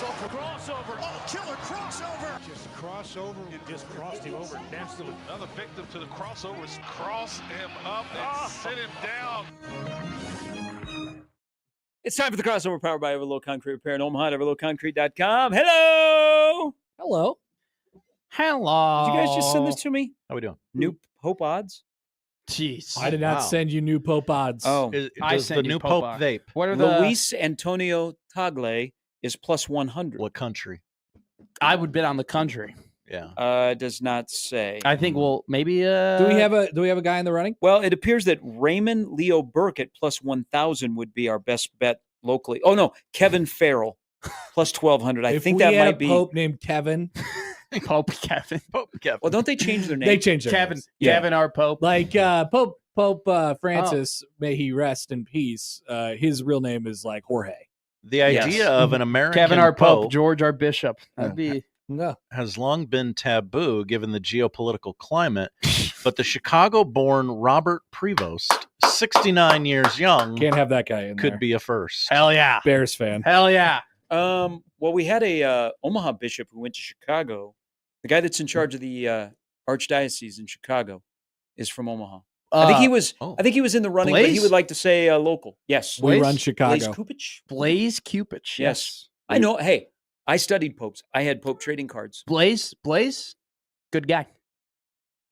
Crossover. Oh, killer crossover. Just crossover. You just crossed him over nastily. Another victim to the crossovers. Cross him up and sit him down. It's time for the crossover powered by Everlow Concrete Repair in Omaha at everlowconcrete.com. Hello. Hello. Did you guys just send this to me? How we doing? New Pope odds? Jeez. I did not send you new Pope odds. Oh. Does the new Pope vape? What are the... Luis Antonio Tagle is plus 100. What country? I would bet on the country. Yeah. Does not say. I think we'll maybe... Do we have a guy in the running? Well, it appears that Raymond Leo Burke at plus 1,000 would be our best bet locally. Oh, no. Kevin Farrell plus 1,200. I think that might be. Pope named Kevin. Pope Kevin. Pope Kevin. Well, don't they change their name? They changed their Kevin. names. Kevin, our Pope. Like Pope Francis, may he rest in peace. His real name is like Jorge. The idea of an American Kevin, our Pope. Pope George, our Bishop. That'd be... No. has long been taboo given the geopolitical climate, but the Chicago-born Robert Prevost, 69 years young, Can't have that guy in could there. be a first. Hell yeah. Bears fan. Hell yeah. Well, we had a Omaha bishop who went to Chicago. The guy that's in charge of the archdiocese in Chicago is from Omaha. I think he was. oh. I think he was in the running, but he Blaze? would like to say local. Yes, We Blaze? run Chicago. Blaze Kupich. Blaze Cupich. Yes. I know. Hey, I studied popes. I had pope trading cards. Blaze, good guy.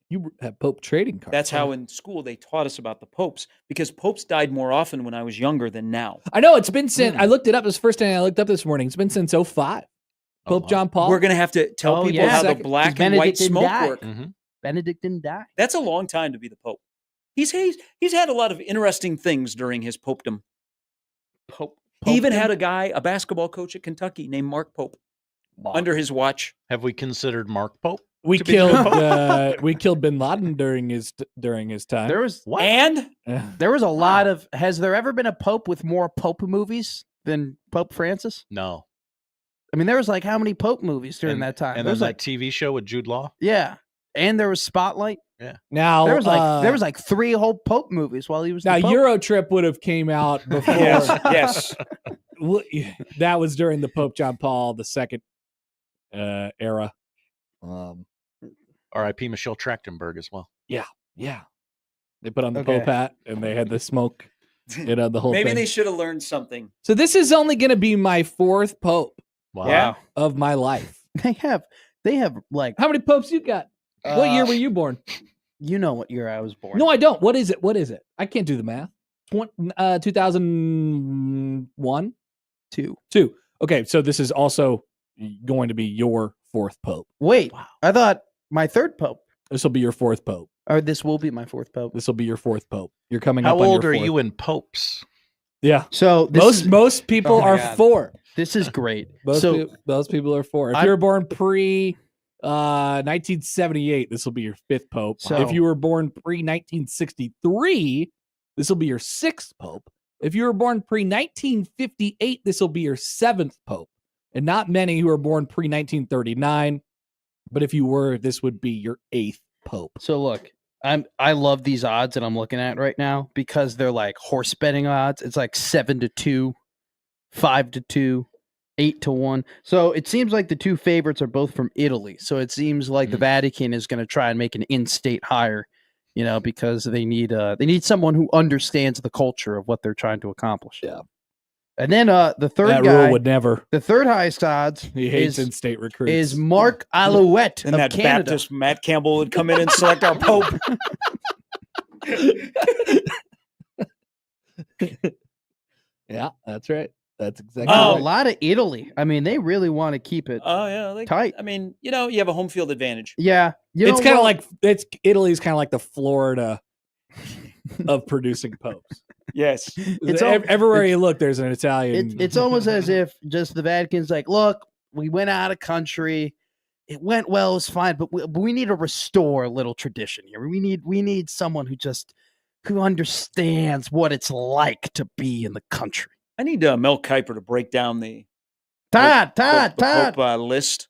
You have Pope trading cards. That's how in school they taught us about the popes because popes died more often when I was younger than now. I know it's been since I looked it up. It was the first thing I looked up this morning. It's been since 05. Pope wow. John Paul. We're gonna have to tell Oh, people yeah. how the Second- black because and white Benedict didn't smoke die. work. Mhm. Benedict didn't die. That's a long time to be the pope. He's had a lot of interesting things during his popedom. Pope. He even had a basketball coach at Kentucky named Mark Pope under his watch. Have we considered Mark Pope? we to be the killed we killed Bin Laden during his time. There was And there was a lot of. Has there ever been a Pope with more Pope movies than Pope Francis? No. I mean, there was like how many Pope movies during that time? And there then was that like TV show with Jude Law? yeah, and there was Spotlight. Now There was like 3 whole Pope movies while he was now the Pope. Euro Trip would have came out before. yes. That was during the Pope John Paul II era. R.I.P. Michelle Trachtenberg as well. Yeah. They put on the Okay. Pope hat and they had the smoke. The whole Maybe thing. they should have learned something. So this is only going to be my 4th Pope Wow. Yeah. of my life. They have like How many popes you got? What year were you born? you know what year I was born? No, I don't. What is it? I can't do the math. 2001? 2. 2. Okay, so this is also going to be your 4th Pope. Wait, I thought my 3rd Pope, This will be your 4th Pope. or this will be my 4th Pope. This will be your 4th Pope. You're coming How up on old your are 4th. you in popes? Yeah. So this Most people Oh my are God. 4. this is great. Most people are 4. If I- you were born pre 1978, this will be your 5th Pope. So- If you were born pre 1963, this will be your 6th Pope. If you were born pre 1958, this will be your 7th Pope. And not many who are born pre 1939, but if you were, this would be your 8th Pope. So look, I love these odds that I'm looking at right now because they're like horse betting odds. It's like 7-2, 5-2, 8-1. So it seems like the 2 favorites are both from Italy. So it seems like the Vatican is going to try and make an in-state hire, because they need someone who understands the culture of what they're trying to accomplish. Yeah. And then the third That guy, rule would never. the third highest odds He hates is, in-state recruits. is Mark Alouette And of that Canada. Baptist Matt Campbell would come in and select our pope. Yeah, that's right. That's exactly Oh, right. a lot of Italy. I mean, they really want to keep it. Oh yeah, Tight. I mean, you have a home field advantage. Yeah, It's kind of like Italy's kind of like the Florida of producing popes. Yes. It's all- Everywhere you look, there's an Italian. it's almost as if just the Vatican's like, look, we went out of country. It went well, it's fine, but we need to restore a little tradition here. We need someone who understands what it's like to be in the country. I need Mel Kiper to break down the Todd. Pope list,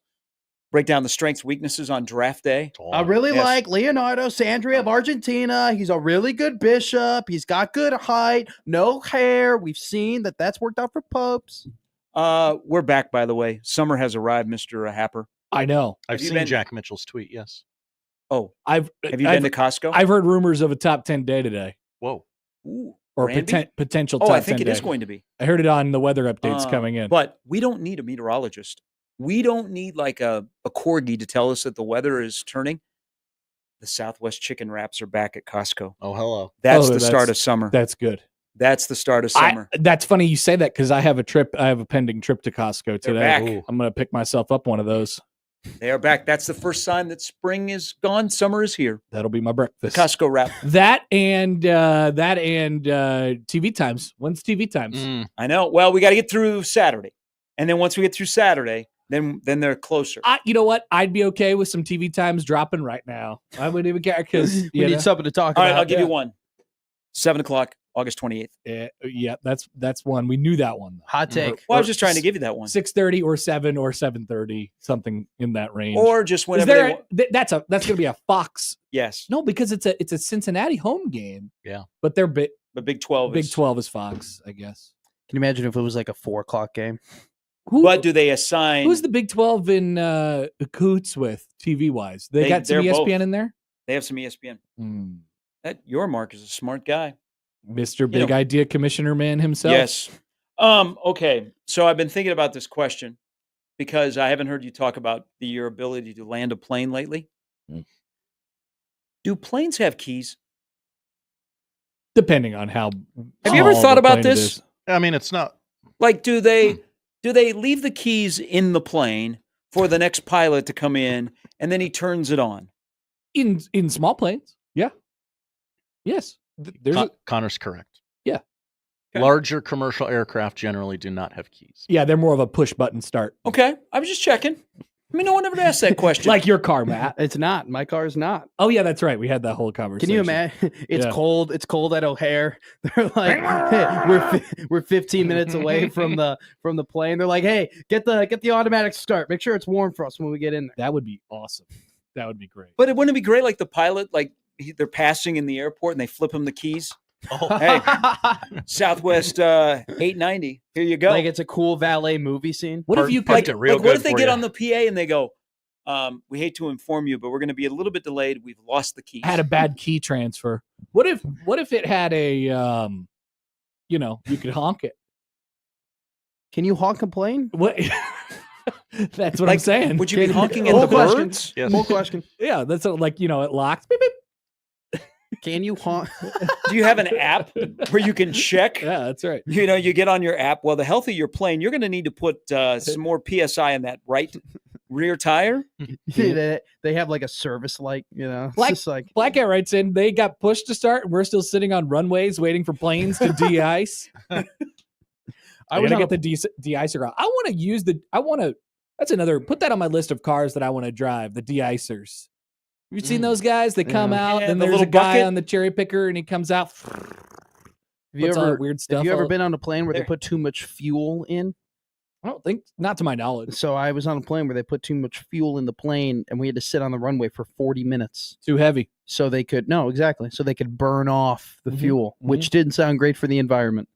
break down the strengths, weaknesses on draft day. I really Yes. like Leonardo Sandri of Argentina. He's a really good bishop. He's got good height, no hair. We've seen that that's worked out for popes. We're back, by the way. Summer has arrived, Mr. Happer. I know. I've Have you seen been- Jack Mitchell's tweet. Yes. Oh, Have you been to Costco? I've heard rumors of a top 10 day today, Whoa. Ooh, or Granby? potential. Oh, top I think 10 it is day. going to be. I heard it on the weather updates coming in. But we don't need a meteorologist. We don't need like a corgi to tell us that the weather is turning. The Southwest chicken wraps are back at Costco. Oh, hello. That's Oh, the start of summer. That's good. That's the start of summer. That's funny you say that because I have a pending trip to Costco They're today. back. Ooh. I'm going to pick myself up one of those. They are back. That's the first sign that spring is gone. Summer is here. That'll be my breakfast. Costco wrap. That and TV times. When's TV times? Mm. I know. Well, we got to get through Saturday, and then once we get through Saturday, then they're closer. You know what? I'd be okay with some TV times dropping right now. I wouldn't even care because We need something to talk All about. right, I'll give yeah. you one. 7:00, August 28th. yeah, that's one. We knew that one. Hot take. Well, I was just trying to give you that one. 6:30 or 7 or 7:30, something in that range. Or just is whenever there? they want. That's going to be a Fox. Yes, No, because it's a Cincinnati home game. Yeah. but they're big. but Big 12 Big is. 12 is Fox, I guess. Can you imagine if it was like a 4:00 game? But do they assign? Who's the Big 12 in cahoots with TV wise? They got some they're ESPN both. in there. They have some E ESPN. That your Mark is a smart guy. Mr. Big Idea Commissioner Man himself. Yes. Okay. So I've been thinking about this question because I haven't heard you talk about your ability to land a plane lately. Do planes have keys? Depending on how. Have you ever small thought the about plane it this? is. I mean, it's not. Like, do they leave the keys in the plane for the next pilot to come in and then he turns it on? In small planes? Yeah. Yes. There's Connor's correct. Yeah. Okay. Larger commercial aircraft generally do not have keys. yeah, they're more of a push button start. Okay. I was just checking. I mean, no one ever asked that question. Like your car, Matt. It's not. My car's not. Oh yeah, that's right. We had that whole conversation. Can you imagine? It's Yeah. cold. It's cold at O'Hare. They're like, hey, we're 15 minutes away from the plane. They're like, hey, get the automatic start. Make sure it's warm for us when we get in there. That would be awesome. That would be great. But it wouldn't it be great like the pilot, like they're passing in the airport and they flip him the keys? Oh, Hey, Southwest 890. Here you go. Like it's a cool valet movie scene. What if you Parked could? it real Like, what good if they for get you. on the PA and they go, we hate to inform you, but we're going to be a little bit delayed. We've lost the keys. Had a bad key transfer. What if it had a you could honk it. Can you honk a plane? What? That's what I'm Like, saying. Would you be Can- honking in Whole the question. birds? Yes. More question. Yeah, that's like it locks. Beep, beep. Can you honk? Do you have an app where you can check? Yeah, that's right. You get on your app. Well, the healthier your plane, you're going to need to put some more PSI in that right rear tire. they have like a service light, It's Like- just like Black Cat writes in, they got pushed to start, and we're still sitting on runways waiting for planes to de-ice. I I was want on to a- get the de-icer. I want to use that's another, put that on my list of cars that I want to drive, the de-icers. Have you seen those guys? They come out, Yeah, and the there's a little guy bucket. on the cherry picker, and he comes out. Have you puts all ever that weird stuff. Have you ever all- been on a plane where they There. put too much fuel in? I don't think, not to my knowledge. So I was on a plane where they put too much fuel in the plane, and we had to sit on the runway for 40 minutes Too heavy. so they could so they could burn off the Mhm, fuel, which didn't sound great for the environment.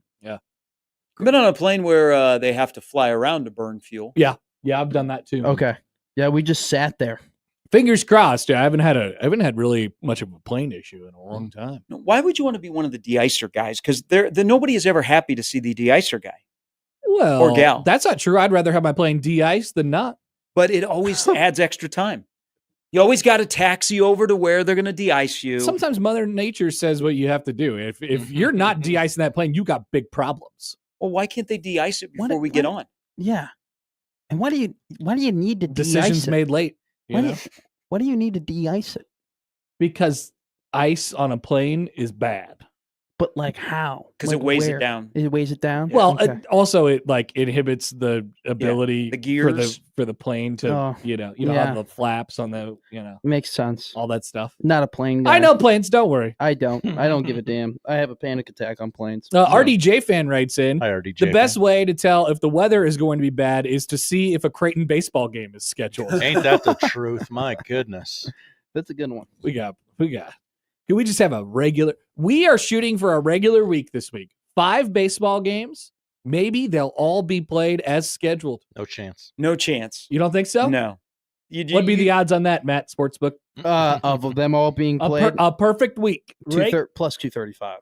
I've been on a plane where they have to fly around to burn fuel. Yeah, I've done that too. Okay, yeah, we just sat there. Fingers crossed. I haven't had really much of a plane issue in a long time. No, why would you want to be one of the de-icer guys? Because nobody is ever happy to see the de-icer guy. Well, Or gal. that's not true. I'd rather have my plane de-iced than not. But it always adds extra time. You always got to taxi over to where they're going to de-ice you. Sometimes Mother Nature says what you have to do. If you're not de-icing that plane, you got big problems. Well, why can't they de-ice it What- before we get what- on? Yeah, and why do you need to Decisions de-ice it? made late. You know? Why do you need to de-ice it? Because ice on a plane is bad. But like how? Because Like it weighs where? it down. It weighs it down. Well, Okay. also it inhibits the ability the gears. for the plane to Oh, you yeah. have the flaps on the Makes sense. all that stuff. Not a plane guy. I know planes. Don't worry. I don't give a damn. I have a panic attack on planes. RDJ fan writes in. Hi, RDJ. The best way to tell if the weather is going to be bad is to see if a Creighton baseball game is scheduled. Ain't that the truth? My goodness. That's a good one. we got. Can we just have a regular? We are shooting for a regular week this week. 5 baseball games maybe they'll all be played as scheduled. No chance. No chance. You don't think so? No. What'd be the odds on that, Matt Sportsbook? Of them all being played, A perfect week, right? plus 235.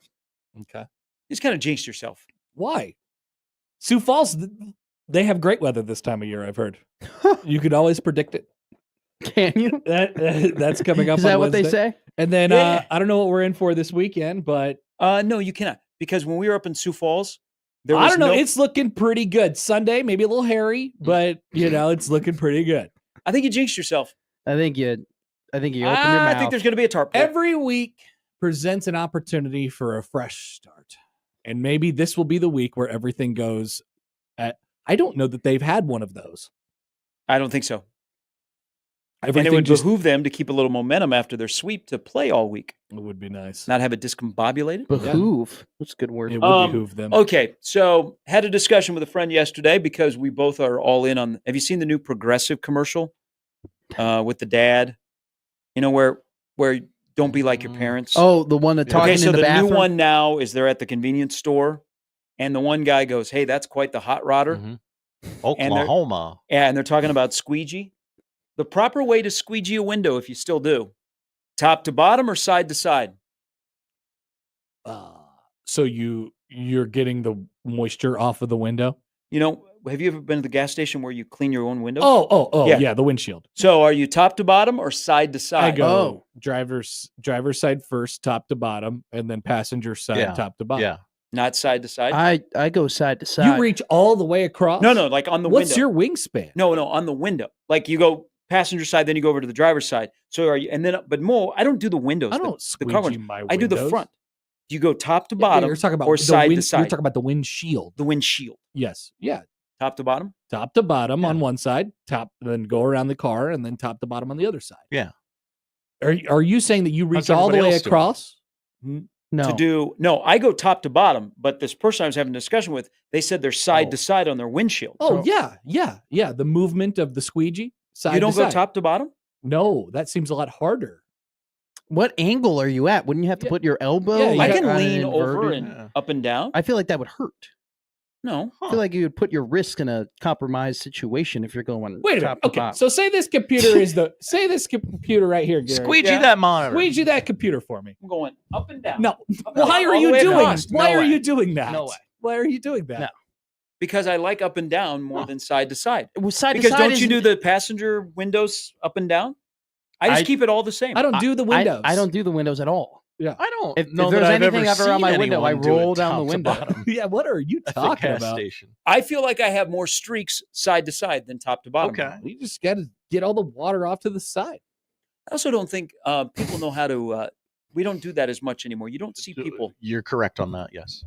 Okay. You just kind of jinxed yourself. Why? Sioux Falls, they have great weather this time of year, I've heard. You could always predict it. Can you? That's coming up Is on that what they Wednesday. say? And then Yeah. I don't know what we're in for this weekend, but No, you cannot. Because when we were up in Sioux Falls, there was I don't know. no- It's looking pretty good. Sunday, maybe a little hairy, but it's looking pretty good. I think you jinxed yourself. I think you open your mouth. I think there's going to be a tarp. Every week presents an opportunity for a fresh start. And maybe this will be the week where everything goes I don't know that they've had one of those. I don't think so. Everything and it would just behoove them to keep a little momentum after their sweep to play all week, it would be nice. not have it discombobulated. Behoove. That's a good word. It would behoove them. Okay, so had a discussion with a friend yesterday because we both are all in on. Have you seen the new Progressive commercial with the dad? You know where don't be like your parents. Oh, the one that talking okay, so in the the bathroom? new one now is they're at the convenience store, and the one guy goes, "Hey, that's quite the hot rodder." Mhm. Oklahoma. And they're talking about squeegee. The proper way to squeegee a window, if you still do, top to bottom or side to side? So you're getting the moisture off of the window? You know, have you ever been to the gas station where you clean your own windows? Oh, Yeah. yeah, the windshield. So are you top to bottom or side to I side? go driver's side first, top to bottom, and then passenger side, Yeah. top to bottom. Yeah. Not side to side? I go side to side. You reach all the way across? No, like on the What's window. your wingspan? No, on the window. Like you go passenger side, then you go over to the driver's side. So are you? And then, but more, I don't do the windows. I don't the car squeegee ones. my I do the windows. front. Do you go top to Yeah, bottom you're talking about or the side to You're side? talking about the windshield. The windshield. Yes. Yeah. Top to bottom? Top to bottom Yeah. on one side, then go around the car, and then top to bottom on the other side. Yeah. Are you saying that you reach How's all the everybody way else doing? across? No. I go top to bottom, but this person I was having a discussion with, they said they're side to side on their windshield. Oh, So yeah. The movement of the squeegee side you don't to go side. top to bottom? No, that seems a lot harder. What angle are you at? Wouldn't you have to Yeah. put your elbow? Yeah, I you can on an lean over inverted- and up and down. I feel like that would hurt. No. I feel like you would put your wrist in a compromised situation if you're going Wait a top minute. to Okay, bottom. so say this computer right here, Gary. Squeegee Yeah. that monitor. Squeegee that computer for me. I'm going up and down. No. No, Why are all the you way doing? across. Why No are way. you doing that? No way. Why are you doing that? No. Because I like up and down more than side to side. Well, side Because to side don't you do isn't- the passenger windows up and down? I just I- keep it all the same. I don't do the windows. I don't do the windows at all. I don't If know there's that I've anything ever ever on seen my window, I anyone do it roll down the top to window. bottom Yeah, what are you at the talking gas about? station. I feel like I have more streaks side to side than top to bottom. Okay. You just got to get all the water off to the side. I also don't think people know how to. We don't do that as much anymore. You don't see people You're correct on that. Yes.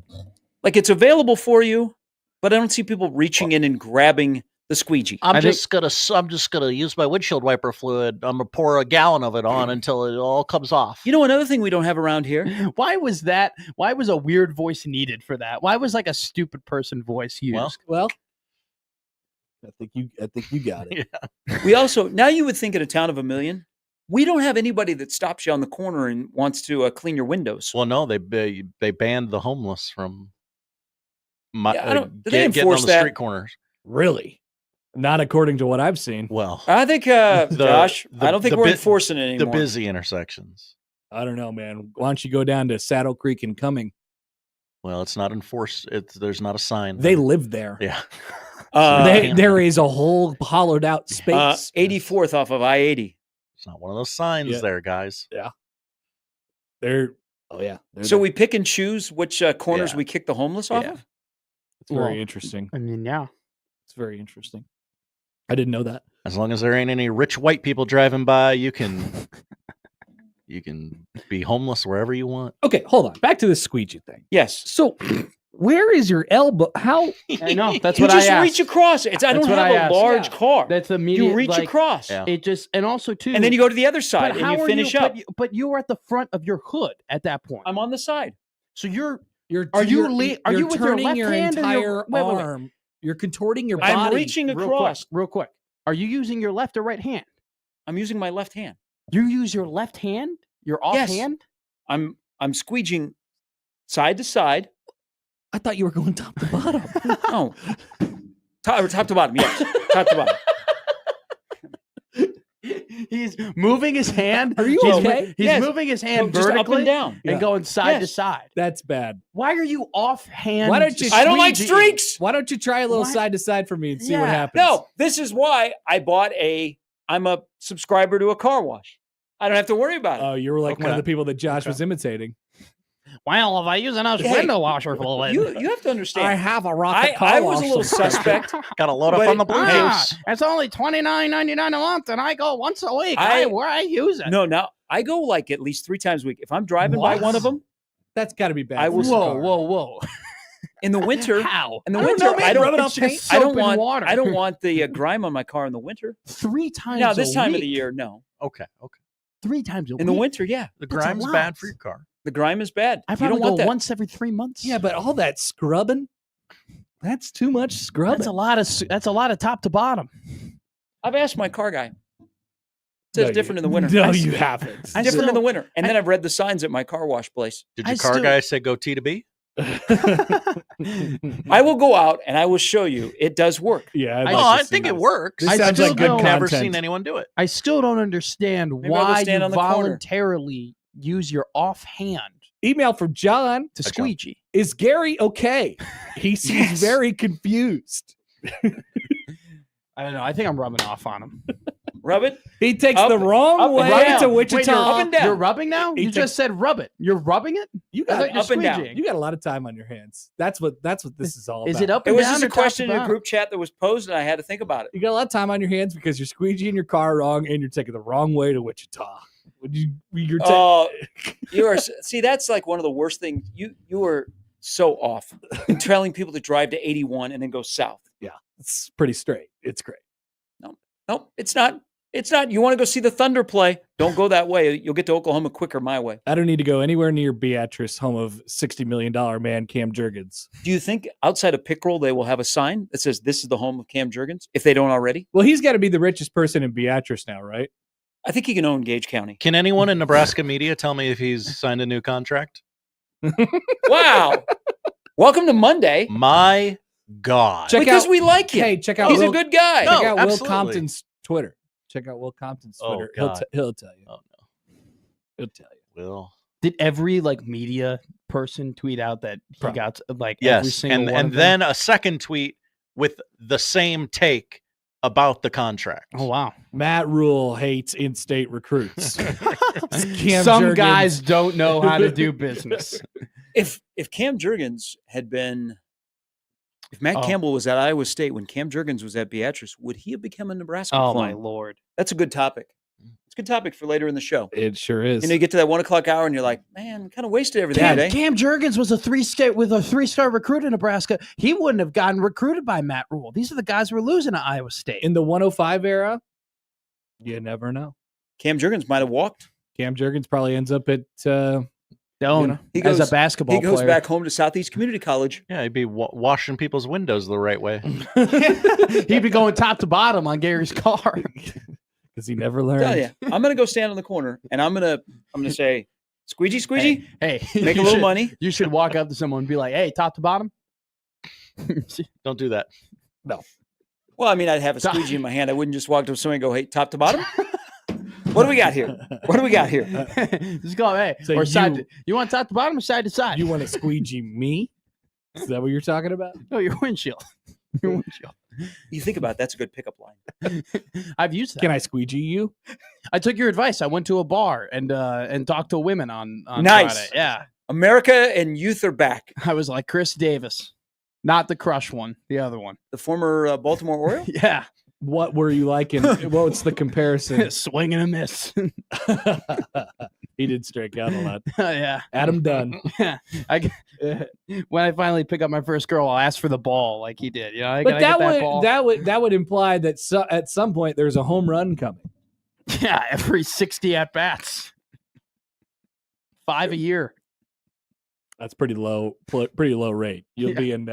like it's available for you, but I don't see people reaching in and grabbing the squeegee. I'm I think- just gonna use my windshield wiper fluid. I'm gonna pour a gallon of it on until it all comes off. You know, another thing we don't have around here. Why was that? Why was a weird voice needed for that? Why was like a stupid person voice used? Well, Well, I think you got it. We also now you would think in a town of 1 million, we don't have anybody that stops you on the corner and wants to clean your windows. well, no, they banned the homeless from Yeah, I don't- do they getting enforce on the that? street corners. Really? Not according to what I've seen. Well, I think, Josh, I don't think the we're bu- enforcing it the anymore. busy intersections. I don't know, man. Why don't you go down to Saddle Creek and Cumming? Well, it's not enforced. There's not a sign. They there. live there. Yeah. There is a whole hollowed out space. 84th off of I-80. It's not one of those signs Yeah. there, guys. They're they're So there. we pick and choose which corners Yeah. we kick the homeless off Yeah. of? It's very Well, interesting. I mean, yeah. It's very interesting. I didn't know that. As long as there ain't any rich white people driving by, you can be homeless wherever you want. Okay, hold on. Back to the squeegee thing. Yes. So, where is your elbow? How? I know. That's You what I just asked. reach across. It's I That's don't what have I a asked. large Yeah. car. That's immediate. You reach like, across. Yeah. It just, and also too. And then you go to the other side but and how you are finish you, up. But you were at the front of your hood at that point. I'm on the side. So you're Are you you're with your turning left your hand or your- entire wait, wait, wait. arm? You're contorting your I'm body. reaching real across. quick, real quick. Are you using your left or right hand? I'm using my left hand. You use your left hand? Your Yes. offhand? I'm squeegeeing side to side I thought you were going top to bottom. Oh, top to bottom. Yes, top to bottom. He's moving his hand. Are you He's okay? He's Yes. moving his hand Just up vertically and down. and going side to Yes. side. That's bad. Why are you offhand? Why don't you- I don't like squeegeeing? streaks. Why don't you try a little Why- side to side for me and see what Yeah. happens? No, this is why I bought I'm a subscriber to a car wash. I don't have to worry about it. Oh, you were like one of Okay. the people that Josh Okay. was imitating. Well, if I use enough Hey, window washer fluid, you have to understand. have a rocket I was a little suspect. Got to load up But on the it- blue Ah, juice. it's only $29.99 a month, and I go once a week. I- I use it. No, now I go like at least 3 times a week. If I'm driving by What? one of them That's got to be bad. I for will- the Whoa, car. in the winter, How? in the I don't winter, know, man. I don't. Rub it it's off paint, just- I don't soap, and want. water. I don't want the grime on my car in the winter. 3 times. Now this a time week. of the year, no. Okay. 3 times a week. In the winter, yeah, The That's a grime's lot. bad for your car. the grime is bad. I You probably don't want go that. once every 3 months. Yeah, but all that scrubbing, that's too much scrubbing. that's a lot of top to bottom. I've asked my car guy. It says No, different you- in the winter. No, I- you haven't. I different in still- the winter. And then I've read the signs at my car wash place. Did I your car still- guy say go T to B? I will go out and I will show you. It does work. Yeah, I'd I- like Oh, to I see think this. it works. This I sounds still like good don't- I've never content. seen anyone do it. I still don't understand Maybe I'll go why stand you on the corner. voluntarily use your offhand Email from John. to John. squeegee. Is Gary okay? He seems Yes. very confused. I don't know. I think I'm rubbing off on him. Rub it. He takes Up- the wrong up and way down. to Wait, Wichita. you're up and down. You're rubbing now? He You just said rub it. You're rubbing it? You I got thought you're up and down. squeegeeing. You got a lot of time on your hands. That's what this is all about. Is it up It and was down just a or top to question in a bottom? group chat that was posed, and I had to think about it. You got a lot of time on your hands because you're squeegeeing your car wrong and you're taking the wrong way to Wichita. Would you're Oh, you are. See, that's like one of the worst things. You are so off in telling people to drive to 81 and then go south. it's pretty straight. It's great. Nope, it's not. It's not. You want to go see the Thunder play? Don't go that way. You'll get to Oklahoma quicker my way. I don't need to go anywhere near Beatrice, home of $60 million man Cam Jurgens. Do you think outside of Pickerel they will have a sign that says this is the home of Cam Jurgens if they don't already? Well, he's got to be the richest person in Beatrice now, right? I think he can own Gage County. Can anyone in Nebraska media tell me if he's signed a new contract? Wow. Welcome to Monday. My God. Check because out- we like him. Hey, check out He's Will, a good guy. No, check out Will absolutely. Compton's Twitter. Check out Will Compton's Oh, Twitter. God. He'll tell you. Oh, no. He'll tell you. Will. Did every media person tweet out that he Probably. got every Yes. single And, one and of them? then a second tweet with the same take about the contract. Oh wow. Matt Rule hates in-state recruits. Cam Some Jurgens- guys don't know how to do business. If Cam Jurgens had been, if Matt Oh. Campbell was at Iowa State when Cam Jurgens was at Beatrice, would he have become a Nebraska Oh clone? my lord. That's a good topic. It's a good topic for later in the show. It sure is. You know, you get to that 1 o'clock hour and you're like, man, kind of wasted everything Cam, today. Cam Jurgens was a three-star recruit in Nebraska. He wouldn't have gotten recruited by Matt Rule. These are the guys we're losing to Iowa State. In the 105 era, you never know. Cam Jurgens might have walked. Cam Jurgens probably ends up at Don't He as goes- a basketball He goes player. back home to Southeast Community College. Yeah, he'd be washing people's windows the right way. He'd be going top to bottom on Gary's car. because he never Tell learned. you, I'm gonna go stand on the corner and I'm gonna say, Squeegee, Squeegee, Hey, make a you little should- money. You should walk up to someone and be like, "Hey, top to bottom." Don't do that. Well, I mean, I'd have a squeegee in my hand. I wouldn't just walk up to someone and go, hey, top to bottom. What do we got here? What do we got here? Just go, hey, So or side. you- You want top to bottom or side to side? You want to squeegee me? Is that what you're talking about? No, your windshield. Your windshield. You think about it, that's a good pickup line. I've used that. Can I squeegee you? I took your advice. I went to a bar and talked to women on Nice. Friday. Yeah, America and youth are back. I was like Chris Davis, not the crush one, the other one. The former Baltimore Oriole. Yeah, What were you like? What's the comparison? swing and a miss. He did strike out a lot. Yeah, Adam Dunn. yeah. When I finally pick up my first girl, I'll ask for the ball like he did. You know, But ball? that would imply that at some point there's a home run coming. Yeah, every 60 at bats, 5 a year. That's pretty low rate. You'll be in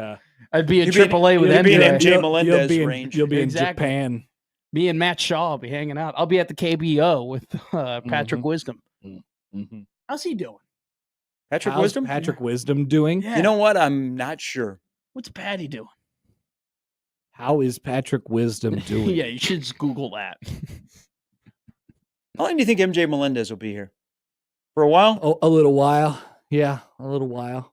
I'd be in You'd be in- AAA with you'd be in MJ. MJ you'll Melendez be in, range. You'll be Exactly. in Japan. Me and Matt Shaw will be hanging out. I'll be at the KBO with Patrick Wisdom. Mm-hmm. How's he doing? Patrick How's Wisdom? Patrick Wisdom doing? Yeah. You know what? I'm not sure. What's Patty doing? How is Patrick Wisdom doing? Yeah, you should just Google that. How long do you think MJ Melendez will be here? For a while? Oh, a little while. Yeah, a little while.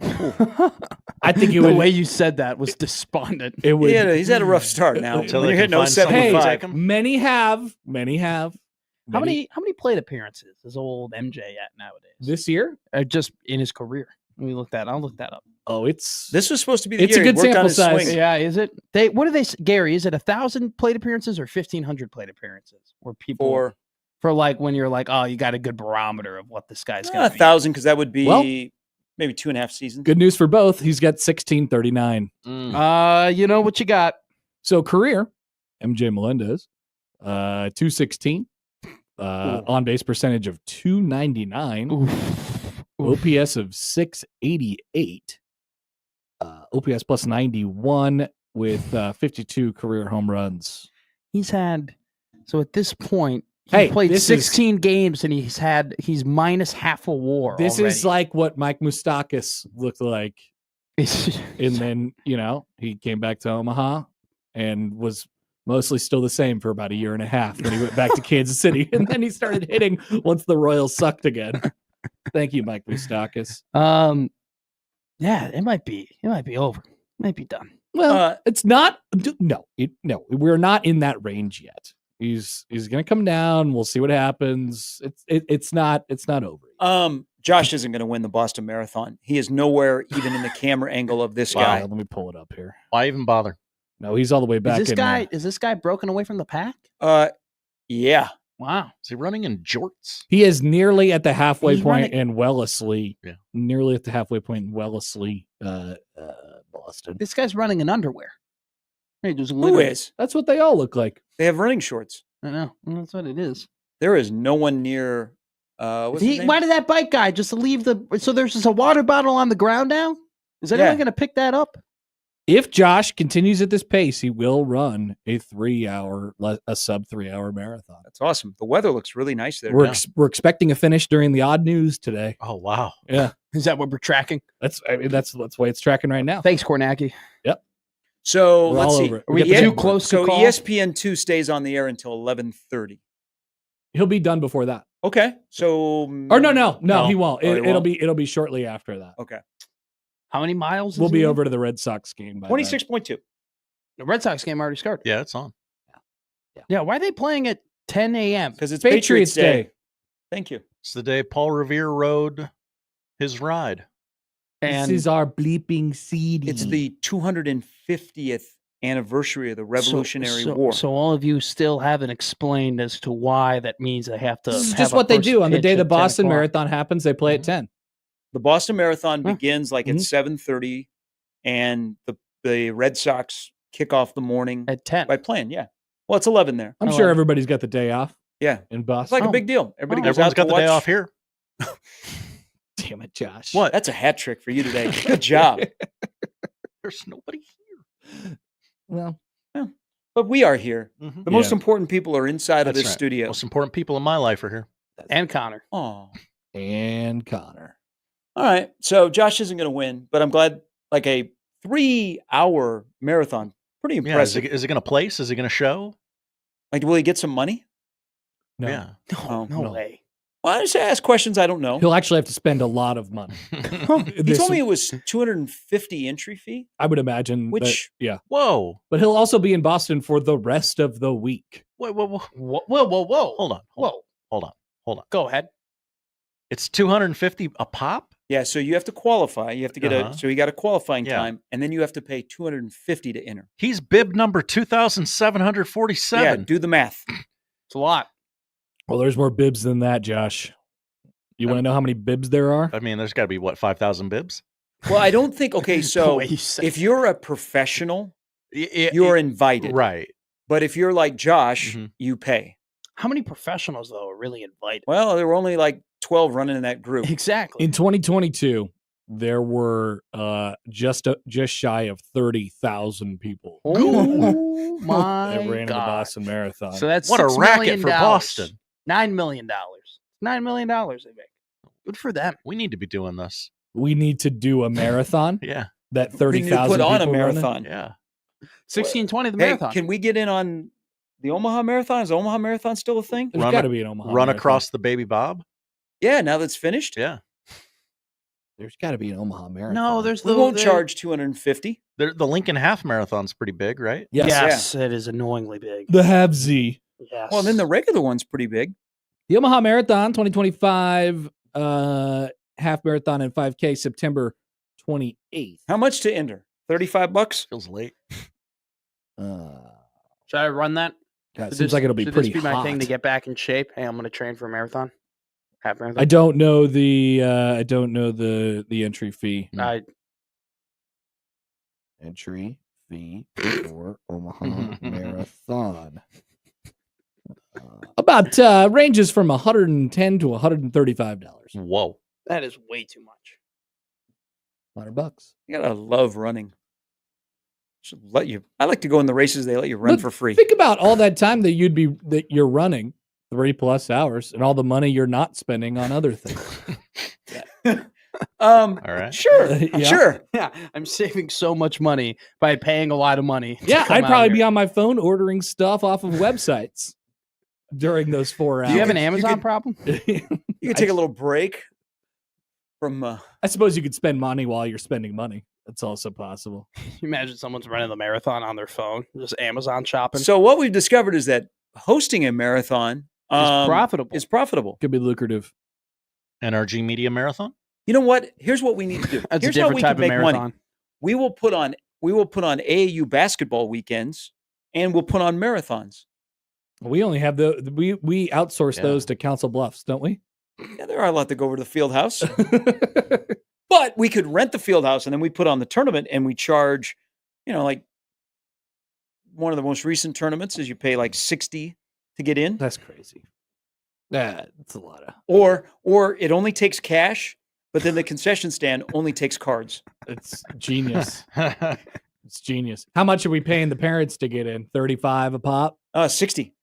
I think it The would. way you said that was despondent. It would. He's had a rough start now. Until When they you're can hitting find someone to 075. take him. Many have. Many have. How many plate appearances is old MJ at nowadays? this year? Just in his career. Let me look that. I'll look that up. Oh, it's This was supposed to be the It's a year he good worked on sample his size. swing. Yeah, is it? What do they? Gary, is it 1,000 plate appearances or 1,500 plate appearances? Where people for like when you're like, oh, you got a good barometer of what this guy's gonna be. 1,000, because that would be Well, maybe 2.5 seasons. good news for both. He's got 1639. You know what you got? So career, MJ Melendez, 216, on base percentage of 299, OPS of 688, OPS plus 91 with 52 career home runs. He's had at this point Hey, he played this is- 16 games and he's minus half a WAR. This is already. like what Mike Moustakas looked like. And then, he came back to Omaha and was mostly still the same for about a year and a half. Then he went back to Kansas City, and then he started hitting once the Royals sucked again. Thank you, Mike Moustakas. yeah, it might be over. It might be done. Well, it's not. No, we're not in that range yet. He's going to come down. We'll see what happens. It's not over. Josh isn't going to win the Boston Marathon. He is nowhere even in the camera angle of this guy. Let me pull it up here. Why even bother? No, he's all the way back. Is this guy broken away from the pack? Yeah. Wow. Is he running in jorts? He is nearly at the halfway He's point running- in Wellesley. Yeah. Nearly at the halfway point in Wellesley, Boston. This guy's running in underwear. Hey, just Who literally- is? That's what they all look like. They have running shorts. I know. That's what it is. There is no one near. What's his name? Why did that bike guy just leave so there's just a water bottle on the ground now? Is anyone Yeah. going to pick that up? If Josh continues at this pace, he will run a sub 3 hour marathon. That's awesome. The weather looks really nice there. We're now. we're expecting a finish during the odd news today. Oh, wow. Yeah, Is that what we're tracking? that's why it's tracking right now. Thanks, Kornacki. So We're let's all see. over it. Are we got the too big close to So call? ESPN2 stays on the air until 11:30. He'll be done before that. Okay. So. Or no, No. he won't. Oh, he won't? It'll be shortly after that. Okay. How many miles? We'll is be he in? over to the Red Sox game by then. 26.2. The Red Sox game already started. Yeah, it's on. Yeah. Why are they playing at 10 a.m.? Because it's Patriots Day. Thank you. It's the day Paul Revere rode his ride. And This is our bleeping CD. It's the 250th anniversary of the Revolutionary War. So all of you still haven't explained as to why that means they have to. This is have just a what they first do on the pitch day the at 10 Boston o'clock. Marathon happens. They play at 10. The Boston Marathon Huh. begins like at Mhm. 7:30, and the Red Sox kick off the morning At 10. by playing. Yeah. Well, it's 11 there. I'm I sure love it. everybody's got the day off Yeah. in It's Boston. like Oh. a big deal. Everybody goes Everyone's out got to the watch. day off here. Damn it, Josh. What? That's a hat trick for you today. Good job. There's nobody here. Well, But we are here. Mhm. The most Yeah. important people are inside of That's this right. studio. Most important people in my life are here. And Connor. Oh. and Connor. All right. So Josh isn't going to win, but I'm glad. Like a 3-hour marathon. Pretty Yeah, is impressive. it going to place? Is it going to show? Like, will he get some money? No. Yeah. Oh, No no. way. Well, I just ask questions I don't know. He'll actually have to spend a lot of money. He told me it was 250 entry fee, I would imagine. which yeah. Whoa. But he'll also be in Boston for the rest of the week. Wait, whoa, whoa. Whoa. Hold on. Hold on. Go ahead. It's 250 a pop? yeah. So you have to qualify. You have to get Uh-huh. so you got a qualifying Yeah. time, and then you have to pay 250 to enter. He's bib number Yeah, 2,747. do the math. It's a lot. Well, there's more bibs than that, Josh. You want to know how many bibs there are? I mean, there's got to be, what, 5,000 bibs? Well, I don't think. Okay, The so way you said if you're a professional, You're you're invited. right. But if you're like Josh, Mhm. you pay. How many professionals, though, are really invited? Well, there were only like 12 running in that group. Exactly. In 2022, there were just shy of 30,000 people Oh my that ran in the God. Boston Marathon. So that's What a $6 racket million. for Boston. $9 million. $9 million they make. Good for them. We need to be doing this. We need to do a marathon. Yeah. That We 30,000 need to put on a people running. marathon. Yeah. 1620 the Hey, marathon. can we get in on the Omaha Marathon? Is the Omaha Marathon still a thing? There's Run got a- to be an Omaha Run marathon. across the Baby Bob. Yeah, now that's finished. Yeah. There's got to be an Omaha marathon. No, there's We the won't the- charge $250. The Lincoln Half Marathon's pretty big, right? Yes. Yes, it is annoyingly big. The Habsy. Yes. Well, then the regular one's pretty big. The Omaha Marathon 2025 half marathon and 5K September 28th. How much to enter? $35? Feels late. Should I run that? God, it Should seems this- like it'll be should pretty this be my hot. thing to get back in shape? Hey, I'm going to train for a marathon. Half marathon. I don't know the entry fee. Entry fee for Omaha Marathon. About ranges from $110 to $135. Whoa. That is way too much. $100. You gotta love running. Should let you. I like to go in the races. They let you run Look, for free. Think about all that time that you're running 3+ hours and all the money you're not spending on other things. All right. Sure, Yeah. sure. Yeah, I'm saving so much money by paying a lot of money. to Yeah, come I'd out probably here. be on my phone ordering stuff off of websites during those 4 hours. Do you have an You Amazon could- problem? You can take a little break from. I suppose you could spend money while you're spending money. That's also possible. You imagine someone's running the marathon on their phone, just Amazon shopping. So what we've discovered is that hosting a marathon profitable. Is profitable. Could be lucrative. NRG Media Marathon. You know what? Here's what we need to do. That's Here's a how different we type can of make marathon. money. We will put on AAU basketball weekends, and we'll put on marathons. We only have we outsource Yeah. those to Council Bluffs, don't we? Yeah, there are a lot that go over to the field house. But we could rent the field house and then we put on the tournament and we charge, like one of the most recent tournaments is you pay like $60 to get in, That's crazy. That's a lot of. or it only takes cash, but then the concession stand only takes cards. It's genius. It's genius. How much are we paying the parents to get in? 35 a pop. 60.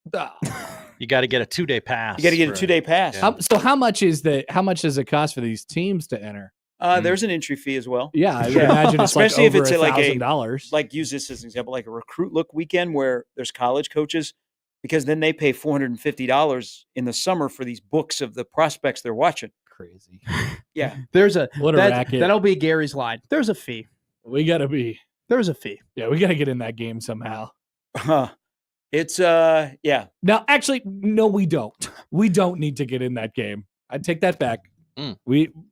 You got to get a 2-day pass. You got to get a for- 2-day pass. Yeah. So how much does it cost for these teams to enter? There's an entry fee as well. Yeah, I would imagine it's Especially like if it's over like a- $1,000. Like use this as an example, like a recruit look weekend where there's college coaches, because then they pay $450 in the summer for these books of the prospects they're watching. Crazy. Yeah. There's a What a racket. that'll be Gary's line. There's a fee. We gotta be. There's a fee. Yeah, we gotta get in that game somehow. It's yeah. Now, actually, no, we don't. We don't need to get in that game. I take that back. Mm.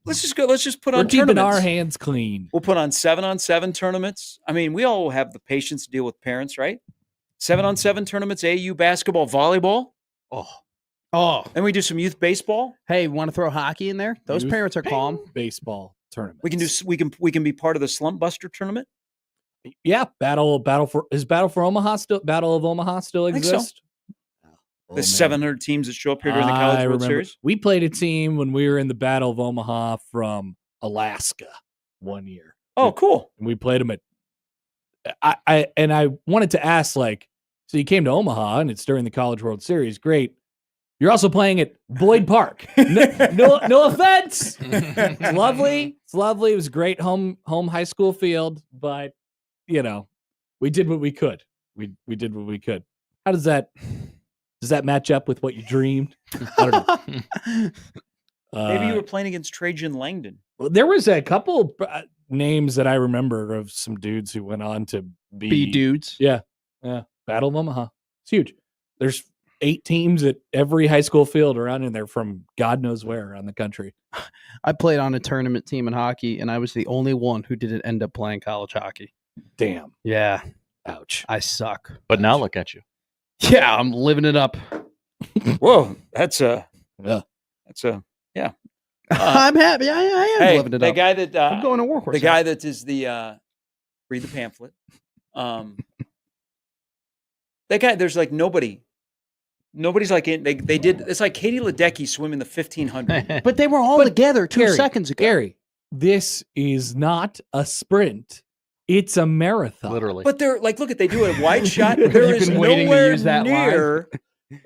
Let's just go. Let's just put We're on keeping tournaments. our hands clean. We'll put on 7-on-7 tournaments. I mean, we all have the patience to deal with parents, right? 7-on-7 tournaments, AU basketball, volleyball, Oh, and we do some youth baseball. hey, want to throw hockey in there? Those Youth parents are calm. Baseball tournament. We can be part of the Slump Buster tournament. Yeah, Battle of Omaha still I think so. exist? The 700 teams that show up here during the College World Series. We played a team when we were in the Battle of Omaha from Alaska one year. Oh, cool. And we played them at I wanted to ask, like, so you came to Omaha and it's during the College World Series. Great. You're also playing at Boyd Park. No offense. It's lovely. It's lovely. It was a great home high school field, but we did what we could. We did what we could. How does that match up with what you dreamed? I don't know. Maybe you were playing against Trajan Langdon. Well, there was a couple names that I remember of some dudes who went on to Be dudes. Yeah. Battle of Omaha. It's huge. There's 8 teams at every high school field around in there from God knows where around the country. I played on a tournament team in hockey, and I was the only one who didn't end up playing college hockey. Damn. Yeah, Ouch. I suck. But now look at you. Yeah, I'm living it up. Whoa, that's Yeah. yeah. I'm happy. I am Hey, living it the up. guy that I'm going to Warhorse. the guy that is the read the pamphlet. That guy, there's like nobody's like in. They did. It's like Katie Ledecky swimming the 1500. But they were all But together 2 Gary, seconds ago. Gary, this is not a sprint. It's a marathon. Literally. But they're like, look at they do a wide shot. You've There is been waiting to nowhere use that line. near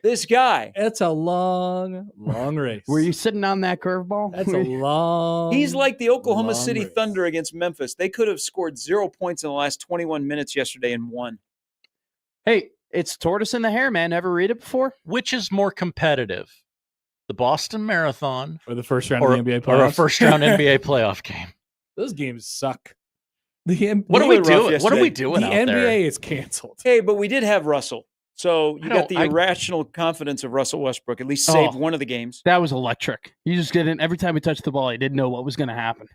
This guy. It's a long, long race. Were you sitting on that curveball? That's a long. He's like the Oklahoma long City race. Thunder against Memphis. They could have scored 0 points in the last 21 minutes yesterday and won. Hey, it's Tortoise and the Hare, man. Ever read it before? Which is more competitive, the Boston Marathon Or the first round or, of the NBA playoffs. or a first-round NBA playoff game? Those games suck. The What are we doing? What are we doing The out NBA there? is canceled. Hey, but we did have Russell. So you got the I- irrational confidence of Russell Westbrook. At least saved one of the games. That was electric. You just didn't. Every time he touched the ball, he didn't know what was going to happen.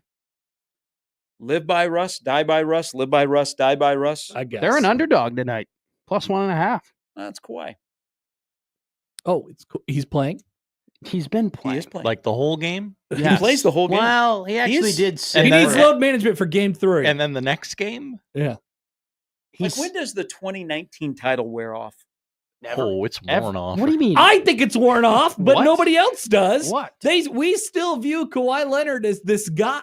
Live by Russ, die by Russ, live by Russ, die by Russ. I guess They're an underdog tonight, +1.5. That's Kawhi. Oh, it's cool. He's playing. He's been playing. He is playing. Like the whole game? He plays the whole game. Well, he actually is- did. Sit He then- needs load management for game 3. And then the next game? yeah. Like, when does the 2019 title wear off? Never. Oh, it's worn off. What do you mean? I think it's worn off, but What? nobody else does. What? We still view Kawhi Leonard as this guy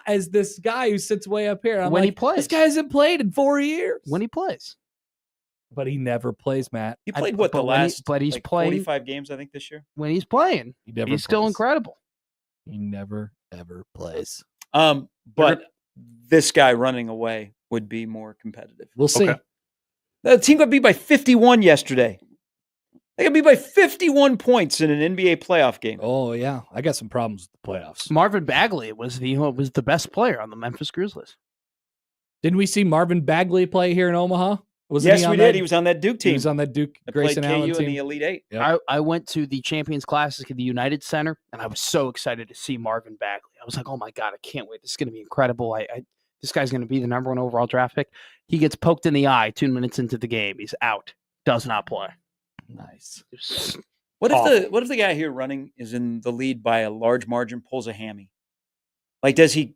who sits way up here. I'm When he like, plays. this guy hasn't played in 4 years. When he plays. But he never plays, Matt. He I- played what the but when he- last but he's like, playing- 45 games, I think, this year. When he's playing, He never he's still plays. incredible. He never ever plays. But this guy running away would be more competitive. We'll see. Okay. The team got beat by 51 yesterday. They got beat by 51 points in an NBA playoff game. Oh yeah, I got some problems with the playoffs. Marvin Bagley was the best player on the Memphis Grizzlies. Didn't we see Marvin Bagley play here in Omaha? Wasn't Yes, he on we that- did. He was on that Duke He team. was on that Duke that played Grayson Allen KU in the team. Elite Eight. Yep. I went to the Champions Classic at the United Center, and I was so excited to see Marvin Bagley. I was like, "Oh my god, I can't wait! This is going to be incredible! This guy's going to be the #1 overall draft pick." He gets poked in the eye 2 minutes into the game. He's out. Does not play. Nice. What if the guy here running is in the lead by a large margin, pulls a hammy? Like, does he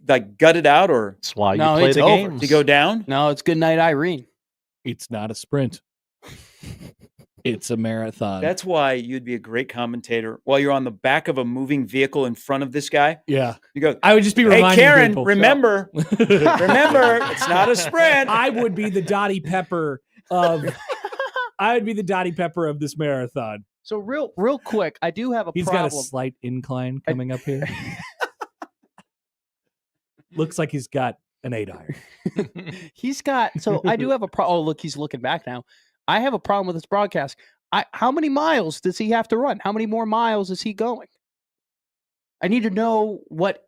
like gut it out, or That's why No, you play it's the over. games. does he go down? No, it's good night, Irene. It's not a sprint. It's a marathon. That's why you'd be a great commentator while you're on the back of a moving vehicle in front of this guy. yeah. You go, I would just be hey, reminding Karen, people. remember, remember, it's not a sprint. I would be the Dottie Pepper of. I would be the Dottie Pepper of this marathon. So real quick, I do have a He's problem. got a slight incline coming up here. Looks like he's got an 8 iron. He's got. So I do have a problem. Oh, look, he's looking back now. I have a problem with this broadcast. How many miles does he have to run? How many more miles is he going? I need to know what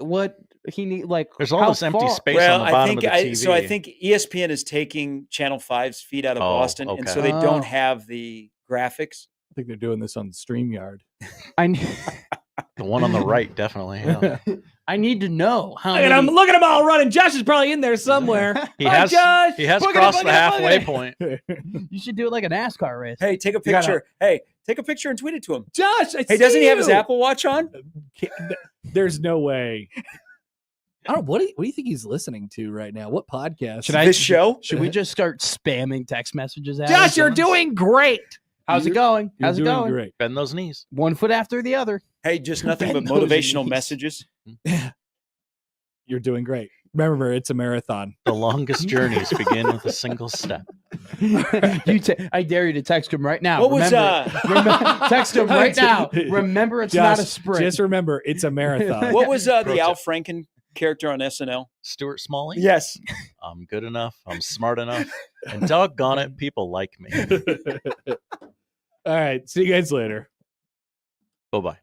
he need. Like, There's all how this empty far- space Well, on the bottom I think of the TV. so. I think ESPN is taking Channel 5's feed out of Oh, Boston, and so okay. they Oh. don't have the graphics. I think they're doing this on StreamYard. I ne- the one on the right, definitely. Yeah. I need to know how Look at many. him! Look at him all running. Josh is probably in there somewhere. He Hi, has Josh. he has Boogity, crossed the boogity, halfway boogity. point. You should do it like a NASCAR race. Hey, take a You gotta- picture. Hey, take a picture and tweet it to him. Josh, I Hey, see doesn't he have his you. Apple Watch on? There's no way. I don't. What do you think he's listening to right now? What podcast? Should I- This show? Should we just start spamming text messages at Josh, you're him? doing great. How's it going? You're How's it doing going? great. Bend those knees. 1 foot after the other. Hey, just nothing but Bend those motivational knees. messages. You're doing great. Remember, it's a marathon. The longest journeys begin with a single step. I dare you to text him right now. What was Text him right now. Remember, it's not a Josh, sprint. Just remember, it's a marathon. what was the Pro Al tip. Franken character on SNL? Stuart Smalley? Yes. I'm good enough. I'm smart enough. And doggone it, people like me. All right. See you guys later. Bye-bye.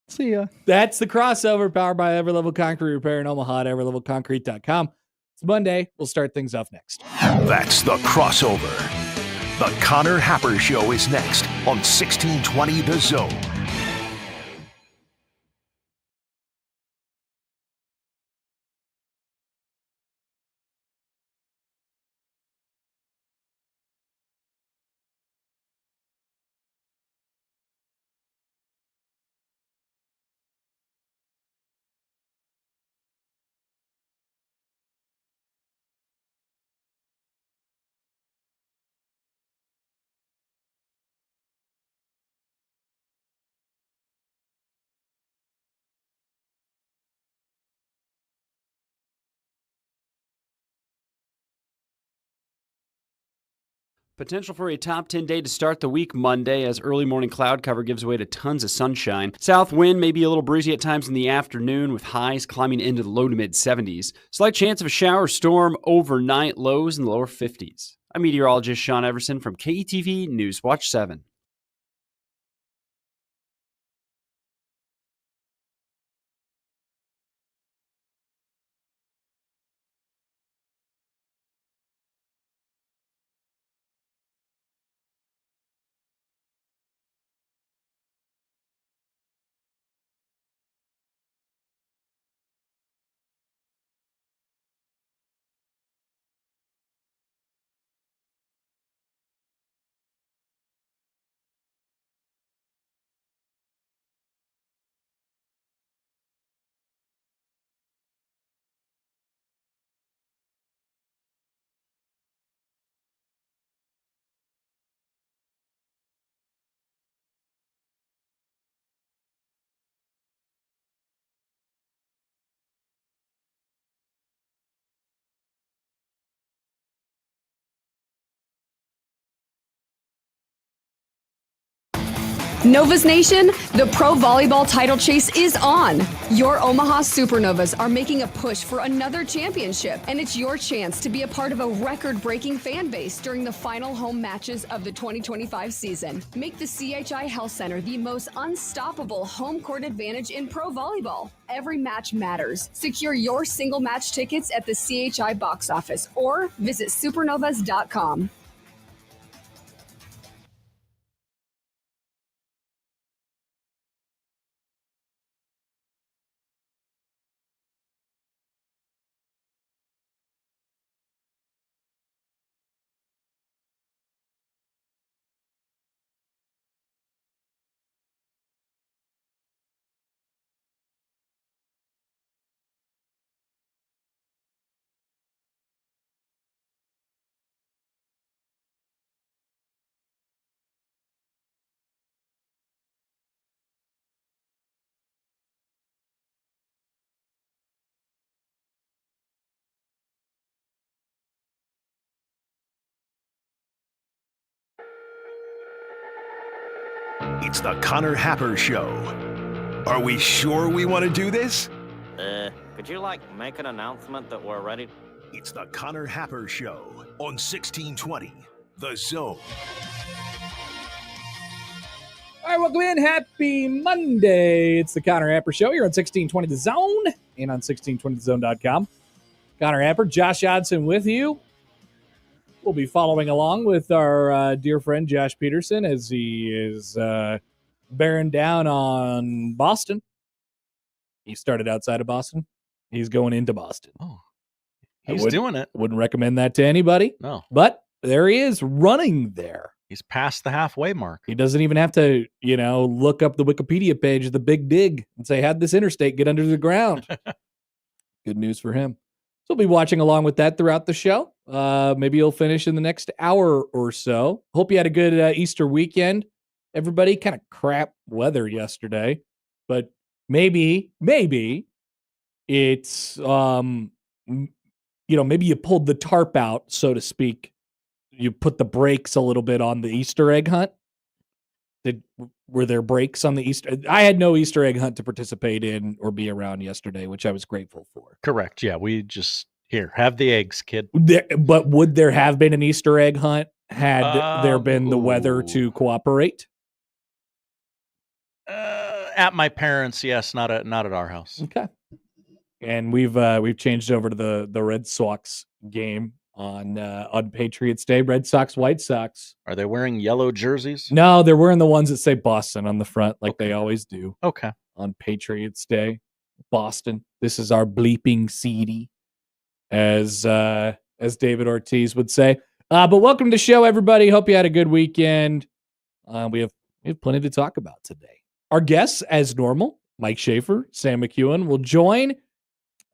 See ya. That's the crossover powered by Everlevel Concrete Repair in Omaha at everlevelconcrete.com. It's Monday. We'll start things off next. That's the crossover. The Connor Happer Show is next on 1620 The Zone. Potential for a top 10 day to start the week Monday as early morning cloud cover gives way to tons of sunshine. South wind may be a little breezy at times in the afternoon with highs climbing into the low to mid 70s. Slight chance of a shower or storm overnight, lows in the lower 50s. I'm meteorologist Sean Everson from KETV News Watch 7. Novas Nation, the pro volleyball title chase is on. Your Omaha Supernovas are making a push for another championship, and it's your chance to be a part of a record-breaking fan base during the final home matches of the 2025 season. Make the CHI Health Center the most unstoppable home court advantage in pro volleyball. Every match matters. Secure your single match tickets at the CHI box office or visit supernovas.com. It's the Connor Happer Show. Are we sure we want to do this? Could you, make an announcement that we're ready? It's the Connor Happer Show on 1620, The Zone. All right, welcome in. Happy Monday. It's the Connor Happer Show here on 1620 The Zone and on 1620thezone.com. Connor Happer, Josh Odson with you. We'll be following along with our dear friend Josh Peterson as he is bearing down on Boston. He started outside of Boston. He's going into Boston. Oh, he's doing it. Wouldn't recommend that to anybody. No. But there he is running there. He's past the halfway mark. He doesn't even have to, look up the Wikipedia page of the Big Dig and say, how'd this interstate get under the ground? Good news for him. So we'll be watching along with that throughout the show. Maybe he'll finish in the next hour or so. Hope you had a good Easter weekend. Everybody, kind of crap weather yesterday, but maybe it's, maybe you pulled the tarp out, so to speak. You put the brakes a little bit on the Easter egg hunt. Were there breaks on the Easter? I had no Easter egg hunt to participate in or be around yesterday, which I was grateful for. Correct. Yeah, we just have the eggs, kid. But would there have been an Easter egg hunt had there been the weather to cooperate? At my parents', yes, not at our house. Okay. And we've changed over to the Red Sox game on Patriots Day. Red Sox, White Sox. Are they wearing yellow jerseys? No, they're wearing the ones that say Boston on the front, like they always do. Okay. On Patriots Day, Boston. This is our bleeping CD, as David Ortiz would say. But welcome to the show, everybody. Hope you had a good weekend. We have plenty to talk about today. Our guests, as normal, Mike Schaefer, Sam McKewon, will join.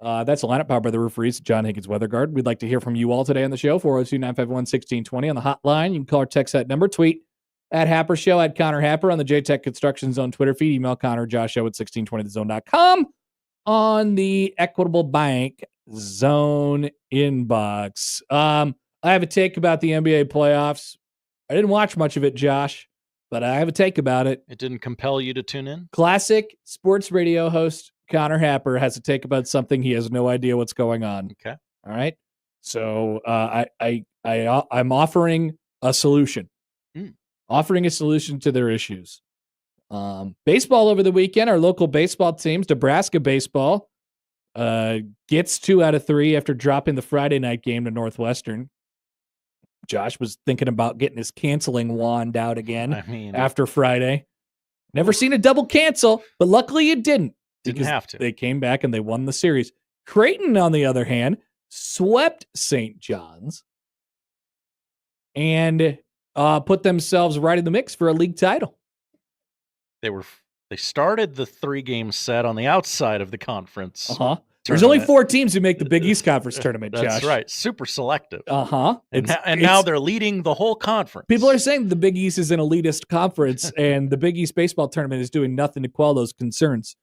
That's a lineup powered by the Rooferees, John Higgins Weather Guard. We'd like to hear from you all today on the show, 402-951-1620 on the hotline. You can call or text that number, tweet at Happer Show, at Connor Happer on the JTech Construction Zone Twitter feed, email Connor, Josh Show at 1620thezone.com on the Equitable Bank Zone inbox. I have a take about the NBA playoffs. I didn't watch much of it, Josh, but I have a take about it. It didn't compel you to tune in? Classic sports radio host Connor Happer has a take about something he has no idea what's going on. Okay. All right. So I'm offering a solution. Offering a solution to their issues. Baseball over the weekend, our local baseball teams, Nebraska baseball, gets 2 out of 3 after dropping the Friday night game to Northwestern. Josh was thinking about getting his canceling wand out again after Friday. Never seen a double cancel, but luckily it didn't. Didn't have to. They came back and they won the series. Creighton, on the other hand, swept St. John's and put themselves right in the mix for a league title. They started the 3-game set on the outside of the conference. There's only 4 teams who make the Big East Conference tournament, Josh. That's right. Super selective. And now they're leading the whole conference. People are saying the Big East is an elitist conference, and the Big East baseball tournament is doing nothing to quell those concerns.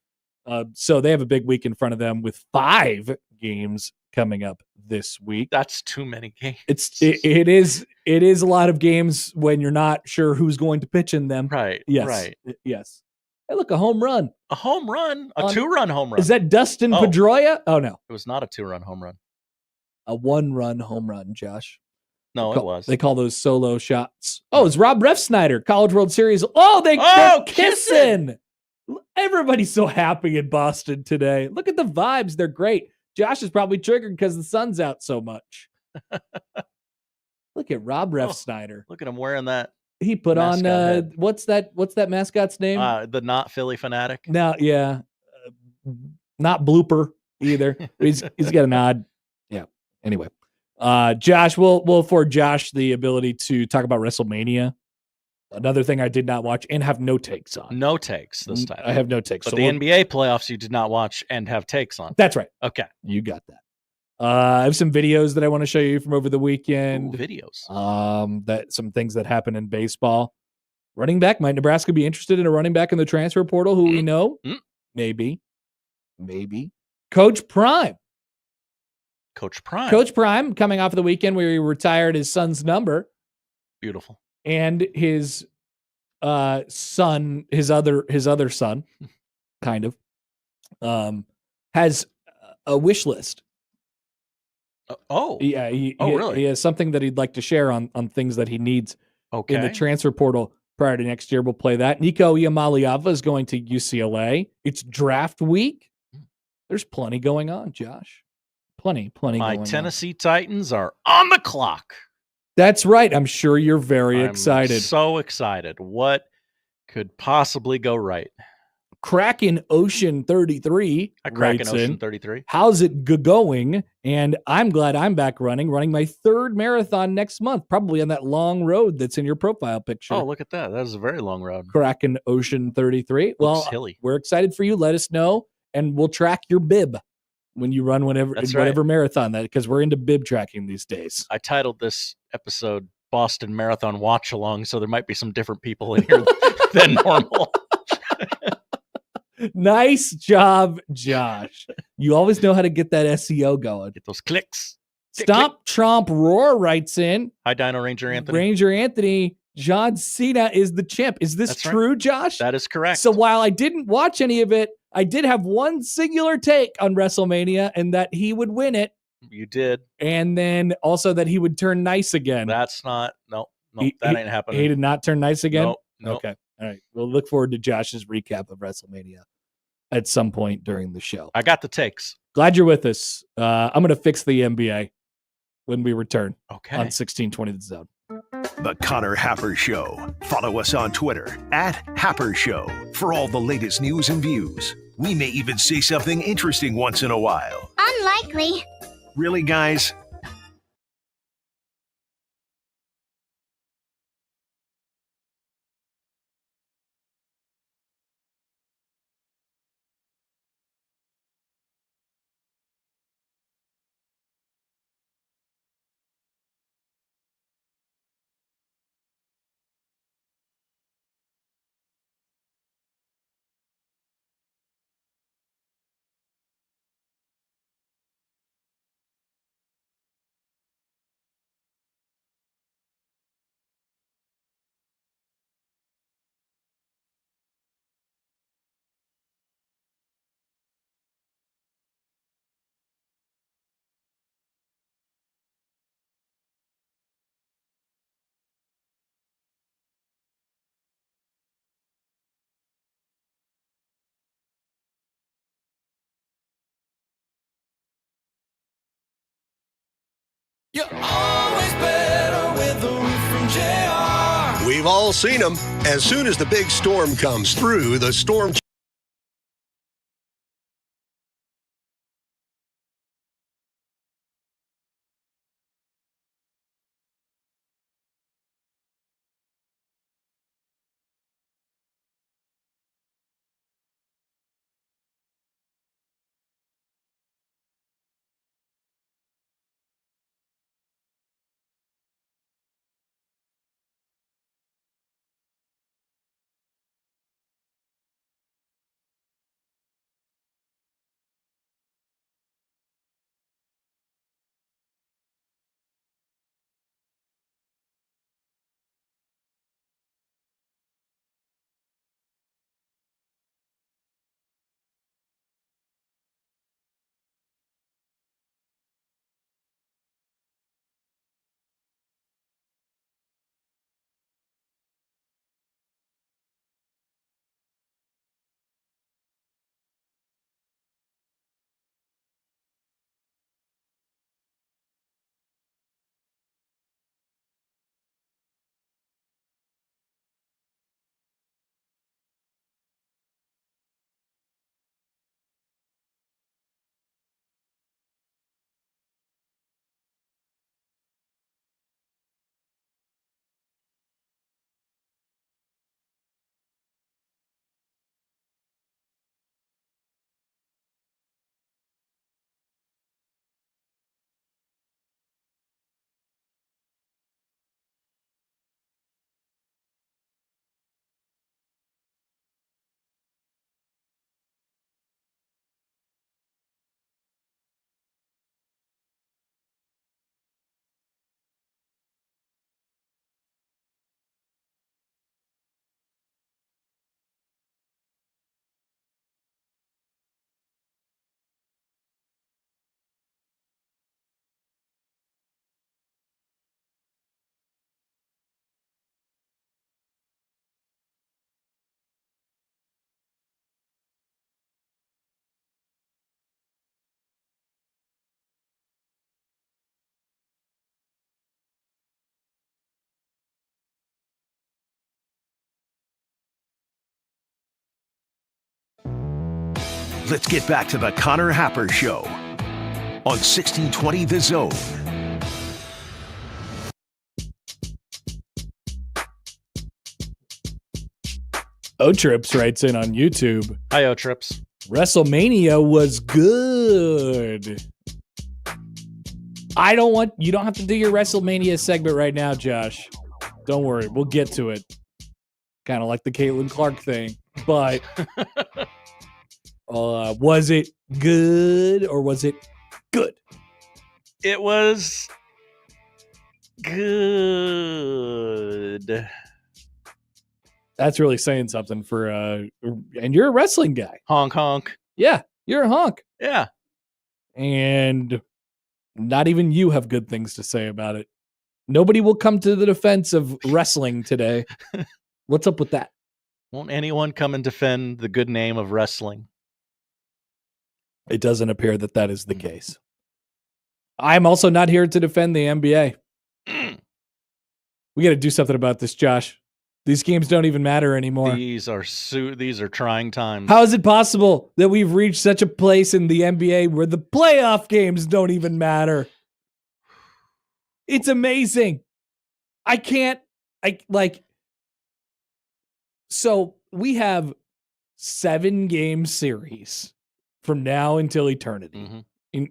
So they have a big week in front of them with 5 games coming up this week. That's too many games. It is a lot of games when you're not sure who's going to pitch in them. Right. Yes. Right. Yes. Hey, look, a home run. A home run? A 2-run home run. Is that Dustin Pedroia? Oh, no. It was not a 2-run home run. A 1-run home run, Josh. No, it was. They call those solo shots. Oh, it's Rob Refsnyder, College World Series. Oh, they're kissing. Everybody's so happy in Boston today. Look at the vibes. They're great. Josh is probably triggered because the sun's out so much. Look at Rob Refsnyder. Look at him wearing that. He put on what's that mascot's name? The Not Philly Fanatic. No, yeah. Not Blooper either. he's got an odd. Yeah. Anyway. Josh, we'll afford Josh the ability to talk about WrestleMania. Another thing I did not watch and have no takes on. No takes this time. I have no takes. But the NBA playoffs you did not watch and have takes on. That's right. Okay. You got that. I have some videos that I want to show you from over the weekend. Videos. That some things that happen in baseball. Running back. Might Nebraska be interested in a running back in the transfer portal who we know? Maybe. Coach Prime coming off of the weekend where he retired his son's number. Beautiful. And his son, his other son, kind of, has a wish list. Yeah. Really? He has something that he'd like to share on things that he needs in the transfer portal prior to next year. We'll play that. Nico Iamaliava is going to UCLA. It's draft week. There's plenty going on, Josh. Plenty going on. My Tennessee Titans are on the clock. That's right. I'm sure you're very excited. So excited. What could possibly go right? Kraken Ocean 33. Kraken Ocean 33. How's it going? And I'm glad I'm back running my 3rd marathon next month, probably on that long road that's in your profile picture. Oh, look at that. That is a very long road. Kraken Ocean 33. Looks hilly. We're excited for you. Let us know, and we'll track your bib when you run whatever marathon that, because we're into bib tracking these days. I titled this episode Boston Marathon Watchalong, so there might be some different people in here than normal. Nice job, Josh. You always know how to get that SEO going. Get those clicks. Stomp Tromp Roar writes in. Hi, Dino Ranger Anthony. John Cena is the champ. Is this true, Josh? That is correct. So while I didn't watch any of it, I did have one singular take on WrestleMania, and that he would win it. You did. And then also that he would turn nice again. That's not, that ain't happening. He did not turn nice again? No. Okay. All right. We'll look forward to Josh's recap of WrestleMania at some point during the show. I got the takes. Glad you're with us. I'm going to fix the NBA when we return on 1620 The Zone. The Connor Happer Show. Follow us on Twitter @Happer Show for all the latest news and views. We may even say something interesting once in a while. Unlikely. Really, guys? You're always better with a roof from JR. We've all seen them. As soon as the big storm comes through, the storm... Let's get back to the Connor Happer Show on 1620 The Zone. O-Trips writes in on YouTube. Hi, O-Trips. Wrestlemania was good. You don't have to do your Wrestlemania segment right now, Josh. Don't worry. We'll get to it. Kind of like the Caitlin Clark thing. But was it good or was it good? It was good. That's really saying something for and you're a wrestling guy. Honk honk. Yeah, you're a honk. Yeah. And not even you have good things to say about it. Nobody will come to the defense of wrestling today. What's up with that? Won't anyone come and defend the good name of wrestling? It doesn't appear that that is the case. I'm also not here to defend the NBA. We got to do something about this, Josh. These games don't even matter anymore. These are trying times. How is it possible that we've reached such a place in the NBA where the playoff games don't even matter? It's amazing. So we have 7-game series from now until eternity,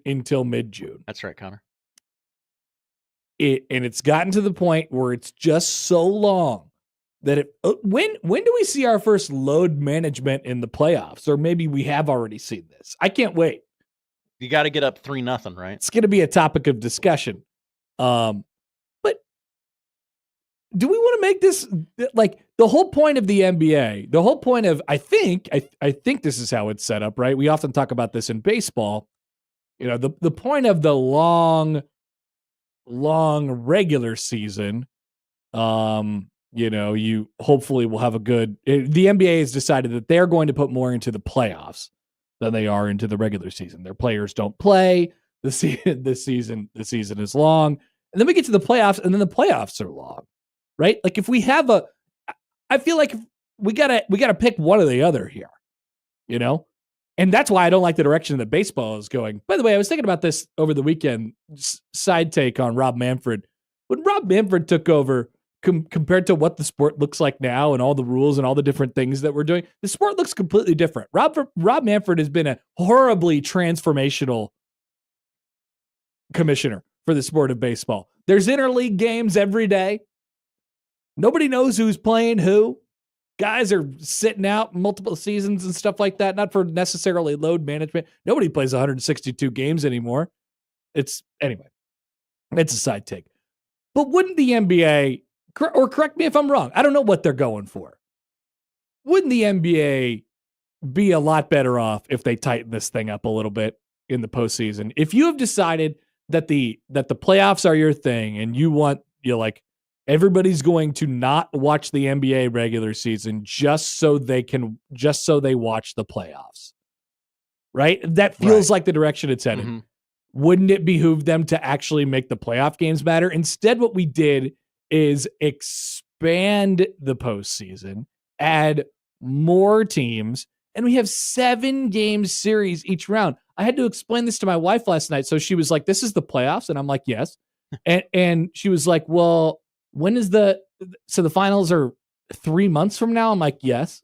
until mid-June. That's right, Connor. And it's gotten to the point where it's just so long that when do we see our first load management in the playoffs? Or maybe we have already seen this. I can't wait. You got to get up 3-0, right? It's going to be a topic of discussion. But do we want to make this like the whole point of the NBA? The whole point of I think this is how it's set up, right? We often talk about this in baseball. You know, the point of the long regular season, you hopefully will have a good. The NBA has decided that they're going to put more into the playoffs than they are into the regular season. Their players don't play the season is long. And then we get to the playoffs, and then the playoffs are long, right? Like if we have I feel like we gotta pick one or the other here, you know? And that's why I don't like the direction that baseball is going. By the way, I was thinking about this over the weekend, side take on Rob Manfred. When Rob Manfred took over, compared to what the sport looks like now and all the rules and all the different things that we're doing, the sport looks completely different. Rob Manfred has been a horribly transformational commissioner for the sport of baseball. There's interleague games every day. Nobody knows who's playing who. Guys are sitting out multiple seasons and stuff like that, not for necessarily load management. Nobody plays 162 games anymore. Anyway, it's a side take. But wouldn't the NBA, or correct me if I'm wrong, I don't know what they're going for. Wouldn't the NBA be a lot better off if they tighten this thing up a little bit in the postseason? If you have decided that the playoffs are your thing and everybody's going to not watch the NBA regular season just so they watch the playoffs, right? That feels like the direction it's headed. Mm-hmm. Wouldn't it behoove them to actually make the playoff games matter? Instead, what we did is expand the postseason, add more teams, and we have 7-game series each round. I had to explain this to my wife last night. So she was like, "This is the playoffs?" And I'm like, "Yes." and she was like, "Well, when is the finals are 3 months from now?" I'm like, "Yes."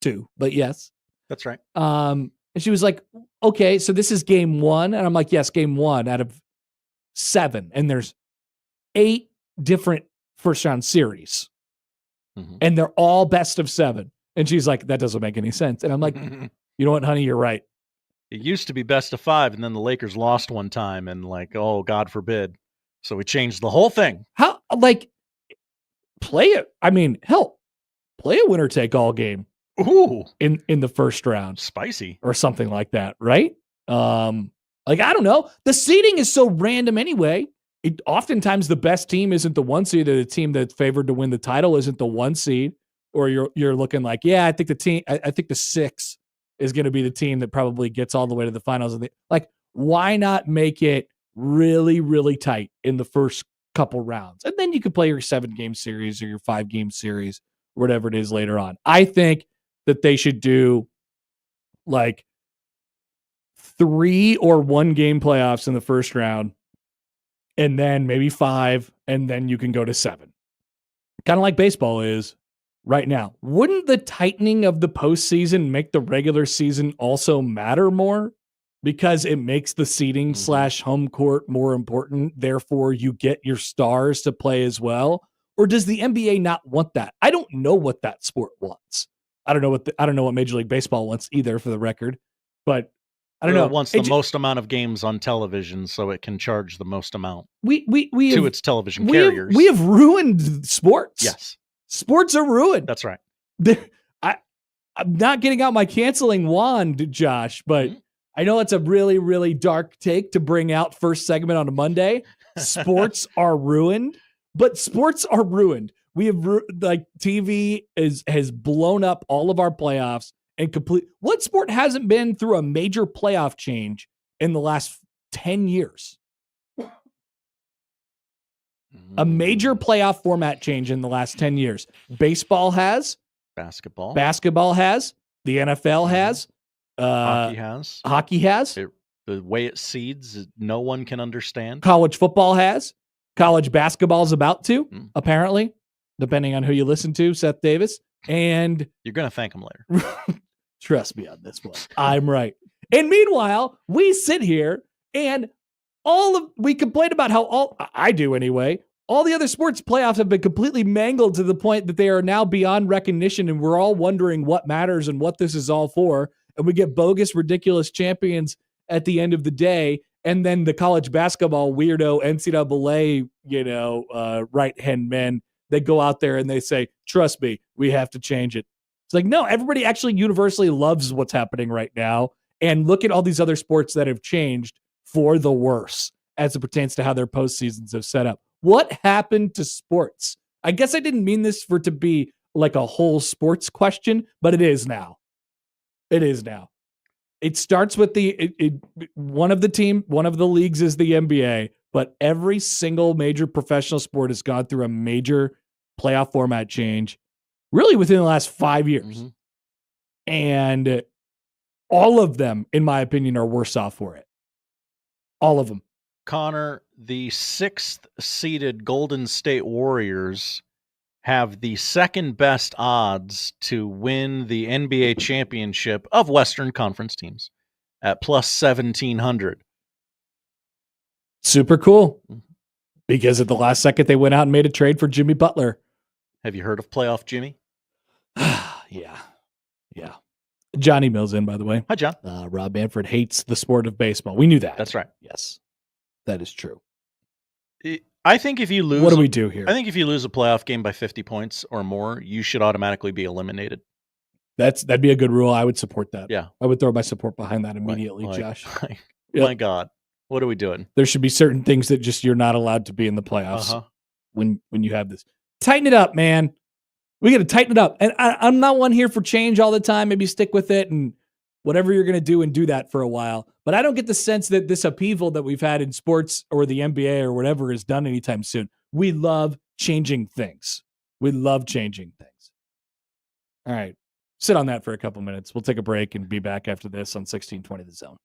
2, but yes. That's right. And she was like, "Okay, so this is game 1." And I'm like, "Yes, game 1 out of 7. And there's 8 different first round series. Mm-hmm. And they're all best of 7. And she's like, "That doesn't make any sense." And I'm like, "You know what, honey, you're right." It used to be best of 5, and then the Lakers lost one time, and oh, God forbid. So we changed the whole thing. How, play it. I mean, hell, play a winner take all game. Ooh. In the first round. Spicy. Or something like that, right? I don't know. The seeding is so random anyway. Oftentimes the best team isn't the 1 seed, or the team that's favored to win the title isn't the 1 seed. Or you're looking like, I think the 6 is going to be the team that probably gets all the way to the finals. Why not make it really, really tight in the first couple rounds? And then you could play your 7-game series or your 5-game series, or whatever it is later on. I think that they should do 3 or 1-game playoffs in the first round, and then maybe 5, and then you can go to 7. Kind of like baseball is right now. Wouldn't the tightening of the postseason make the regular season also matter more? Because it makes the seeding / home court more important. Therefore, you get your stars to play as well. Or does the NBA not want that? I don't know what that sport wants. I don't know what Major League Baseball wants either, for the record. But I don't know. It wants the most amount of games on television so it can charge the most amount to its television carriers. We have ruined sports. Yes. Sports are ruined. That's right. I'm not getting out my canceling wand, Josh, but I know it's a really, really dark take to bring out first segment on a Monday. Sports are ruined, but sports are ruined. We have TV has blown up all of our playoffs and what sport hasn't been through a major playoff change in the last 10 years? A major playoff format change in the last 10 years. Baseball has. Basketball has. The NFL has. Hockey has. The way it seeds, no one can understand. College football has. College basketball is about to, apparently, depending on who you listen to, Seth Davis. And you're going to thank him later. Trust me on this one. I'm right. And meanwhile, we sit here and we complain about how I do anyway, all the other sports playoffs have been completely mangled to the point that they are now beyond recognition, and we're all wondering what matters and what this is all for. And we get bogus, ridiculous champions at the end of the day. And then the college basketball weirdo NCAA, right-hand men, they go out there and they say, "Trust me, we have to change it." It's like, no, everybody actually universally loves what's happening right now. And look at all these other sports that have changed for the worse as it pertains to how their postseasons have set up. What happened to sports? I guess I didn't mean this to be like a whole sports question, but it is now. It is now. It starts with one of the leagues is the NBA, but every single major professional sport has gone through a major playoff format change really within the last 5 years. Mm-hmm. And all of them, in my opinion, are worse off for it. All of them. Connor, the 6th seeded Golden State Warriors have the second best odds to win the NBA championship of Western Conference teams at plus 1,700. Super cool. Because at the last second, they went out and made a trade for Jimmy Butler. Have you heard of Playoff Jimmy? Yeah. Johnny Mills in, by the way. Hi, John. Rob Manfred hates the sport of baseball. We knew that. That's right. Yes. That is true. I think if you lose... What do we do here? I think if you lose a playoff game by 50 points or more, you should automatically be eliminated. That'd be a good rule. I would support that. Yeah. I would throw my support behind that immediately, Josh. My God. What are we doing? There should be certain things that just you're not allowed to be in the playoffs when you have this. Tighten it up, man. We got to tighten it up. And I'm not one here for change all the time. Maybe stick with it and whatever you're going to do and do that for a while. But I don't get the sense that this upheaval that we've had in sports or the NBA or whatever is done anytime soon. We love changing things. We love changing things. All right. Sit on that for a couple minutes. We'll take a break and be back after this on 1620 The Zone.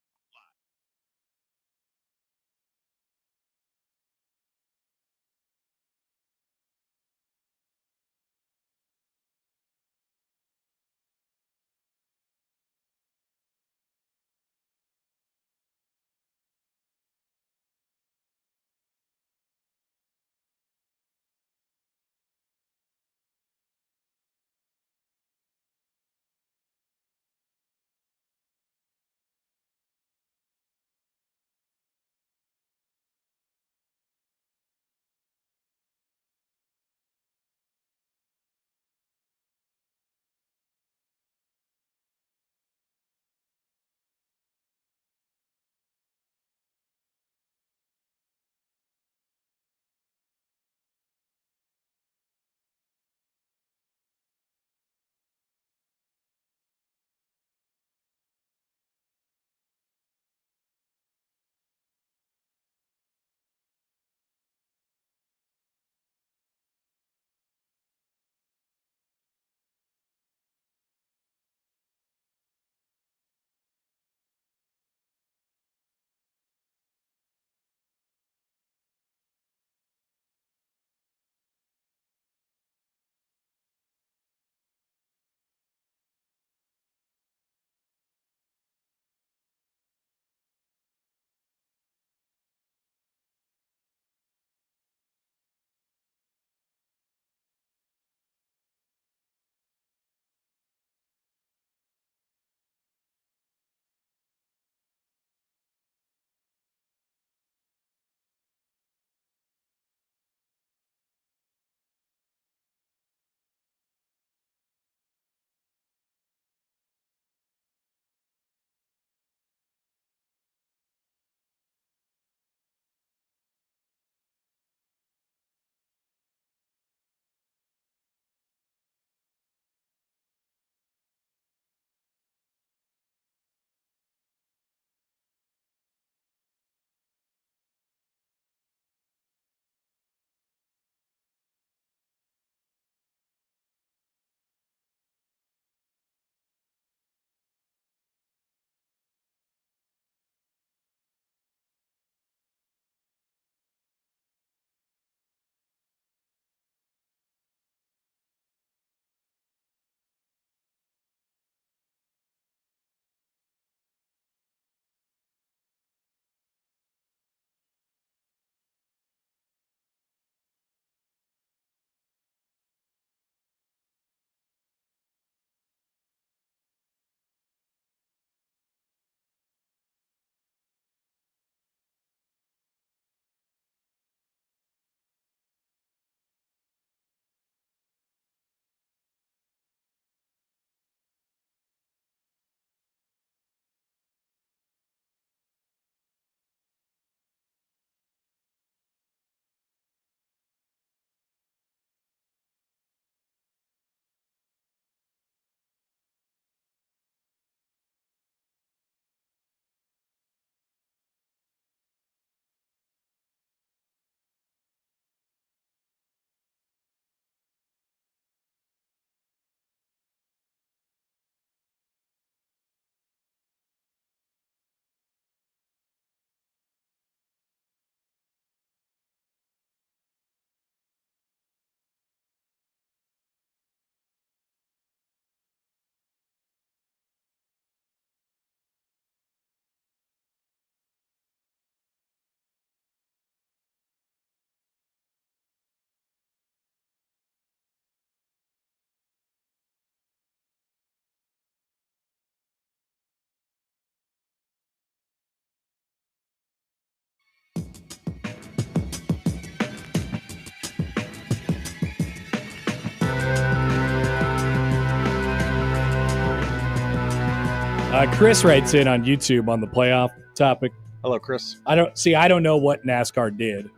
Chris writes in on YouTube on the playoff topic. Hello, Chris. I don't know what NASCAR did,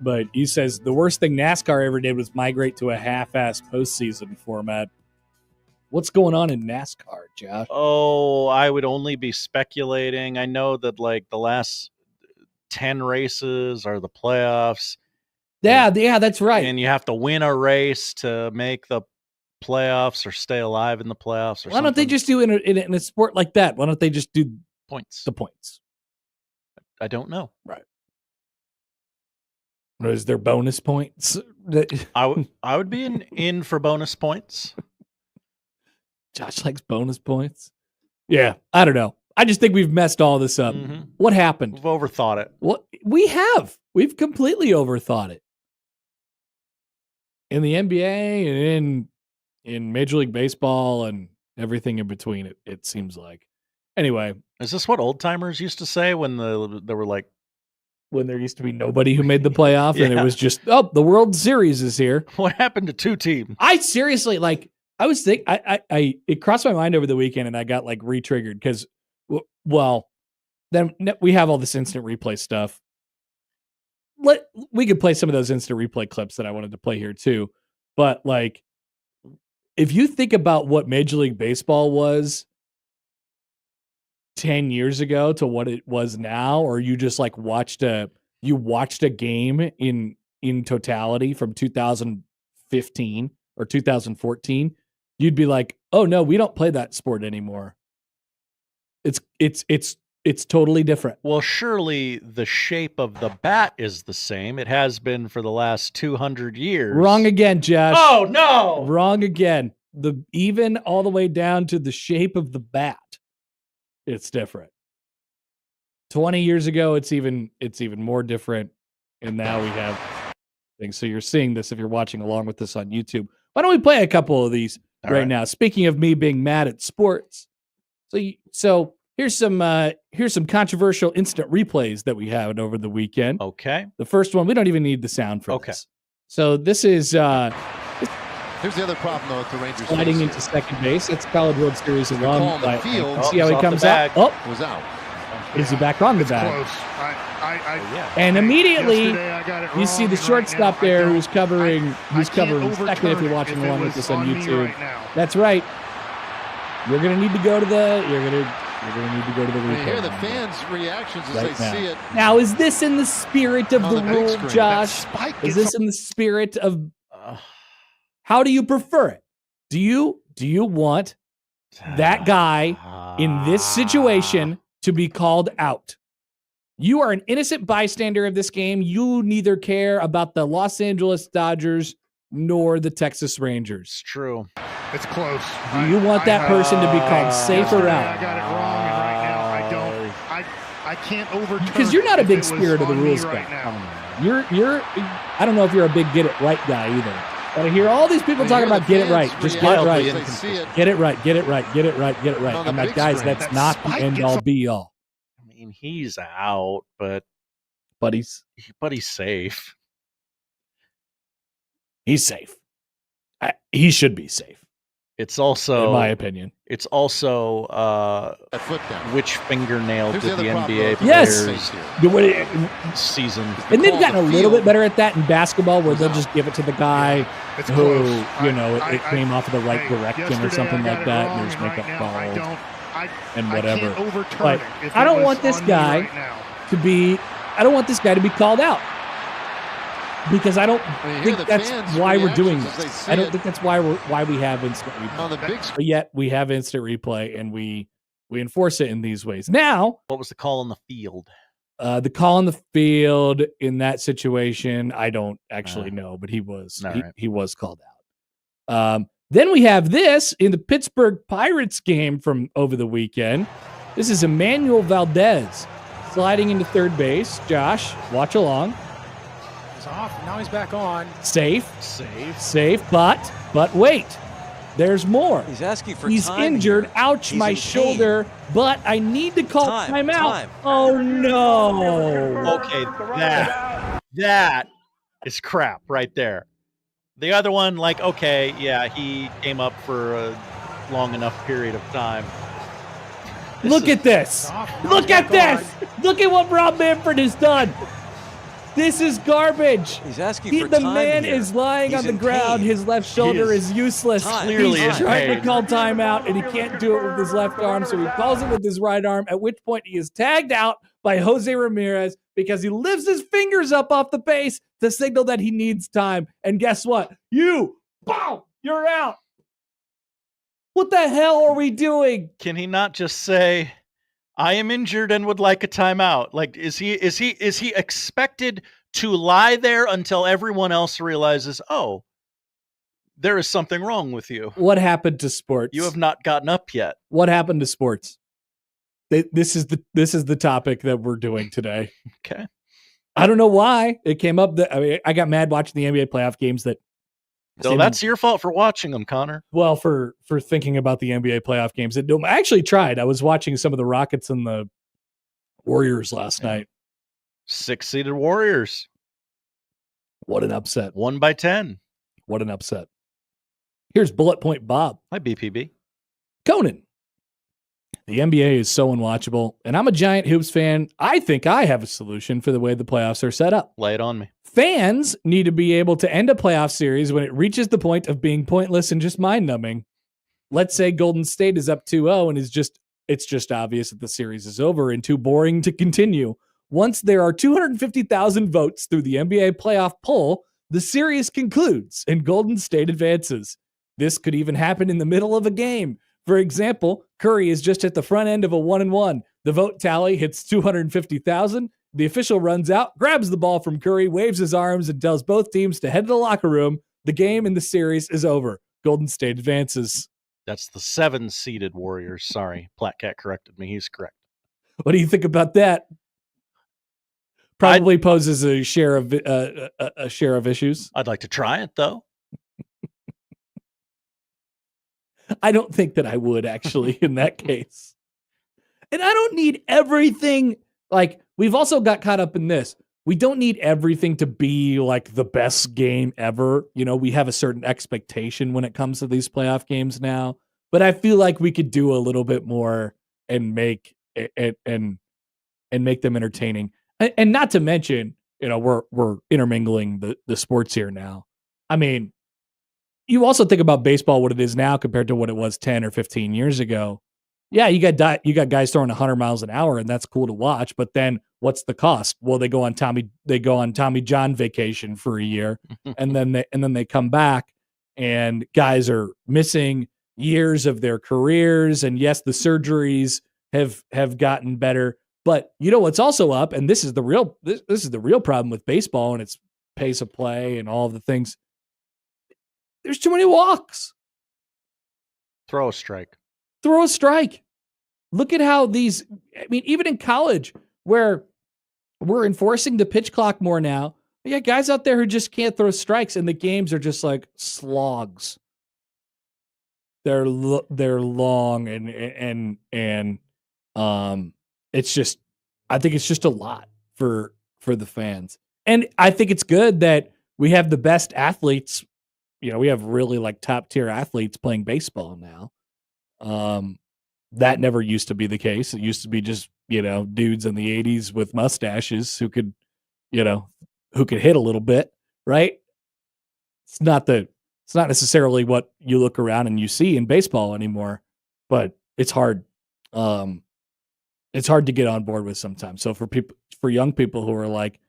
but he says the worst thing NASCAR ever did was migrate to a half-ass postseason format. What's going on in NASCAR, Josh? Oh, I would only be speculating. I know that like the last 10 races are the playoffs. Yeah, that's right. And you have to win a race to make the playoffs or stay alive in the playoffs. Or Why don't they just do in a sport like that? Why don't they just do points? The points. I don't know. Right. Or is there bonus points? I would be in for bonus points. Josh likes bonus points. Yeah, I don't know. I just think we've messed all this up. Mm-hmm. What happened? We've overthought it. What we have. We've completely overthought it. In the NBA and in Major League Baseball and everything in between, it seems like. Anyway. Is this what old timers used to say when they were like, when there used to be nobody who made the playoff and it was just, oh, the World Series is here. What happened to two teams? I seriously, I was thinking, it crossed my mind over the weekend and I got re-triggered because, well, then we have all this instant replay stuff. We could play some of those instant replay clips that I wanted to play here too. But if you think about what Major League Baseball was 10 years ago to what it was now, or you just watched a game in totality from 2015 or 2014, you'd be like, oh no, we don't play that sport anymore. It's totally different. Well, surely the shape of the bat is the same. It has been for the last 200 years. Wrong again, Josh. Oh no. Wrong again. Even all the way down to the shape of the bat. It's different. 20 years ago, it's even more different. And now we have things. So you're seeing this if you're watching along with us on YouTube. Why don't we play a couple of these right now? Speaking of me being mad at sports. So here's some controversial instant replays that we had over the weekend. Okay. The first one, we don't even need the sound for this. So this is here's the other problem though with the Rangers sliding into second base. It's College World Series alum. Field. See how he comes out? Oh, was out. Is he back on the bag? And immediately you see the shortstop there who's covering second if you're watching along with us on YouTube. That's right. You're gonna need to go to the replay. You hear the fans' reactions as they see it. Now, is this in the spirit of the rule, Josh? Is this in the spirit of how do you prefer it? Do you want that guy in this situation to be called out? You are an innocent bystander of this game. You neither care about the Los Angeles Dodgers nor the Texas Rangers. It's true. It's close. Do you want that person to be called safe or out? I got it wrong, and right now I don't. I can't overturn. Because you're not a big spirit of the rules guy. You're. I don't know if you're a big get it right guy either. But I hear all these people talking about get it right. Just get it right. Get it right. Get it right. Get it right. Get it right. I'm like, guys, that's not the end all be all. I mean, he's out, but he's safe. He's safe. He should be safe. It's also, in my opinion, it's also a foot down. Which fingernail did the NBA players season? And they've gotten a little bit better at that in basketball, where they'll just give it to the guy who, it came off of the right direction or something like that, and there's makeup calls and whatever. But I don't want this guy to be. I don't want this guy to be called out. Because I don't think that's why we're doing this. I don't think that's why we have instant replay. But yet we have instant replay and we enforce it in these ways. Now, what was the call on the field? The call on the field in that situation, I don't actually know, but he was called out. Then we have this in the Pittsburgh Pirates game from over the weekend. This is Emmanuel Valdez sliding into third base. Josh, watch along. Off. Now he's back on. Safe. But wait. There's more. He's asking for He's time injured. here. Ouch, He's my in shoulder. pain. But I need to call timeout. Oh, no. Okay, that is crap right there. The other one, he came up for a long enough period of time. Look at this. Look at this. Look at what Rob Manfred has done. This is garbage. He's asking for the time man here. is lying He's on the in ground. pain. His left shoulder is useless. Clearly He's in trying to pain. call timeout, and he can't do it with his left arm, so he calls it with his right arm, at which point he is tagged out by Jose Ramirez because he lifts his fingers up off the base to signal that he needs time. And guess what? You're out. What the hell are we doing? Can he not just say, I am injured and would like a timeout? Like, is he expected to lie there until everyone else realizes, oh, there is something wrong with you? What happened to sports? You have not gotten up yet. What happened to sports? This is the topic that we're doing today. Okay. I don't know why it came up. I got mad watching the NBA playoff games. So that's your fault for watching them, Connor. Well, for thinking about the NBA playoff games. I actually tried. I was watching some of the Rockets and the Warriors last night. 6-seeded Warriors. What an upset. 1-10. What an upset. Here's Bullet Point Bob. Hi, BPB. Conan. The NBA is so unwatchable, and I'm a giant hoops fan. I think I have a solution for the way the playoffs are set up. Lay it on me. Fans need to be able to end a playoff series when it reaches the point of being pointless and just mind-numbing. Let's say Golden State is up 2-0 and it's just obvious that the series is over and too boring to continue. Once there are 250,000 votes through the NBA playoff poll, the series concludes and Golden State advances. This could even happen in the middle of a game. For example, Curry is just at the front end of a 1-1. The vote tally hits 250,000. The official runs out, grabs the ball from Curry, waves his arms, and tells both teams to head to the locker room. The game and the series is over. Golden State advances. That's the 7-seeded Warriors. Sorry, Platcat corrected me. He's correct. What do you think about that? Probably poses a share of issues. I'd like to try it, though. I don't think that I would actually in that case. And I don't need everything. Like, we've also got caught up in this. We don't need everything to be like the best game ever. You know, we have a certain expectation when it comes to these playoff games now, but I feel like we could do a little bit more and make it and make them entertaining. And not to mention, you know, we're intermingling the sports here now. I mean, you also think about baseball, what it is now compared to what it was 10 or 15 years ago. Yeah, you got guys throwing 100 miles an hour, and that's cool to watch. But then, what's the cost? Well, they go on Tommy John vacation for a year, and then they come back, and guys are missing years of their careers. And yes, the surgeries have gotten better, but you know what's also up, and this is the real problem with baseball and its pace of play and all of the things. There's too many walks. Throw a strike. Throw a strike. Look at how even in college where we're enforcing the pitch clock more now, we got guys out there who just can't throw strikes and the games are just like slogs. They're long and it's just, I think it's just a lot for the fans. And I think it's good that we have the best athletes. You know, we have really like top tier athletes playing baseball now. That never used to be the case. It used to be just, you know, dudes in the 80s with mustaches who could hit a little bit, right? It's not necessarily what you look around and you see in baseball anymore, but it's hard. It's hard to get on board with sometimes. So for young people who are like,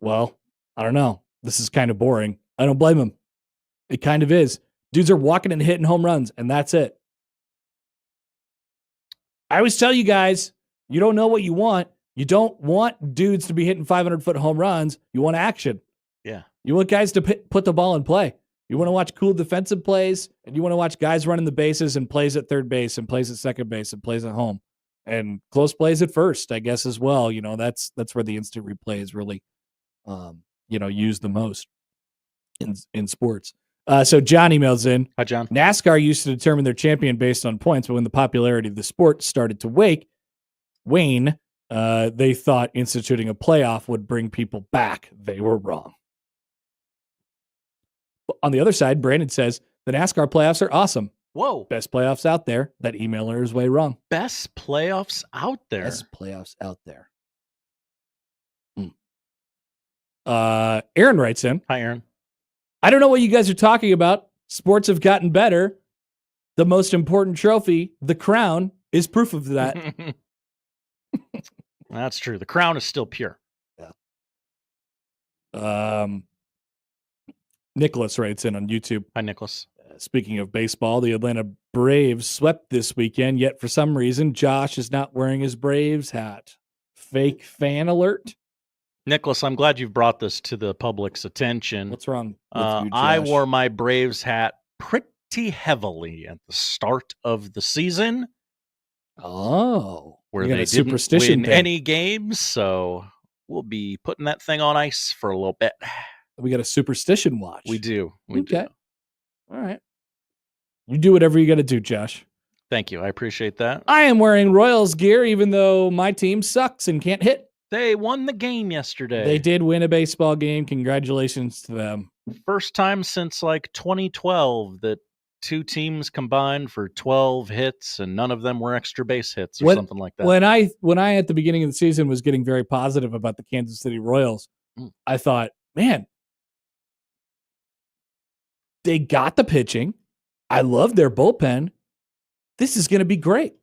well, I don't know, this is kind of boring. I don't blame them. It kind of is. Dudes are walking and hitting home runs, and that's it. I always tell you guys, you don't know what you want. You don't want dudes to be hitting 500-foot home runs. You want action. Yeah. You want guys to put the ball in play. You want to watch cool defensive plays, and you want to watch guys running the bases and plays at third base and plays at second base and plays at home and close plays at first, I guess, as well. You know, that's where the instant replay is really, used the most in sports. So John emails in. Hi, John. NASCAR used to determine their champion based on points, but when the popularity of the sport started to wane, they thought instituting a playoff would bring people back. They were wrong. On the other side, Brandon says the NASCAR playoffs are awesome. Whoa. Best playoffs out there. That emailer is way wrong. Best playoffs out there. Best playoffs out there. Aaron writes in. Hi, Aaron. I don't know what you guys are talking about. Sports have gotten better. The most important trophy, the crown, is proof of that. That's true. The crown is still pure. Yeah. Nicholas writes in on YouTube. Hi, Nicholas. Speaking of baseball, the Atlanta Braves swept this weekend, yet for some reason, Josh is not wearing his Braves hat. Fake fan alert. Nicholas, I'm glad you've brought this to the public's attention. What's wrong with you, Josh? I wore my Braves hat pretty heavily at the start of the season. Oh. Where they didn't win any games, so we'll be putting that thing on ice for a little bit. We got a superstition watch. We do. We do. All right. You do whatever you got to do, Josh. Thank you. I appreciate that. I am wearing Royals gear, even though my team sucks and can't hit. They won the game yesterday. They did win a baseball game. Congratulations to them. First time since like 2012 that two teams combined for 12 hits and none of them were extra base hits or something like that. When I at the beginning of the season was getting very positive about the Kansas City Royals, I thought, man, they got the pitching. I love their bullpen. This is going to be great.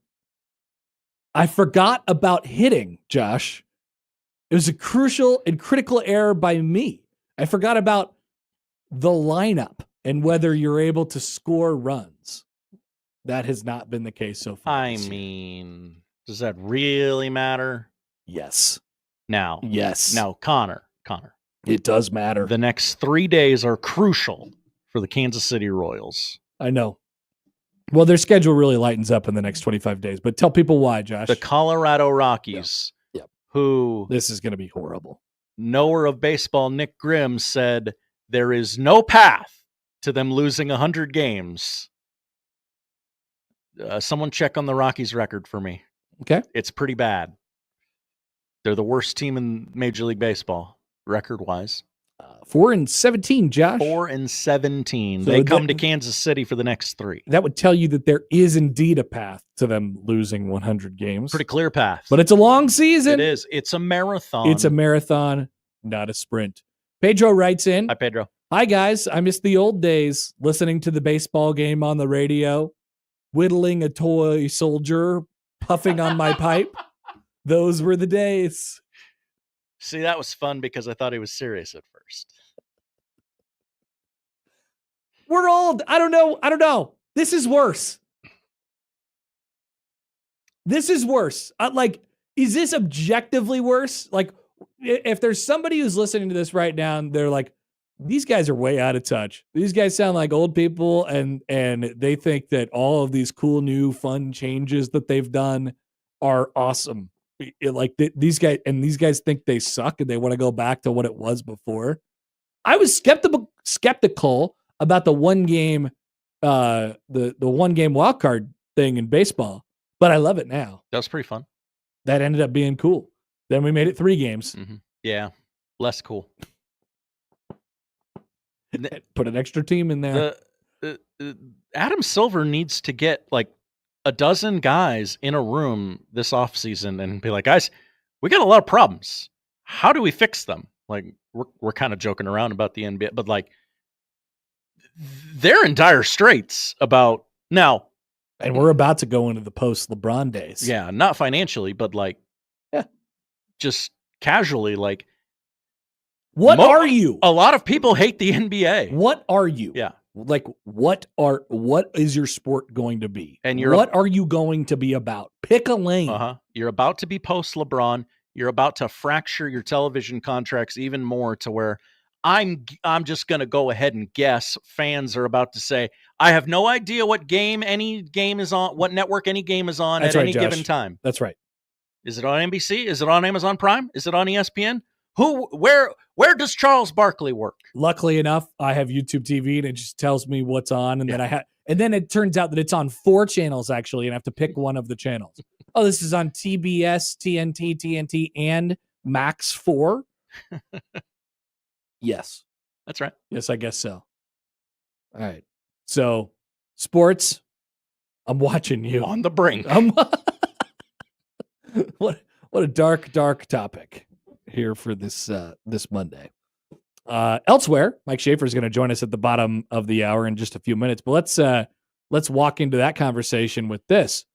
I forgot about hitting, Josh. It was a crucial and critical error by me. I forgot about the lineup and whether you're able to score runs. That has not been the case so far. I mean, does that really matter? Yes. Now, Connor. It does matter. The next 3 days are crucial for the Kansas City Royals. I know. Well, their schedule really lightens up in the next 25 days, but tell people why, Josh. The Colorado Rockies, who this is going to be horrible. Knower of baseball Nick Grimm said there is no path to them losing 100 games. Someone check on the Rockies record for me. Okay. It's pretty bad. They're the worst team in Major League Baseball, record-wise. 4-17, Josh. 4-17. So they come to Kansas City for the next 3. That would tell you that there is indeed a path to them losing 100 games. Pretty clear path. But it's a long season. It is. It's a marathon. It's a marathon, not a sprint. Pedro writes in. Hi, Pedro. Hi, guys. I miss the old days, listening to the baseball game on the radio, whittling a toy soldier, puffing on my pipe. Those were the days. See, that was fun because I thought he was serious at first. We're old. I don't know. This is worse. Is this objectively worse? Like, if there's somebody who's listening to this right now and they're like, these guys are way out of touch. These guys sound like old people and they think that all of these cool, new, fun changes that they've done are awesome. These guys think they suck and they want to go back to what it was before. I was skeptical about the one game wild card thing in baseball, but I love it now. That was pretty fun. That ended up being cool. Then we made it 3 games. Mm-hmm. Yeah, less cool. Put an extra team in there. Adam Silver needs to get like a dozen guys in a room this offseason and be like, guys, we got a lot of problems. How do we fix them? Like, we're kind of joking around about the NBA, but like, they're in dire straits about now. And we're about to go into the post LeBron days. Yeah, not financially, but like, just casually, like, what are you? A lot of people hate the NBA. What are you? Yeah. Like, what is your sport going to be? And what are you going to be about? Pick a lane. You're about to be post LeBron. You're about to fracture your television contracts even more to where I'm just going to go ahead and guess fans are about to say, I have no idea what game any game is on, what network any game is on at any given time. That's right. Is it on NBC? Is it on Amazon Prime? Is it on ESPN? Where does Charles Barkley work? Luckily enough, I have YouTube TV and it just tells me what's on. And then it turns out that it's on 4 channels actually, and I have to pick one of the channels. Oh, this is on TBS, TNT, and Max 4. Yes. That's right. Yes, I guess so. All right. So sports, I'm watching you. On the brink. What a dark topic here for this this Monday. Elsewhere, Mike Schaefer is going to join us at the bottom of the hour in just a few minutes. But let's walk into that conversation with this.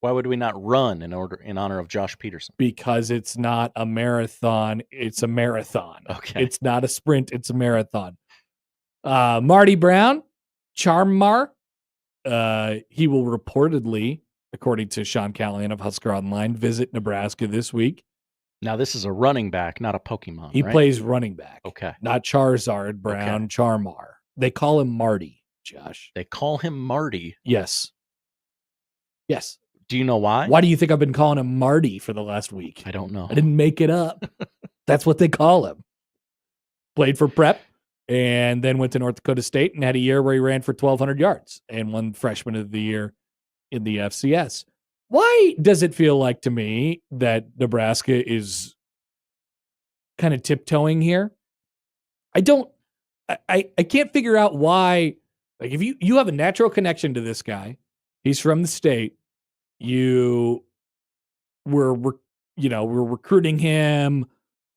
Why would we not run in honor of Josh Peterson? Because it's not a marathon; it's a marathon. Okay, it's not a sprint; it's a marathon. Marty Brown, Charmar, he will reportedly, according to Sean Callahan of Husker Online, visit Nebraska this week. Now, this is a running back, not a Pokemon. He right? plays running back. Okay, not Charizard Brown, okay. Charmar. They call him Marty, Josh. They call him Marty. Yes. Do you know why? Why do you think I've been calling him Marty for the last week? I don't know. I didn't make it up. That's what they call him. Played for Prep and then went to North Dakota State and had a year where he ran for 1,200 yards and won Freshman of the Year in the FCS. Why does it feel like to me that Nebraska is kind of tiptoeing here? I can't figure out why. Like, if you have a natural connection to this guy, he's from the state. We're recruiting him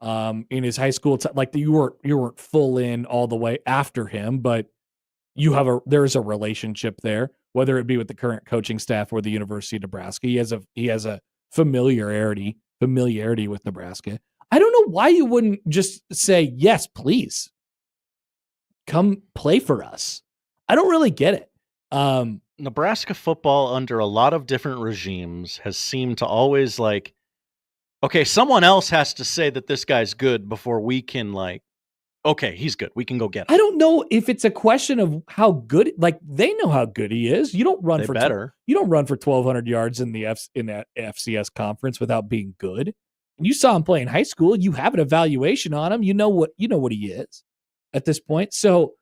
in his high school. Like you weren't full in all the way after him, but there's a relationship there, whether it be with the current coaching staff or the University of Nebraska. He has a familiarity with Nebraska. I don't know why you wouldn't just say, yes, please come play for us. I don't really get it. Nebraska football under a lot of different regimes has seemed to always like, okay, someone else has to say that this guy's good before we can okay, he's good. We can go get him. I don't know if it's a question of how good, like they know how good he is. You don't run for 1,200 yards in that FCS conference without being good. And you saw him play in high school. You have an evaluation on him. You know what he is at this point. So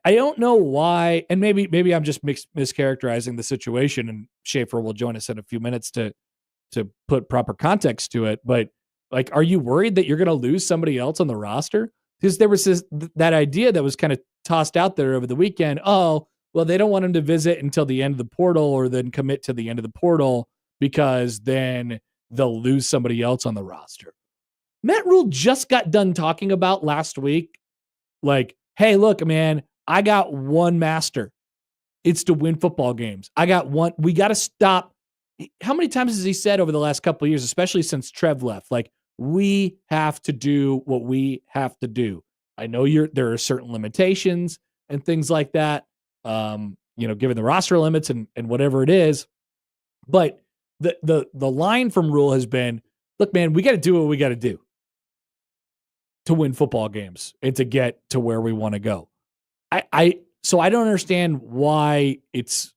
I don't know why, and maybe I'm just mischaracterizing the situation, and Schaefer will join us in a few minutes to put proper context to it. But like, are you worried that you're going to lose somebody else on the roster? Because there was that idea that was kind of tossed out there over the weekend. Oh, well, they don't want him to visit until the end of the portal or then commit to the end of the portal because then they'll lose somebody else on the roster. Matt Rule just got done talking about last week, like, hey, look, man, I got one master. It's to win football games. I got one. We got to stop. How many times has he said over the last couple of years, especially since Trev left, like, we have to do what we have to do. I know there are certain limitations and things like that, given the roster limits and whatever it is. But the line from Rule has been, look, man, we got to do what we got to do to win football games and to get to where we want to go. So I don't understand why it's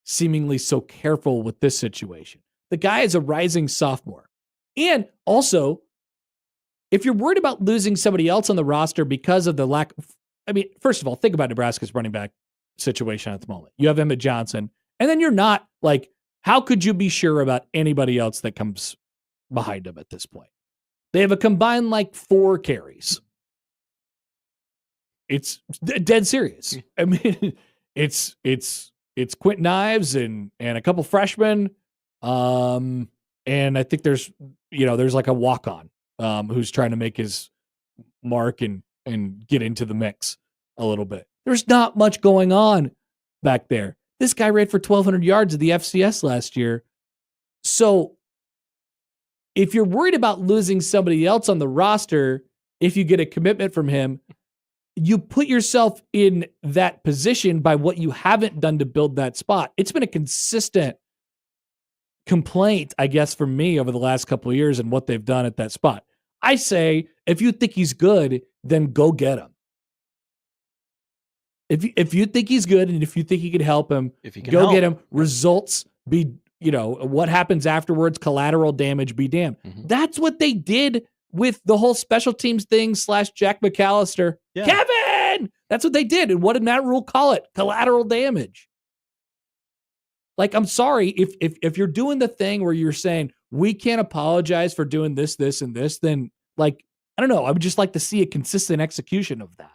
seemingly so careful with this situation. The guy is a rising sophomore. And also, if you're worried about losing somebody else on the roster because of the lack of, first of all, think about Nebraska's running back situation at the moment. You have Emmett Johnson, and then you're not like, how could you be sure about anybody else that comes behind him at this point? They have a combined 4 carries. It's dead serious. It's Quentin Ives and a couple freshmen. And I think there's like a walk-on who's trying to make his mark and get into the mix a little bit. There's not much going on back there. This guy ran for 1,200 yards at the FCS last year. So if you're worried about losing somebody else on the roster, if you get a commitment from him, you put yourself in that position by what you haven't done to build that spot. It's been a consistent complaint, I guess, for me over the last couple of years and what they've done at that spot. I say, if you think he's good, then go get him. If you think he's good and if you think he can help him, get him. Results be, what happens afterwards, collateral damage be damned. Mm-hmm. That's what they did with the whole special teams thing / Jack McAllister. Yeah. Kevin! That's what they did. And what did Matt Rule call it? Collateral damage. Like, I'm sorry, if you're doing the thing where you're saying, we can't apologize for doing this, this, and this, then, I don't know. I would just like to see a consistent execution of that.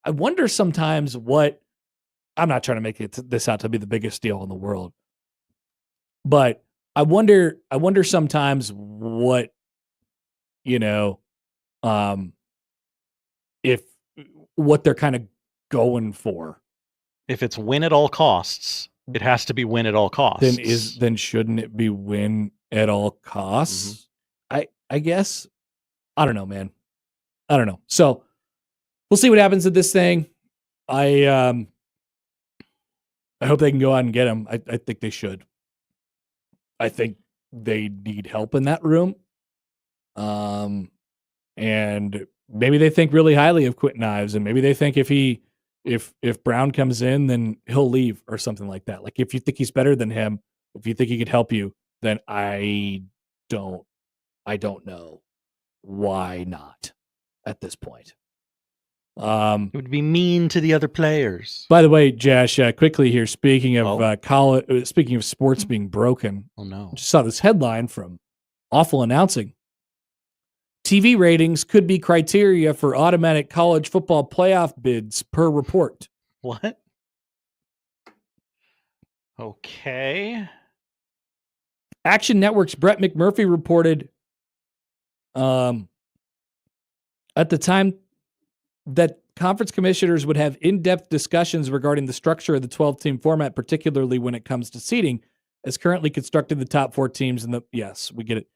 I wonder sometimes what I'm not trying to make this out to be the biggest deal in the world, but I wonder sometimes what, if what they're kind of going for. If it's win at all costs, it has to be win at all costs. Then shouldn't it be win at all costs? I guess. I don't know, man. I don't know. So we'll see what happens with this thing. I hope they can go out and get him. I think they should. I think they need help in that room. And maybe they think really highly of Quentin Ives, and maybe they think if Brown comes in, then he'll leave or something like that. Like if you think he's better than him, if you think he could help you, then I don't know why not at this point. It would be mean to the other players. By the way, Josh, quickly here, speaking of speaking of sports being broken. Oh no! I just saw this headline from Awful Announcing. TV ratings could be criteria for automatic college football playoff bids per report. What? Okay. Action Network's Brett McMurphy reported at the time that conference commissioners would have in-depth discussions regarding the structure of the 12-team format, particularly when it comes to seeding. As currently constructed, the top 4 teams yes, we get it.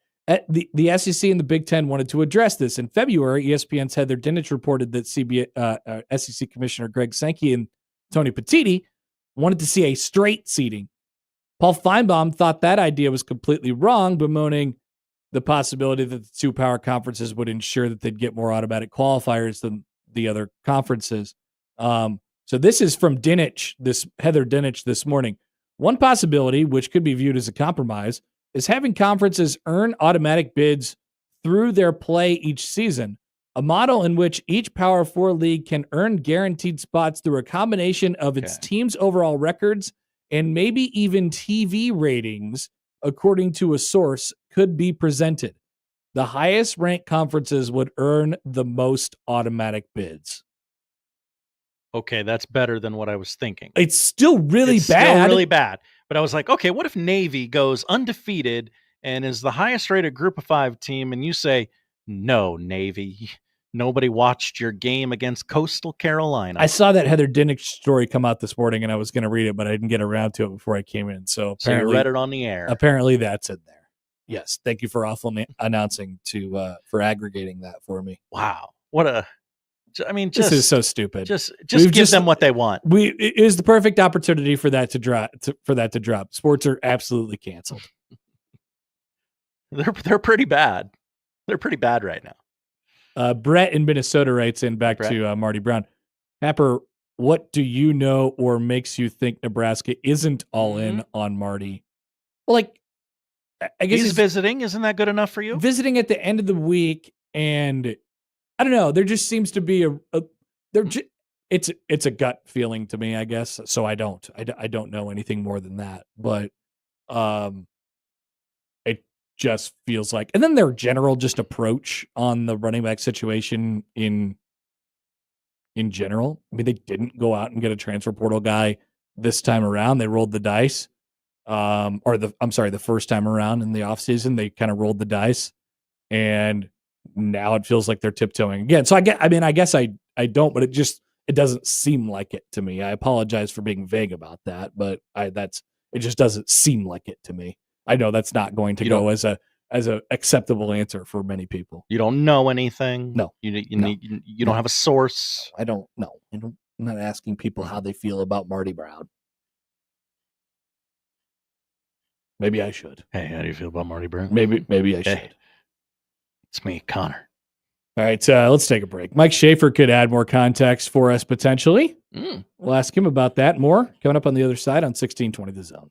The SEC and the Big Ten wanted to address this. In February, ESPN's Heather Dinich reported that SEC Commissioner Greg Sankey and Tony Petitti wanted to see a straight seeding. Paul Feinbaum thought that idea was completely wrong, bemoaning the possibility that the 2 power conferences would ensure that they'd get more automatic qualifiers than the other conferences. So this is from Heather Dinich this morning. One possibility, which could be viewed as a compromise, is having conferences earn automatic bids through their play each season, a model in which each Power 4 league can earn guaranteed spots through a combination of its team's overall records and maybe even TV ratings, according to a source, could be presented. The highest ranked conferences would earn the most automatic bids. Okay, that's better than what I was thinking. It's still really bad. Still really bad. But I was like, okay, what if Navy goes undefeated and is the highest rated Group of 5 team, and you say, no, Navy, nobody watched your game against Coastal Carolina. I saw that Heather Dinich story come out this morning, and I was going to read it, but I didn't get around to it before I came in. So you read it on the air. Apparently that's in there. Yes. Thank you for Awful Announcing for aggregating that for me. Wow. This is so stupid. Just give them what they want. It is the perfect opportunity for that to drop. Sports are absolutely canceled. They're pretty bad. They're pretty bad right now. Brett in Minnesota writes in back to Marty Brown. Happer, what do you know or makes you think Nebraska isn't all in on Marty? Well, I guess he's visiting. Isn't that good enough for you? Visiting at the end of the week, and I don't know. There just seems to be it's a gut feeling to me, I guess. So I don't know anything more than that, but it just feels like, and then their general just approach on the running back situation in general. I mean, they didn't go out and get a transfer portal guy this time around. They rolled the dice, the first time around in the offseason, they kind of rolled the dice, and now it feels like they're tiptoeing again. So I guess I don't, but it doesn't seem like it to me. I apologize for being vague about that, but it just doesn't seem like it to me. I know that's not going to go as a acceptable answer for many people. You don't know anything. No, you don't have a source. I don't know. I'm not asking people how they feel about Marty Brown. Maybe I should. Hey, how do you feel about Marty Brown? Maybe I should. It's me, Connor. All right, let's take a break. Mike Schaefer could add more context for us potentially. We'll ask him about that more coming up on the other side on 1620 The Zone.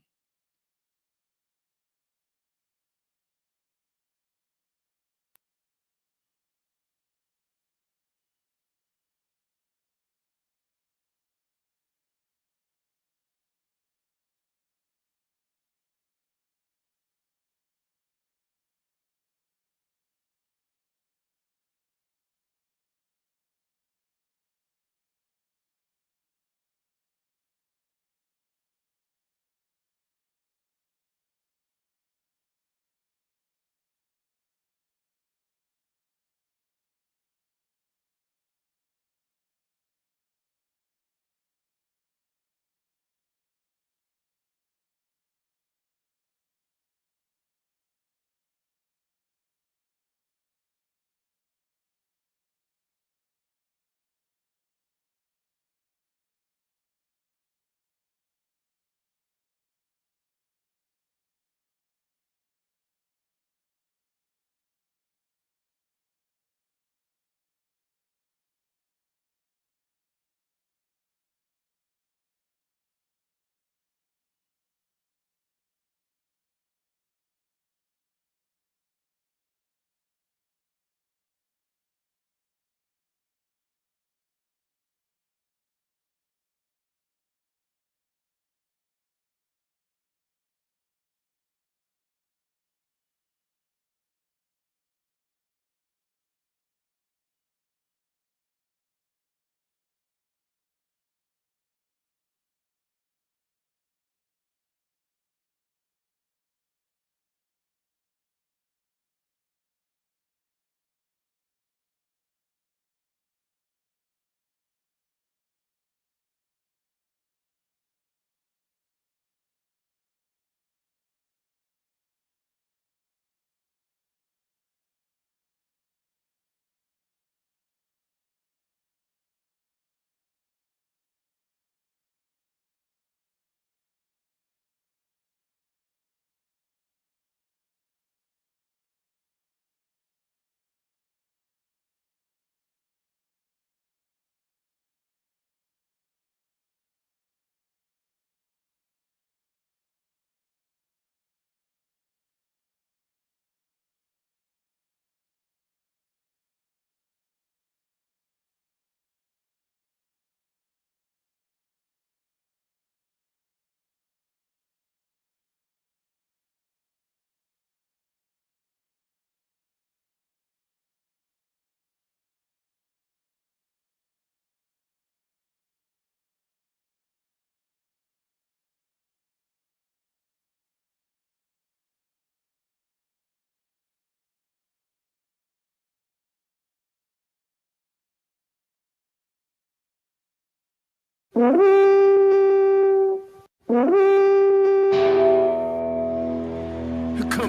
Come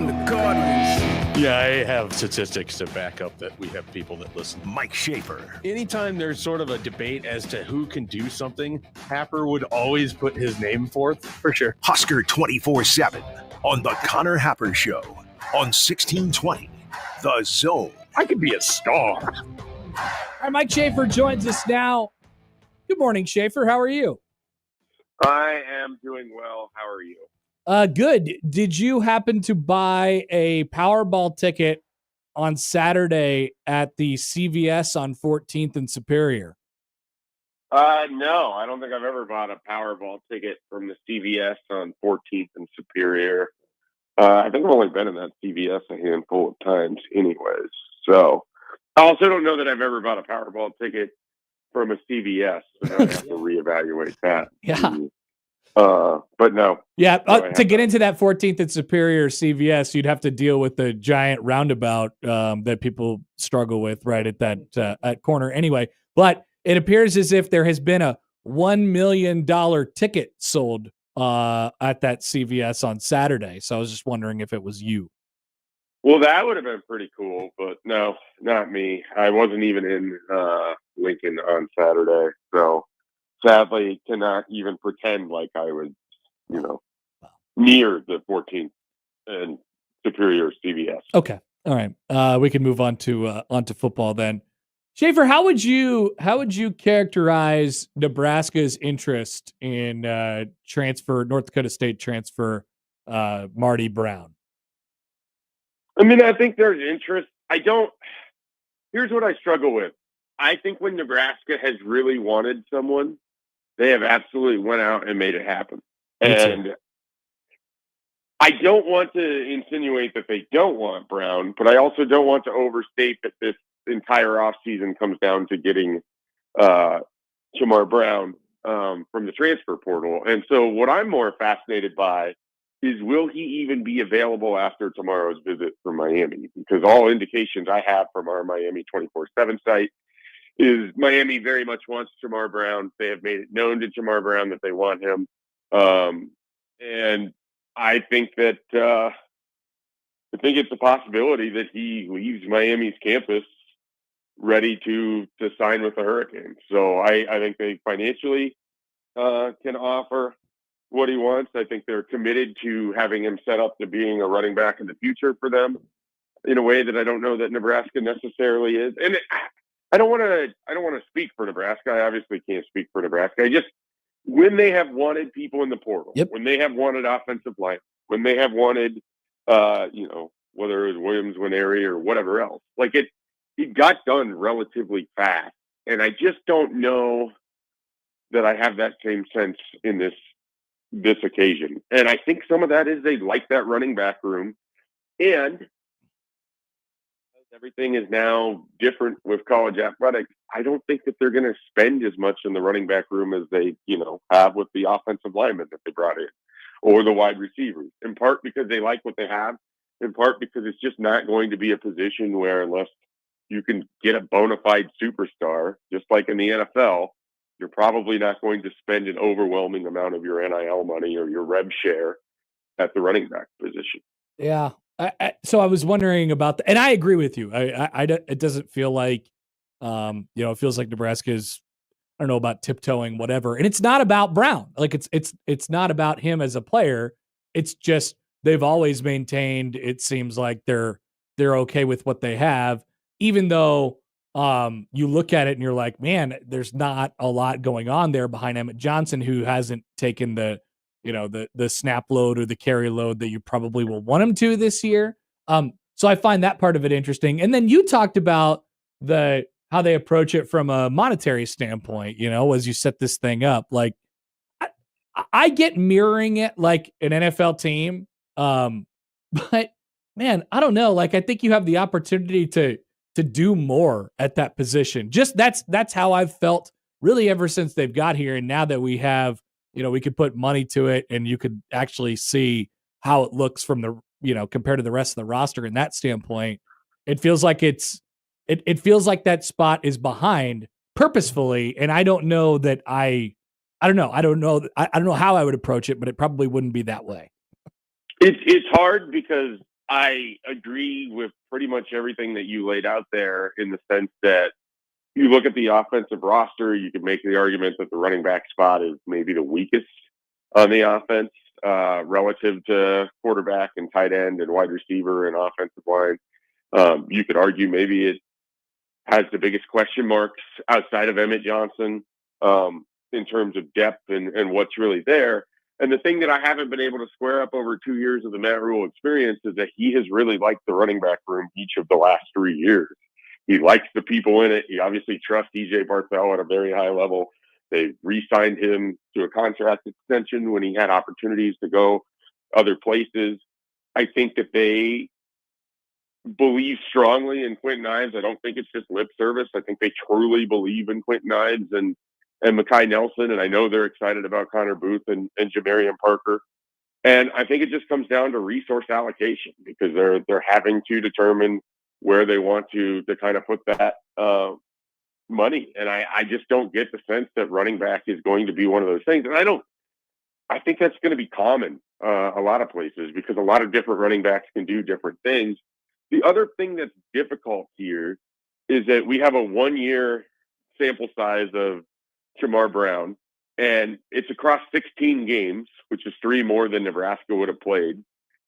the Guardians. Yeah, I have statistics to back up that we have people that listen. Mike Schaefer. Anytime there's sort of a debate as to who can do something, Happer would always put his name forth, for sure. Husker 24/7 on the Connor Happer Show on 1620 The Zone. I could be a star. All right, Mike Schaefer joins us now. Good morning, Schaefer. How are you? I am doing well. How are you? Good. Did you happen to buy a Powerball ticket on Saturday at the CVS on 14th and Superior? No, I don't think I've ever bought a Powerball ticket from the CVS on 14th and Superior. I think I've only been in that CVS a handful of times anyways. So I also don't know that I've ever bought a Powerball ticket from a CVS. So now I have to reevaluate that. Yeah. But no. Yeah, to get into that 14th and Superior CVS, you'd have to deal with the giant roundabout that people struggle with right at that at corner anyway. But it appears as if there has been a $1 million ticket sold at that CVS on Saturday. So I was just wondering if it was you. Well, that would have been pretty cool, but no, not me. I wasn't even in Lincoln on Saturday, so sadly cannot even pretend like I was, near the 14th and Superior CVS. Okay, all right. We can move on to football then. Schaefer, how would you characterize Nebraska's interest in North Dakota State transfer Marty Brown? I mean, I think there's interest. Here's what I struggle with. I think when Nebraska has really wanted someone, they have absolutely went out and made it happen. And I don't want to insinuate that they don't want Brown, but I also don't want to overstate that this entire offseason comes down to getting Shamar Brown from the transfer portal. And so what I'm more fascinated by is, will he even be available after tomorrow's visit from Miami? Because all indications I have from our Miami 24/7 site is Miami very much wants Shamar Brown. They have made it known to Shamar Brown that they want him. And I think that it's a possibility that he leaves Miami's campus ready to sign with the Hurricanes. So I think they financially can offer what he wants. I think they're committed to having him set up to being a running back in the future for them in a way that I don't know that Nebraska necessarily is. And I don't want to speak for Nebraska. I obviously can't speak for Nebraska. When they have wanted people in the portal, when they have wanted offensive line, when they have wanted, whether it was Williams, Winery, or whatever else, it got done relatively fast. And I just don't know that I have that same sense in this occasion. And I think some of that is they like that running back room. And everything is now different with college athletics. I don't think that they're going to spend as much in the running back room as they, have with the offensive linemen that they brought in or the wide receivers, in part because they like what they have, in part because it's just not going to be a position where, unless you can get a bona fide superstar, just like in the NFL, you're probably not going to spend an overwhelming amount of your NIL money or your rev share at the running back position. Yeah. So I was wondering about and I agree with you. It doesn't feel like, it feels like Nebraska is, I don't know about tiptoeing, whatever. And it's not about Brown. It's not about him as a player. It's just, they've always maintained, it seems like they're okay with what they have, even though you look at it and you're like, man, there's not a lot going on there behind Emmett Johnson, who hasn't taken the snap load or the carry load that you probably will want him to this year. So I find that part of it interesting. And then you talked about how they approach it from a monetary standpoint, as you set this thing up. Like, I get mirroring it like an NFL team. But man, I don't know. Like, I think you have the opportunity to do more at that position. Just that's how I've felt really ever since they've got here. And now that we have, we could put money to it and you could actually see how it looks from the, compared to the rest of the roster in that standpoint, it feels like it feels like that spot is behind purposefully. And I don't know that I I don't know. I don't know how I would approach it, but it probably wouldn't be that way. It's hard because I agree with pretty much everything that you laid out there, in the sense that you look at the offensive roster, you could make the argument that the running back spot is maybe the weakest on the offense relative to quarterback and tight end and wide receiver and offensive line. You could argue maybe it has the biggest question marks outside of Emmett Johnson in terms of depth and what's really there. And the thing that I haven't been able to square up over 2 years of the Matt Rule experience is that he has really liked the running back room each of the last 3 years. He likes the people in it. He obviously trusts EJ Barthel at a very high level. They re-signed him to a contract extension when he had opportunities to go other places. I think that they believe strongly in Quentin Ives. I don't think it's just lip service. I think they truly believe in Quentin Ives and Mekhi Nelson, and I know they're excited about Connor Booth and Jamarian Parker. And I think it just comes down to resource allocation, because they're having to determine where they want to kind of put that money. And I just don't get the sense that running back is going to be one of those things. And I think that's going to be common a lot of places, because a lot of different running backs can do different things. The other thing that's difficult here is that we have a 1-year sample size of Jamar Brown, and it's across 16 games, which is 3 more than Nebraska would have played.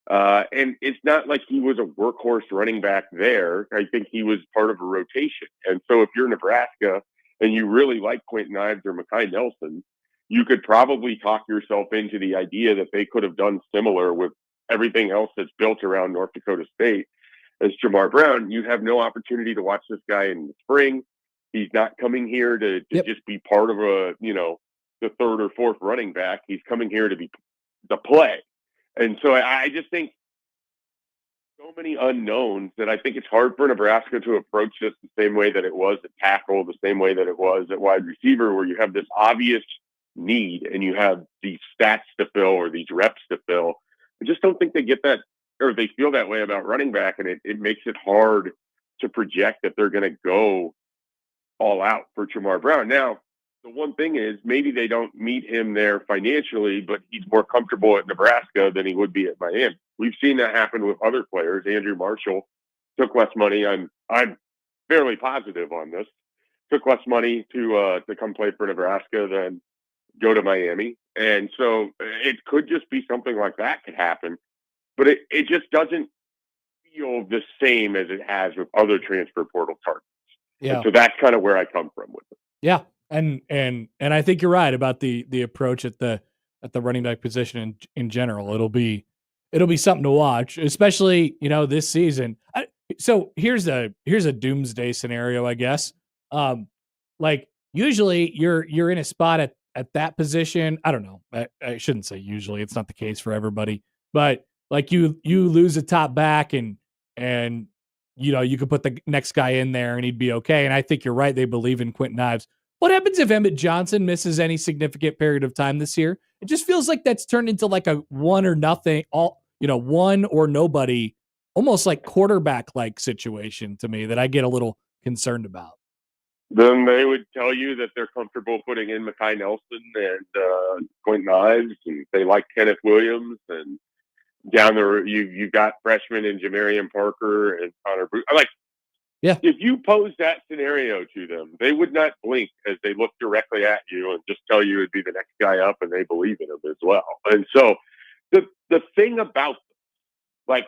And it's not like he was a workhorse running back there. I think he was part of a rotation. And so if you're Nebraska and you really like Quentin Ives or Mekhi Nelson, you could probably talk yourself into the idea that they could have done similar with everything else that's built around North Dakota State as Jamar Brown. You have no opportunity to watch this guy in the spring. He's not coming here to just be part of the third or fourth running back. He's coming here to play. And so I just think so many unknowns that I think it's hard for Nebraska to approach this the same way that it was at tackle, the same way that it was at wide receiver, where you have this obvious need and you have these stats to fill or these reps to fill. I just don't think they get that, or they feel that way about running back, and it makes it hard to project that they're going to go all out for Jamar Brown. Now, the one thing is maybe they don't meet him there financially, but he's more comfortable at Nebraska than he would be at Miami. We've seen that happen with other players. Andrew Marshall took less money. I'm fairly positive on this. Took less money to come play for Nebraska than go to Miami. And so it could just be something like that could happen. But it just doesn't feel the same as it has with other transfer portal targets. Yeah. And so that's kind of where I come from with it. Yeah. And I think you're right about the approach at the running back position in general. It'll be something to watch, especially, this season. So here's a doomsday scenario, I guess. Like usually you're in a spot at that position. I don't know. I shouldn't say usually. It's not the case for everybody, but like you lose a top back and you could put the next guy in there and he'd be okay. And I think you're right. They believe in Quentin Ives. What happens if Emmett Johnson misses any significant period of time this year? It just feels like that's turned into like a one or nothing, one or nobody, almost like quarterback-like situation to me that I get a little concerned about. Then they would tell you that they're comfortable putting in Mekhi Nelson and Quentin Ives, and they like Kenneth Williams, and down there you've got freshmen in Jamarian Parker and Connor Booth. If you pose that scenario to them, they would not blink as they look directly at you and just tell you it'd be the next guy up, and they believe in him as well. And so the thing about as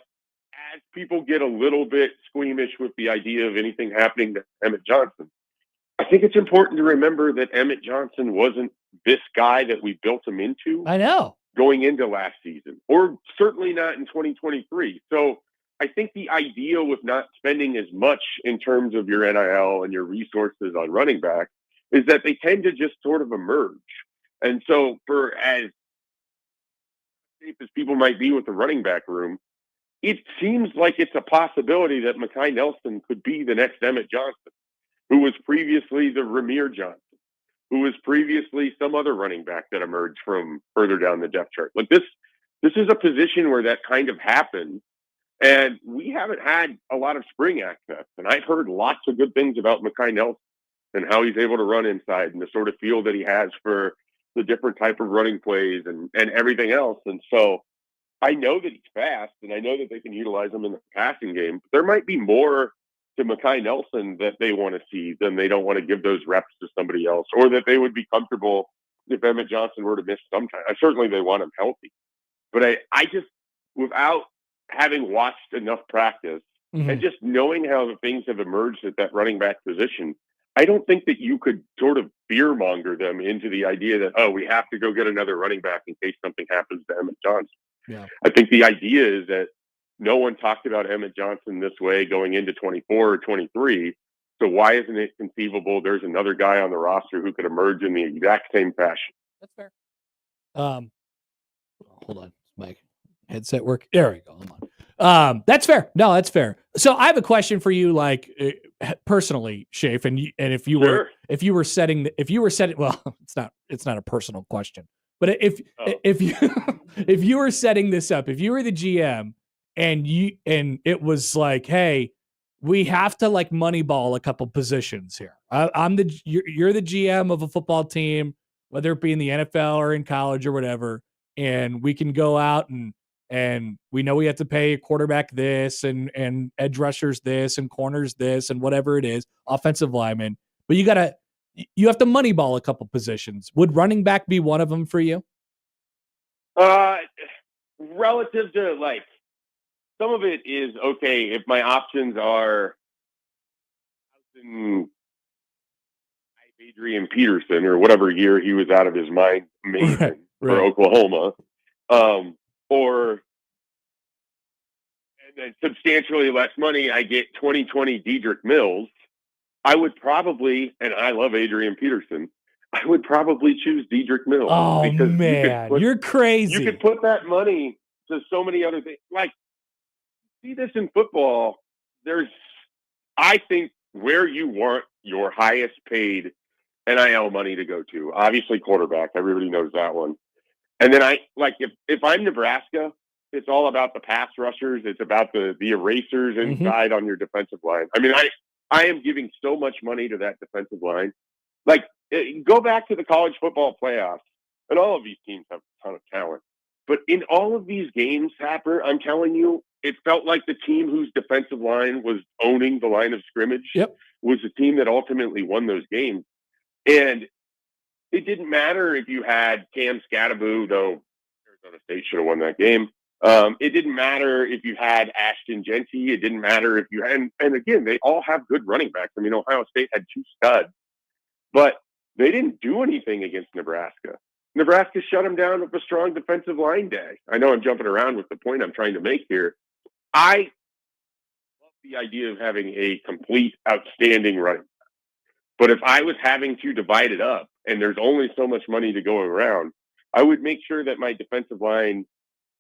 people get a little bit squeamish with the idea of anything happening to Emmett Johnson, I think it's important to remember that Emmett Johnson wasn't this guy that we built him into. I know. Going into last season, or certainly not in 2023. So I think the idea with not spending as much in terms of your NIL and your resources on running back is that they tend to just sort of emerge. And so for as safe as people might be with the running back room, it seems like it's a possibility that Mekhi Nelson could be the next Emmett Johnson, who was previously the Ramir Johnson, who was previously some other running back that emerged from further down the depth chart. Like this is a position where that kind of happens. And we haven't had a lot of spring access. And I've heard lots of good things about Mekhi Nelson and how he's able to run inside and the sort of feel that he has for the different type of running plays and everything else. And so I know that he's fast, and I know that they can utilize him in the passing game. But there might be more to Mekhi Nelson that they want to see than they don't want to give those reps to somebody else, or that they would be comfortable if Emmett Johnson were to miss sometime. Certainly they want him healthy. But I just, without having watched enough practice and just knowing how the things have emerged at that running back position, I don't think that you could sort of fearmonger them into the idea that, oh, we have to go get another running back in case something happens to Emmett Johnson. Yeah. I think the idea is that no one talked about Emmett Johnson this way going into 24 or 23. So why isn't it conceivable there's another guy on the roster who could emerge in the exact same fashion? That's fair. Hold on, Mike. Headset work. There we go. Come on. That's fair. No, that's fair. So I have a question for you, like personally, Schaefer, and if you were setting, well, it's not a personal question, but if you were setting this up, if you were the GM and it was like, hey, we have to like moneyball a couple positions here. You're the GM of a football team, whether it be in the NFL or in college or whatever, and we can go out and we know we have to pay a quarterback this and edge rushers this and corners this and whatever it is, offensive linemen. But you have to moneyball a couple positions. Would running back be one of them for you? Relative to like, some of it is okay if my options are Adrian Peterson or whatever year he was out of his mind, amazing for Oklahoma. Or and then substantially less money, I get 2020 Dedrick Mills. I would probably, and I love Adrian Peterson, I would probably choose Dedrick Mills. Oh, man, you're crazy. You could put that money to so many other things. Like, see this in football, I think, where you want your highest paid NIL money to go to. Obviously, quarterback. Everybody knows that one. And then if I'm Nebraska, it's all about the pass rushers. It's about the erasers inside on your defensive line. I mean, I am giving so much money to that defensive line. Like, go back to the college football playoffs, and all of these teams have a ton of talent. But in all of these games, Happer, I'm telling you, it felt like the team whose defensive line was owning the line of scrimmage was the team that ultimately won those games. And it didn't matter if you had Cam Scattaboo, though Arizona State should have won that game. It didn't matter if you had Ashton Genty. It didn't matter if you had, and again, they all have good running backs. I mean, Ohio State had 2 studs, but they didn't do anything against Nebraska. Nebraska shut them down with a strong defensive line day. I know I'm jumping around with the point I'm trying to make here. I love the idea of having a complete, outstanding running back. But if I was having to divide it up and there's only so much money to go around, I would make sure that my defensive line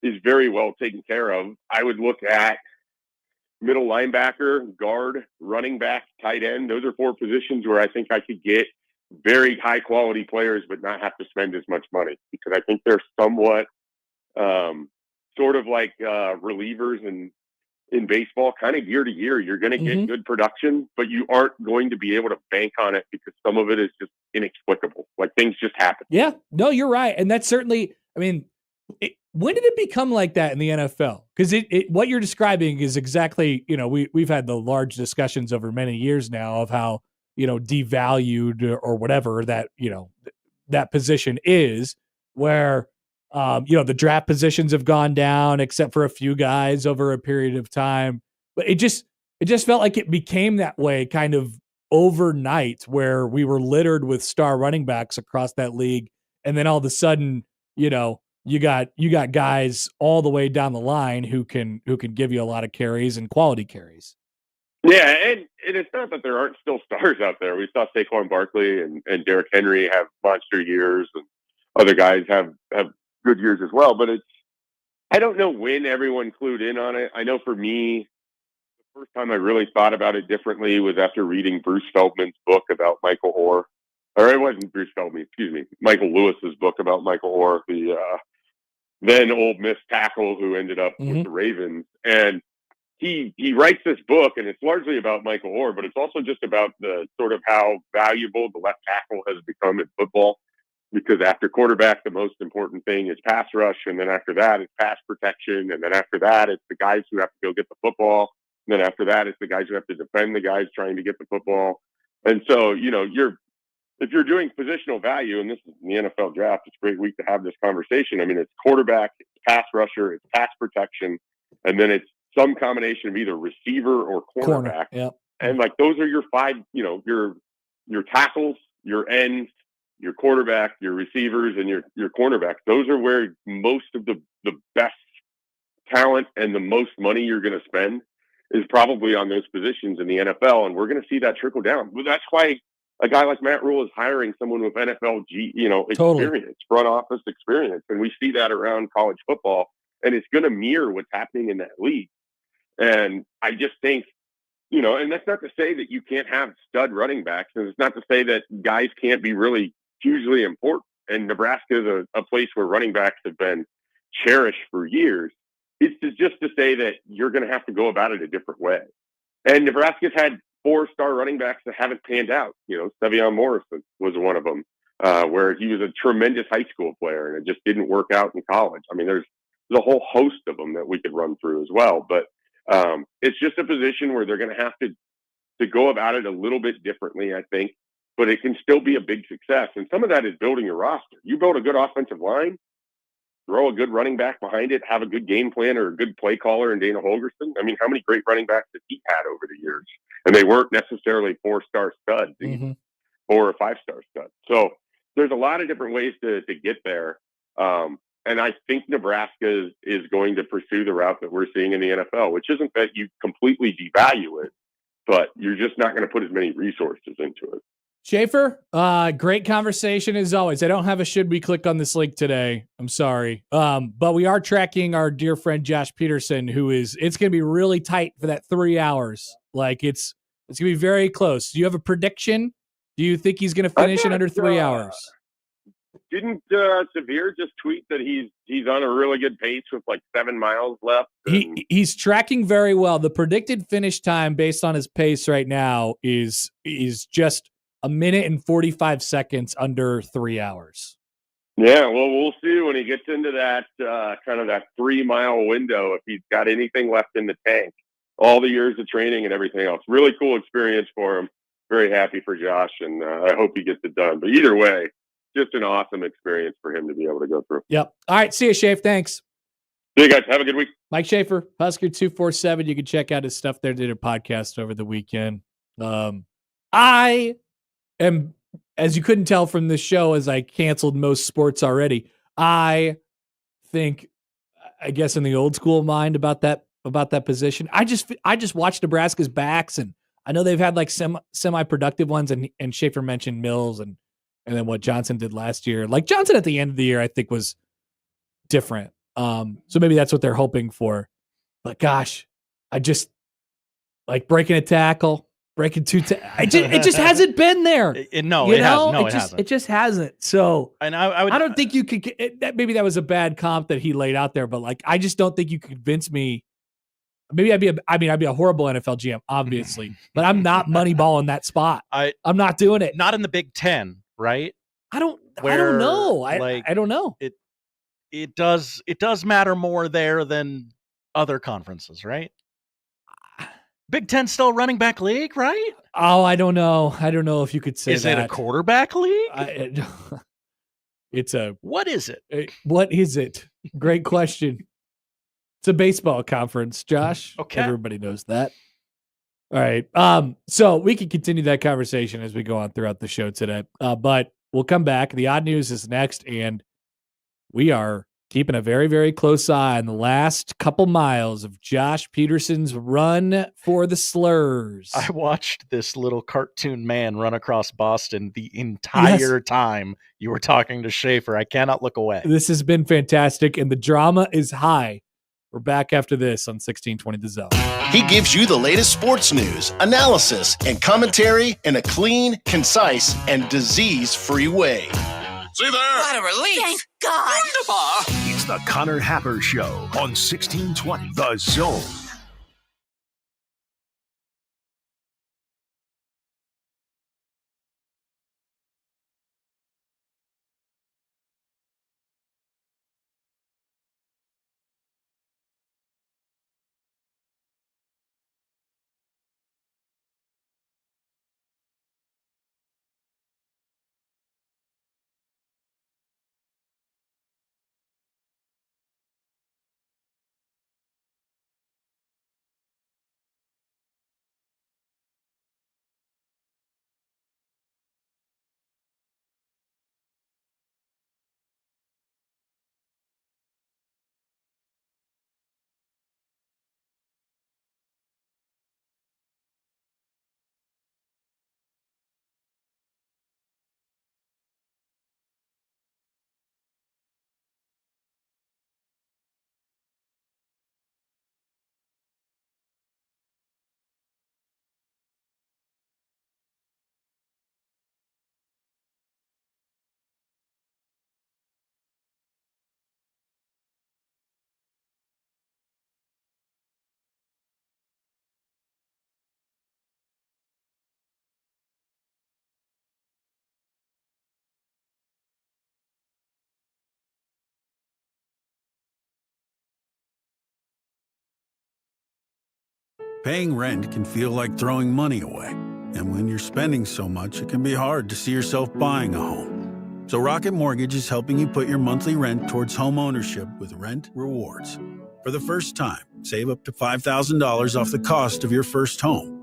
is very well taken care of. I would look at middle linebacker, guard, running back, tight end. Those are 4 positions where I think I could get very high quality players, but not have to spend as much money, because I think they're somewhat sort of like relievers in baseball, kind of year to year. You're going to get good production, but you aren't going to be able to bank on it because some of it is just inexplicable. Like, things just happen. Yeah, no, you're right. And that's certainly, I mean, when did it become like that in the NFL? Because what you're describing is exactly, we've had the large discussions over many years now of how, devalued or whatever that, that position is, where, the draft positions have gone down except for a few guys over a period of time. But it just felt like it became that way kind of overnight, where we were littered with star running backs across that league. And then all of a sudden, you got guys all the way down the line who can give you a lot of carries and quality carries. Yeah, and it's not that there aren't still stars out there. We saw Saquon Barkley and Derrick Henry have monster years, and other guys have good years as well. But I don't know when everyone clued in on it. I know for me, the first time I really thought about it differently was after reading Bruce Feldman's book about Michael Orr. Or it wasn't Bruce Feldman, excuse me, Michael Lewis's book about Michael Orr, the then Ole Miss tackle who ended up with the Ravens. And he writes this book, and it's largely about Michael Orr, but it's also just about the sort of how valuable the left tackle has become in football. because after quarterback, the most important thing is pass rush. And then after that, it's pass protection. And then after that, it's the guys who have to go get the football. And then after that, it's the guys who have to defend the guys trying to get the football. And so, if you're doing positional value, and this is the NFL draft, it's a great week to have this conversation. I mean, it's quarterback, it's pass rusher, it's pass protection, and then it's some combination of either receiver or cornerback. Yep. And like those are your five, your tackles, your ends, your quarterback, your receivers, and your cornerback. Those are where most of the best talent and the most money you're going to spend is probably on those positions in the NFL. And we're going to see that trickle down. Well, that's why a guy like Matt Rule is hiring someone with NFL experience, front office experience. And we see that around college football, and it's going to mirror what's happening in that league. And I just think, and that's not to say that you can't have stud running backs, and it's not to say that guys can't be really hugely important. And Nebraska is a place where running backs have been cherished for years. It's just to say that you're going to have to go about it a different way. And Nebraska's had 4-star running backs that haven't panned out. Stevion Morris was one of them, where he was a tremendous high school player, and it just didn't work out in college. I mean, there's a whole host of them that we could run through as well. But it's just a position where they're going to have to go about it a little bit differently, I think. But it can still be a big success. And some of that is building your roster. You build a good offensive line, throw a good running back behind it, have a good game plan or a good play caller in Dana Holgerson. I mean, how many great running backs has he had over the years? And they weren't necessarily 4-star studs, 4 or 5-star studs. So there's a lot of different ways to get there. And I think Nebraska is going to pursue the route that we're seeing in the NFL, which isn't that you completely devalue it, but you're just not going to put as many resources into it. Schaefer, great conversation as always. I don't have a should we click on this link today. I'm sorry. But we are tracking our dear friend Josh Peterson, it's going to be really tight for that 3 hours. Like it's going to be very close. Do you have a prediction? Do you think he's going to finish in under 3 hours? Didn't Severe just tweet that he's on a really good pace with like 7 miles left? He's tracking very well. The predicted finish time based on his pace right now is just 1 minute and 45 seconds under 3 hours. Yeah, well, we'll see when he gets into that kind of that 3 mile window, if he's got anything left in the tank, all the years of training and everything else. Really cool experience for him. Very happy for Josh, and I hope he gets it done. But either way, just an awesome experience for him to be able to go through. Yep. All right. See you, Schaefer. Thanks. See you guys. Have a good week. Mike Schaefer, Husker 247. You can check out his stuff there. Did a podcast over the weekend. I am, as you couldn't tell from this show, as I canceled most sports already, I think, I guess in the old school mind about that position, I just watched Nebraska's backs, and I know they've had like semi-productive ones, and Schaefer mentioned Mills and then what Johnson did last year. Like Johnson at the end of the year, I think was different. So maybe that's what they're hoping for. But gosh, I just like breaking a tackle, breaking it just hasn't been there. It hasn't. It just hasn't. So, and I don't think you could. Maybe that was a bad comp that he laid out there, but like I just don't think you could convince me. Maybe I'd be a horrible NFL GM, obviously, but I'm not moneyballing that spot. I'm not doing it. Not in the Big Ten, right? I don't know. I don't know. It does matter more there than other conferences, right? Big Ten still a running back league, right? Oh, I don't know. I don't know if you could say is that. Is it a quarterback league? What is it? What is it? Great question. It's a baseball conference, Josh. Okay. Everybody knows that. All right. So we can continue that conversation as we go on throughout the show today. But we'll come back. The odd news is next, and we are keeping a very, very close eye on the last couple miles of Josh Peterson's run for the Slurs. I watched this little cartoon man run across Boston the entire time you were talking to Schaefer. I cannot look away. This has been fantastic, and the drama is high. We're back after this on 1620 The Zone. He gives you the latest sports news, analysis, and commentary in a clean, concise, and disease-free way. See there? What a relief. Thank God. Wonderful. It's the Connor Happer Show on 1620 The Zone. Paying rent can feel like throwing money away. And when you're spending so much, it can be hard to see yourself buying a home. So Rocket Mortgage is helping you put your monthly rent towards home ownership with Rent Rewards. For the first time, save up to $5,000 off the cost of your first home.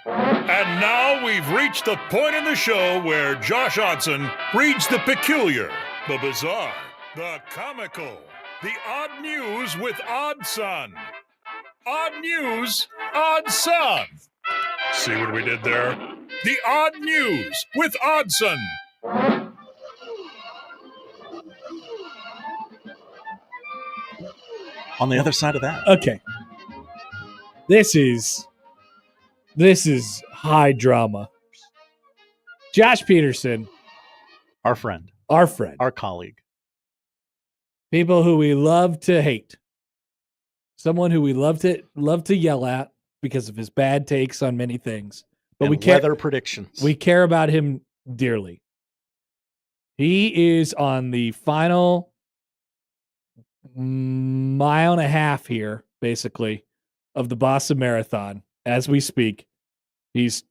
And now we've reached the point in the show where Josh Odson reads the peculiar, the bizarre, the comical, the odd news with Odd Son. Odd news, Odd Son. See what we did there? The odd news with Oddson. On the other side of that. Okay. This is high drama. Josh Peterson. Our friend. Our friend. Our colleague. People who we love to hate. Someone who we love to yell at because of his bad takes on many things. But we care, weather predictions. We care about him dearly. He is on the final mile and a half here, basically, of the Boston Marathon as we speak. He's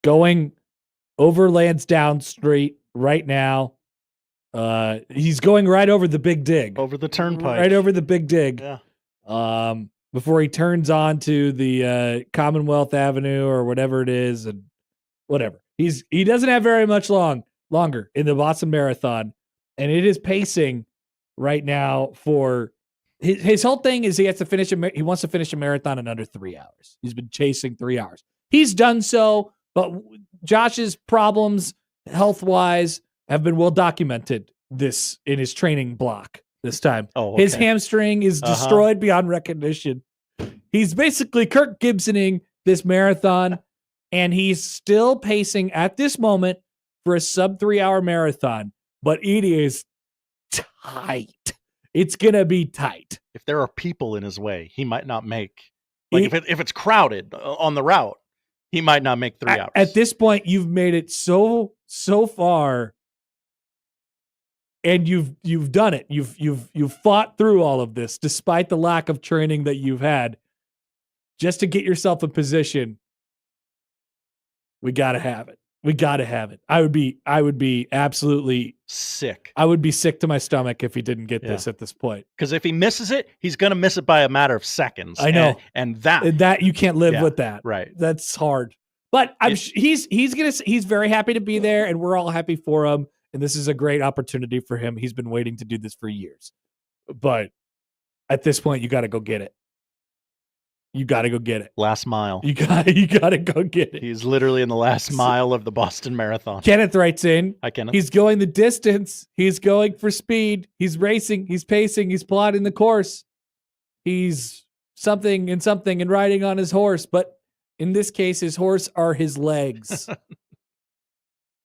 going over Lansdowne Street right now. He's going right over the Big Dig. Over the turnpike. Right over the Big Dig. Yeah. Before he turns on to the Commonwealth Avenue or whatever it is, and whatever. He doesn't have very much longer in the Boston Marathon, and it is pacing right now for his whole thing is he wants to finish a marathon in under 3 hours. He's been chasing 3 hours. He's done so, but Josh's problems health-wise have been well documented this in his training block this time. Oh, okay. His hamstring is destroyed beyond recognition. He's basically Kirk Gibsoning this marathon, and he's still pacing at this moment for a sub 3 hour marathon, but it is tight. It's going to be tight. If there are people in his way, he might not make, if it's crowded on the route, he might not make 3 hours. At this point, you've made it so far, and you've done it. You've fought through all of this despite the lack of training that you've had just to get yourself in position. We got to have it. We got to have it. I would be absolutely sick. I would be sick to my stomach if he didn't get this at this point. Because if he misses it, he's going to miss it by a matter of seconds. I know. And that you can't live with that. Right. That's hard. But he's very happy to be there, and we're all happy for him. And this is a great opportunity for him. He's been waiting to do this for years. But at this point, you got to go get it. You got to go get it. Last mile. You got to go get it. He's literally in the last mile of the Boston Marathon. Kenneth writes in. Hi, Kenneth. He's going the distance. He's going for speed. He's racing. He's pacing. He's plotting the course. He's something and riding on his horse. But in this case, his horse are his legs. All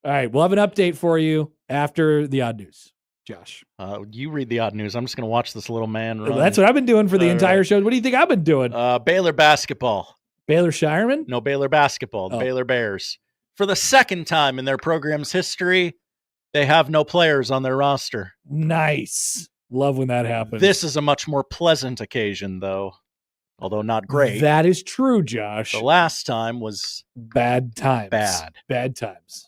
right. We'll have an update for you after the odd news. Josh. You read the odd news. I'm just going to watch this little man run. That's what I've been doing for the entire show. What do you think I've been doing? Baylor basketball. Baylor Shireman? No, Baylor basketball. The Baylor Bears. For the second time in their program's history, they have no players on their roster. Nice. Love when that happens. This is a much more pleasant occasion, though, although not great. That is true, Josh. The last time was bad times. Bad times.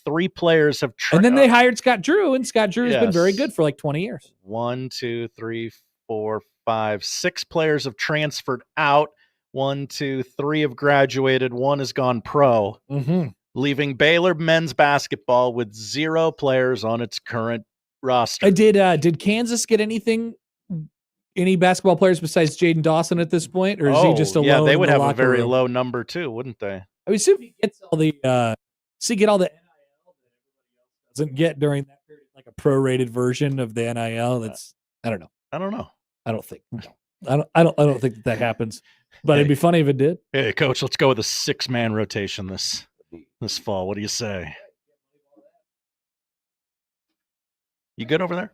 3 players have and then they hired Scott Drew, and Scott Drew has been very good for like 20 years. 1, 2, 3, 4, 5, 6 players have transferred out. 1, 2, 3 have graduated. 1 has gone pro, leaving Baylor men's basketball with 0 players on its current roster. Did Kansas get any basketball players besides Jaden Dawson at this point, or is he just alone? Yeah, they would in the have a very room? low number too, wouldn't they? I would assume he gets all the get all the NIL that doesn't get during that period, like a prorated version of the NIL. That's I don't know. I don't think. I don't think that happens. But it'd be funny if it did. Hey, coach, let's go with a 6-man rotation this fall. What do you say? You good over there?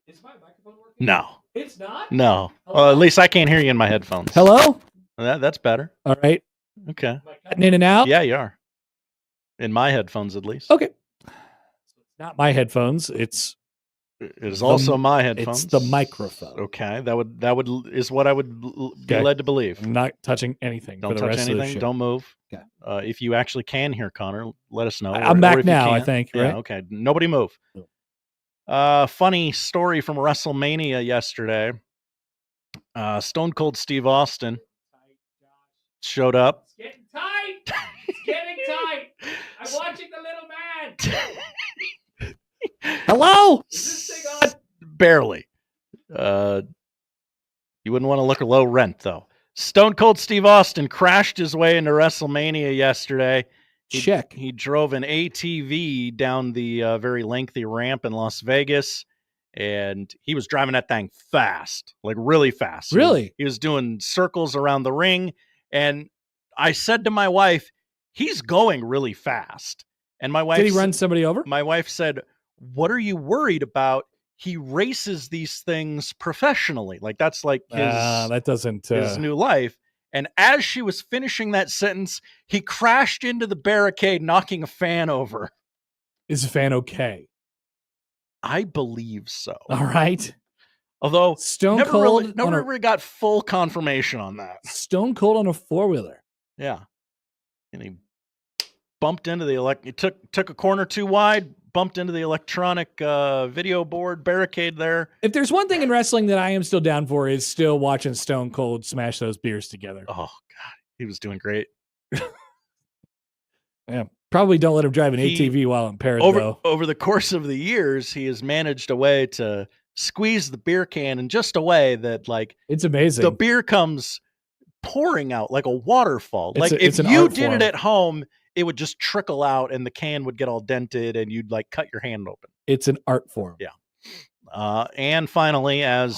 Is my microphone working? No. It's not? No. Well, at least I can't hear you in my headphones. Hello? That's better. All right. Okay. Am I cutting in and out? Yeah, you are. In my headphones, at least. Okay. It's not my headphones. It is also my headphones. It's the microphone. Okay. That is what I would be led to believe. I'm not touching anything. Don't for the touch rest anything. Of the show. Don't move. Okay. If you actually can hear Connor, let us know. I'm back now, I think. Right? Yeah, okay. Nobody move. Funny story from WrestleMania yesterday. Stone Cold Steve Austin showed up. It's getting tight. It's getting tight. I'm watching the little man. Hello? Is this thing on? Barely. You wouldn't want to look low rent, though. Stone Cold Steve Austin crashed his way into WrestleMania yesterday. He drove an ATV down the very lengthy ramp in Las Vegas, and he was driving that thing fast, like really fast. Really? He was doing circles around the ring, and I said to my wife, he's going really fast. And my wife Did he run somebody over? My wife said, what are you worried about? He races these things professionally. Like that's like his, that doesn't his new life. And as she was finishing that sentence, he crashed into the barricade, knocking a fan over. Is a fan okay? I believe so. All right. Although Stone Cold never really got full confirmation on that. Stone Cold on a 4-wheeler. Yeah. And he bumped into the he took a corner too wide, bumped into the electronic video board barricade there. If there's one thing in wrestling that I am still down for is still watching Stone Cold smash those beers together. Oh God, he was doing great. Yeah, probably don't let him drive an ATV while impaired though. Over the course of the years, he has managed a way to squeeze the beer can in just a way that like it's amazing. The beer comes pouring out like a waterfall. It's if you did it at home, it would just trickle out and the can would get all dented and you'd like cut your hand open. It's an art form. Yeah. And finally, as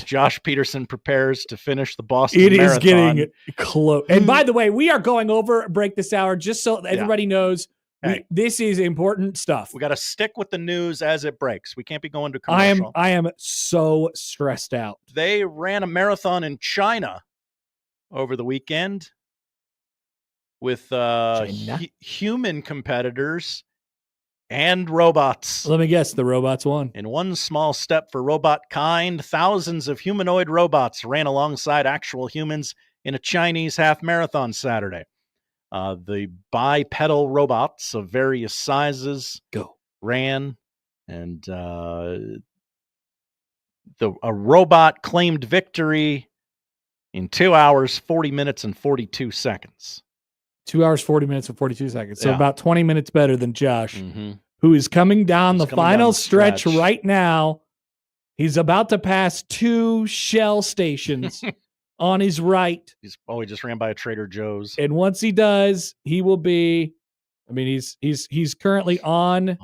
Josh Peterson prepares to finish the Boston Marathon. Is getting close. And by the way, we are going over break this hour just so everybody knows this is important stuff. We got to stick with the news as it breaks. We can't be going to commercial. I am so stressed out. They ran a marathon in China over the weekend with human competitors and robots. Let me guess, the robots won. In one small step for robot kind, thousands of humanoid robots ran alongside actual humans in a Chinese half marathon Saturday. The bipedal robots of various sizes ran, and a robot claimed victory in 2 hours, 40 minutes, and 42 seconds. 2 hours, 40 minutes, and 42 seconds. So about 20 minutes better than Josh, who is coming down the final stretch right now. He's about to pass 2 Shell stations on his right. He just ran by a Trader Joe's. And once he does, he will be, I mean, he's currently on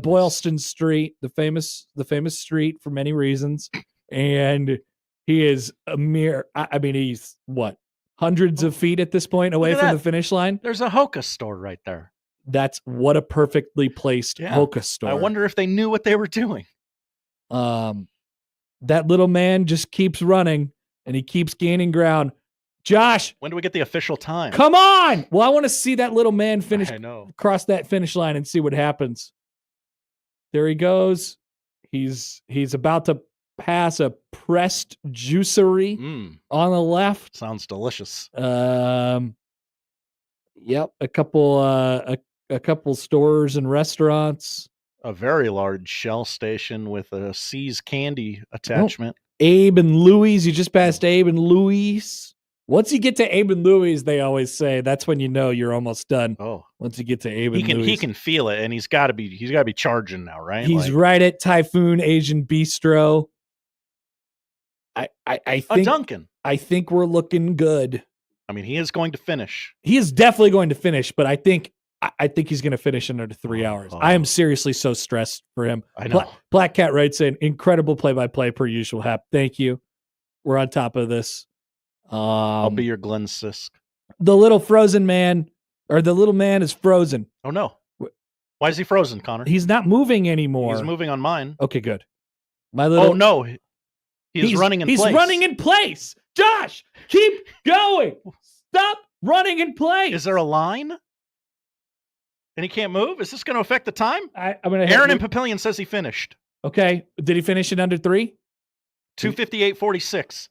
Boylston Street, the famous street for many reasons. And he is a mere, I mean, he's what? Hundreds of feet at this point away from the finish line. There's a Hoka store right there. That's what a perfectly placed Hoka store. I wonder if they knew what they were doing. That little man just keeps running and he keeps gaining ground. Josh, when do we get the official time? Come on! Well, I want to see that little man finish, cross that finish line and see what happens. There he goes. He's about to pass a pressed juicery on the left. Sounds delicious. Yep, a couple stores and restaurants. A very large Shell station with a See's candy attachment. Abe and Louie's. You just passed Abe and Louie's. Once you get to Abe and Louie's, they always say that's when you know you're almost done. Oh, once you get to Abe and Louie's, he can feel it, and he's got to be charging now, right? He's right at Typhoon Asian Bistro. I think a Dunkin'. I think we're looking good. I mean, he is going to finish. He is definitely going to finish, but I think he's going to finish in under 3 hours. I am seriously so stressed for him. I know. Black Cat writes in, incredible play-by-play per usual, Hap. Thank you. We're on top of this. I'll be your Glenn Sisk. The little frozen man, or the little man is frozen. Oh, no. Why is he frozen, Connor? He's not moving anymore. He's moving on mine. Okay, good. My little. Oh, no. He's running in place. He's running in place. Josh, keep going. Stop running in place. Is there a line? And he can't move? Is this going to affect the time? I'm going to. Aaron and Papillion says he finished. Okay. Did he finish in under 3? 258.46. 258.46.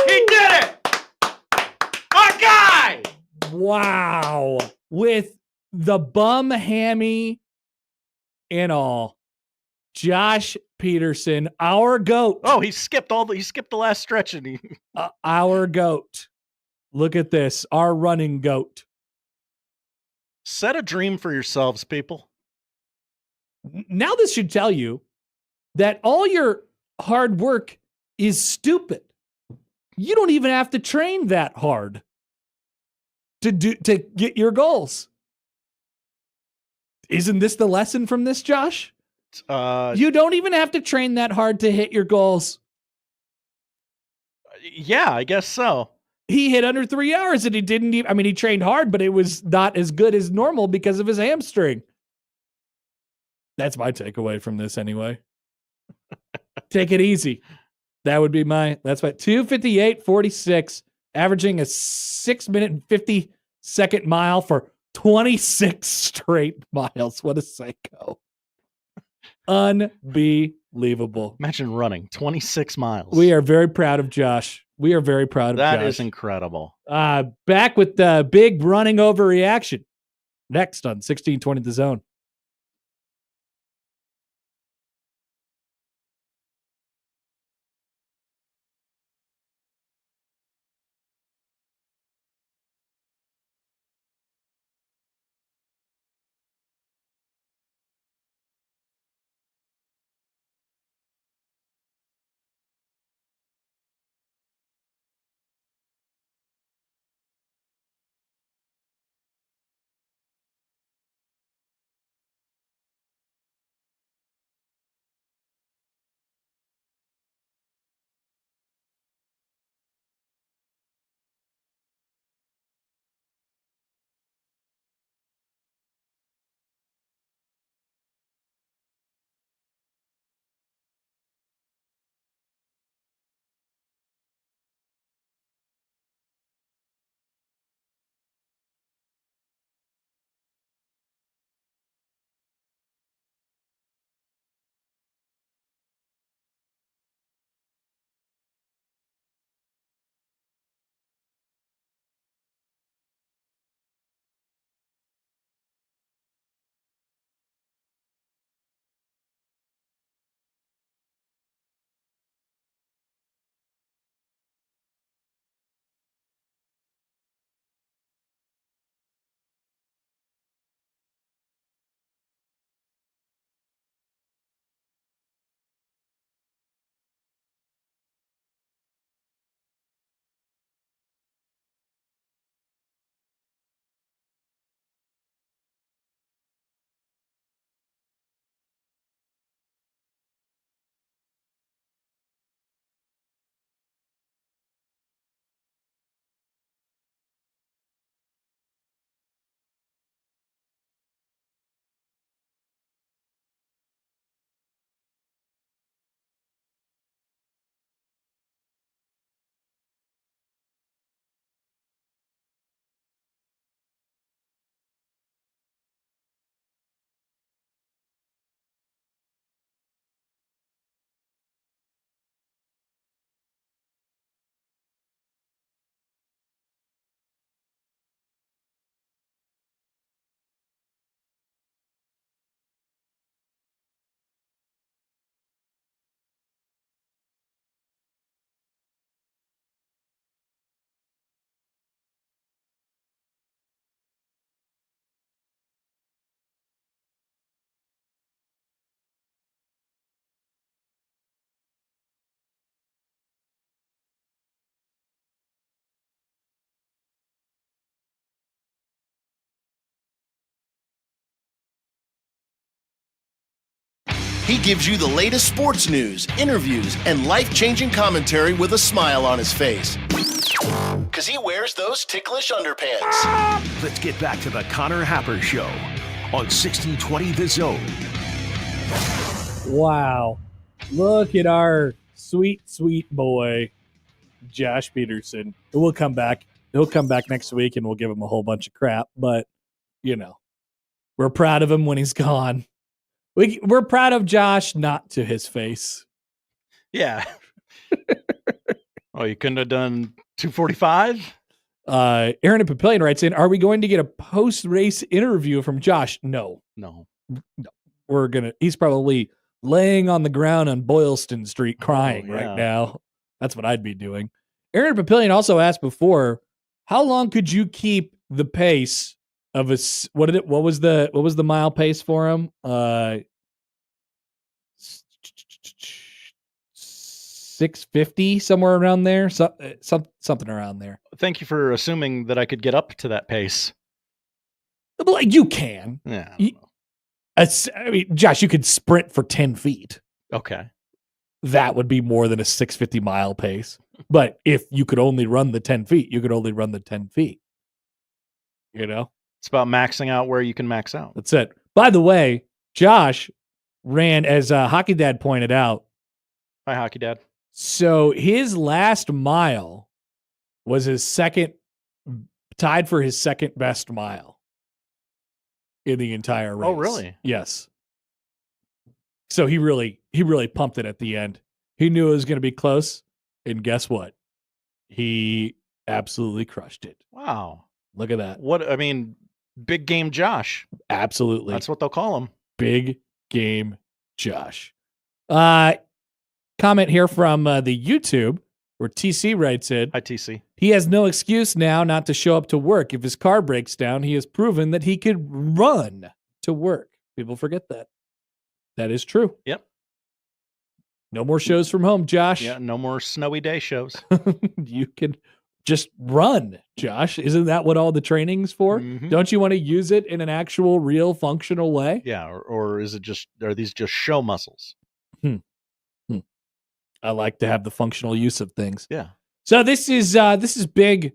He did it. Our guy. Wow. With the bum hammy and all. Josh Peterson, our GOAT. Oh, he skipped the last stretch and our GOAT. Look at this. Our running GOAT. Set a dream for yourselves, people. Now this should tell you that all your hard work is stupid. You don't even have to train that hard to get your goals. Isn't this the lesson from this, Josh? You don't even have to train that hard to hit your goals. Yeah, I guess so. He hit under 3 hours and he didn't even, he trained hard, but it was not as good as normal because of his hamstring. That's my takeaway from this anyway. Take it easy. That would be that's my 2:58.46, averaging a 6-minute and 50-second mile for 26 straight miles. What a psycho. Unbelievable. Imagine running 26 miles. We are very proud of Josh. We are very proud of Josh. That is incredible. Back with the big running over reaction. Next on 1620 The Zone. He gives you the latest sports news, interviews, and life-changing commentary with a smile on his face. Because he wears those ticklish underpants. Let's get back to the Connor Happer Show on 1620 The Zone. Wow. Look at our sweet, sweet boy, Josh Peterson. We'll come back. He'll come back next week and we'll give him a whole bunch of crap. But, we're proud of him when he's gone. We're proud of Josh, not to his face. Yeah. Oh, you couldn't have done 245? Aaron and Papillion writes in, are we going to get a post-race interview from Josh? No. He's probably laying on the ground on Boylston Street crying right now. That's what I'd be doing. Aaron Papillion also asked before, how long could you keep the pace of what was the mile pace for him? 650, somewhere around there. Something around there. Thank you for assuming that I could get up to that pace. Like you can. Yeah. Josh, you could sprint for 10 feet. Okay. That would be more than a 650 mile pace. But if you could only run the 10 feet, you could only run the 10 feet. It's about maxing out where you can max out. That's it. By the way, Josh ran, as Hockey Dad pointed out. Hi, Hockey Dad. So his last mile was tied for his second best mile in the entire race. Oh, really? Yes. So he really pumped it at the end. He knew it was going to be close, and guess what? He absolutely crushed it. Wow. Look at that. Big game Josh. Absolutely. That's what they'll call him. Big game Josh. Comment here from the YouTube where TC writes in. Hi, TC. He has no excuse now not to show up to work. If his car breaks down, he has proven that he could run to work. People forget that. That is true. Yep. No more shows from home, Josh. Yeah, no more snowy day shows. You can just run, Josh. Isn't that what all the training's for? Mm-hmm. Don't you want to use it in an actual, real, are way? Yeah, or is it are these just show muscles? I like to have the functional use of things. Yeah. So this is big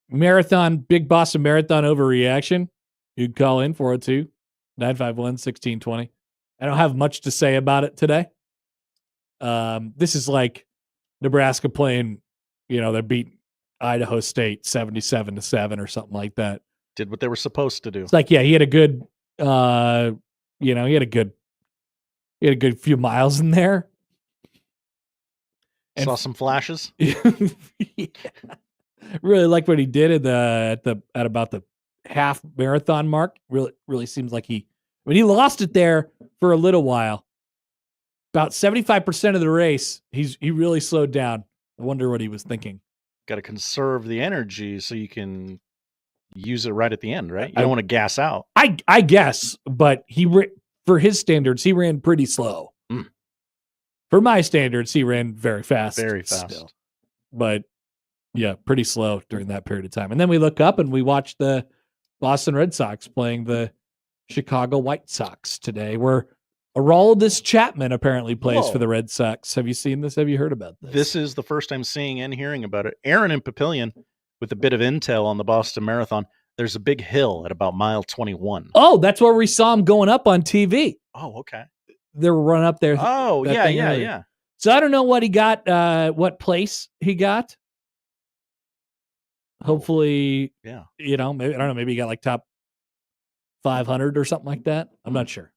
marathon, big Boston Marathon overreaction. You can call in 402-951-1620. I don't have much to say about it today. This is like Nebraska playing, they beat Idaho State 77-7 or something like that. Did what they were supposed to do. It's like, he had a good, he had a good few miles in there. And saw some flashes. Yeah. Really like what he did at about the half marathon mark. Really seems like he lost it there for a little while. About 75% of the race, he really slowed down. I wonder what he was thinking. Got to conserve the energy so you can use it right at the end, right? You don't want to gas out. I guess, but for his standards, he ran pretty slow. For my standards, he ran very fast. Very fast. Still. But, yeah, pretty slow during that period of time. And then we look up and we watch the Boston Red Sox playing the Chicago White Sox today, where Aroldis Chapman apparently plays for the Red Sox. Have you seen this? Have you heard about this? This is the first time seeing and hearing about it. Aaron and Papillion, with a bit of intel on the Boston Marathon, there's a big hill at about mile 21. Oh, that's where we saw him going up on TV. Oh, okay. They were running up there. Oh, yeah. So I don't know what he got, what place he got. Hopefully, yeah. Maybe, I don't know, maybe he got like top 500 or something like that. I'm not sure.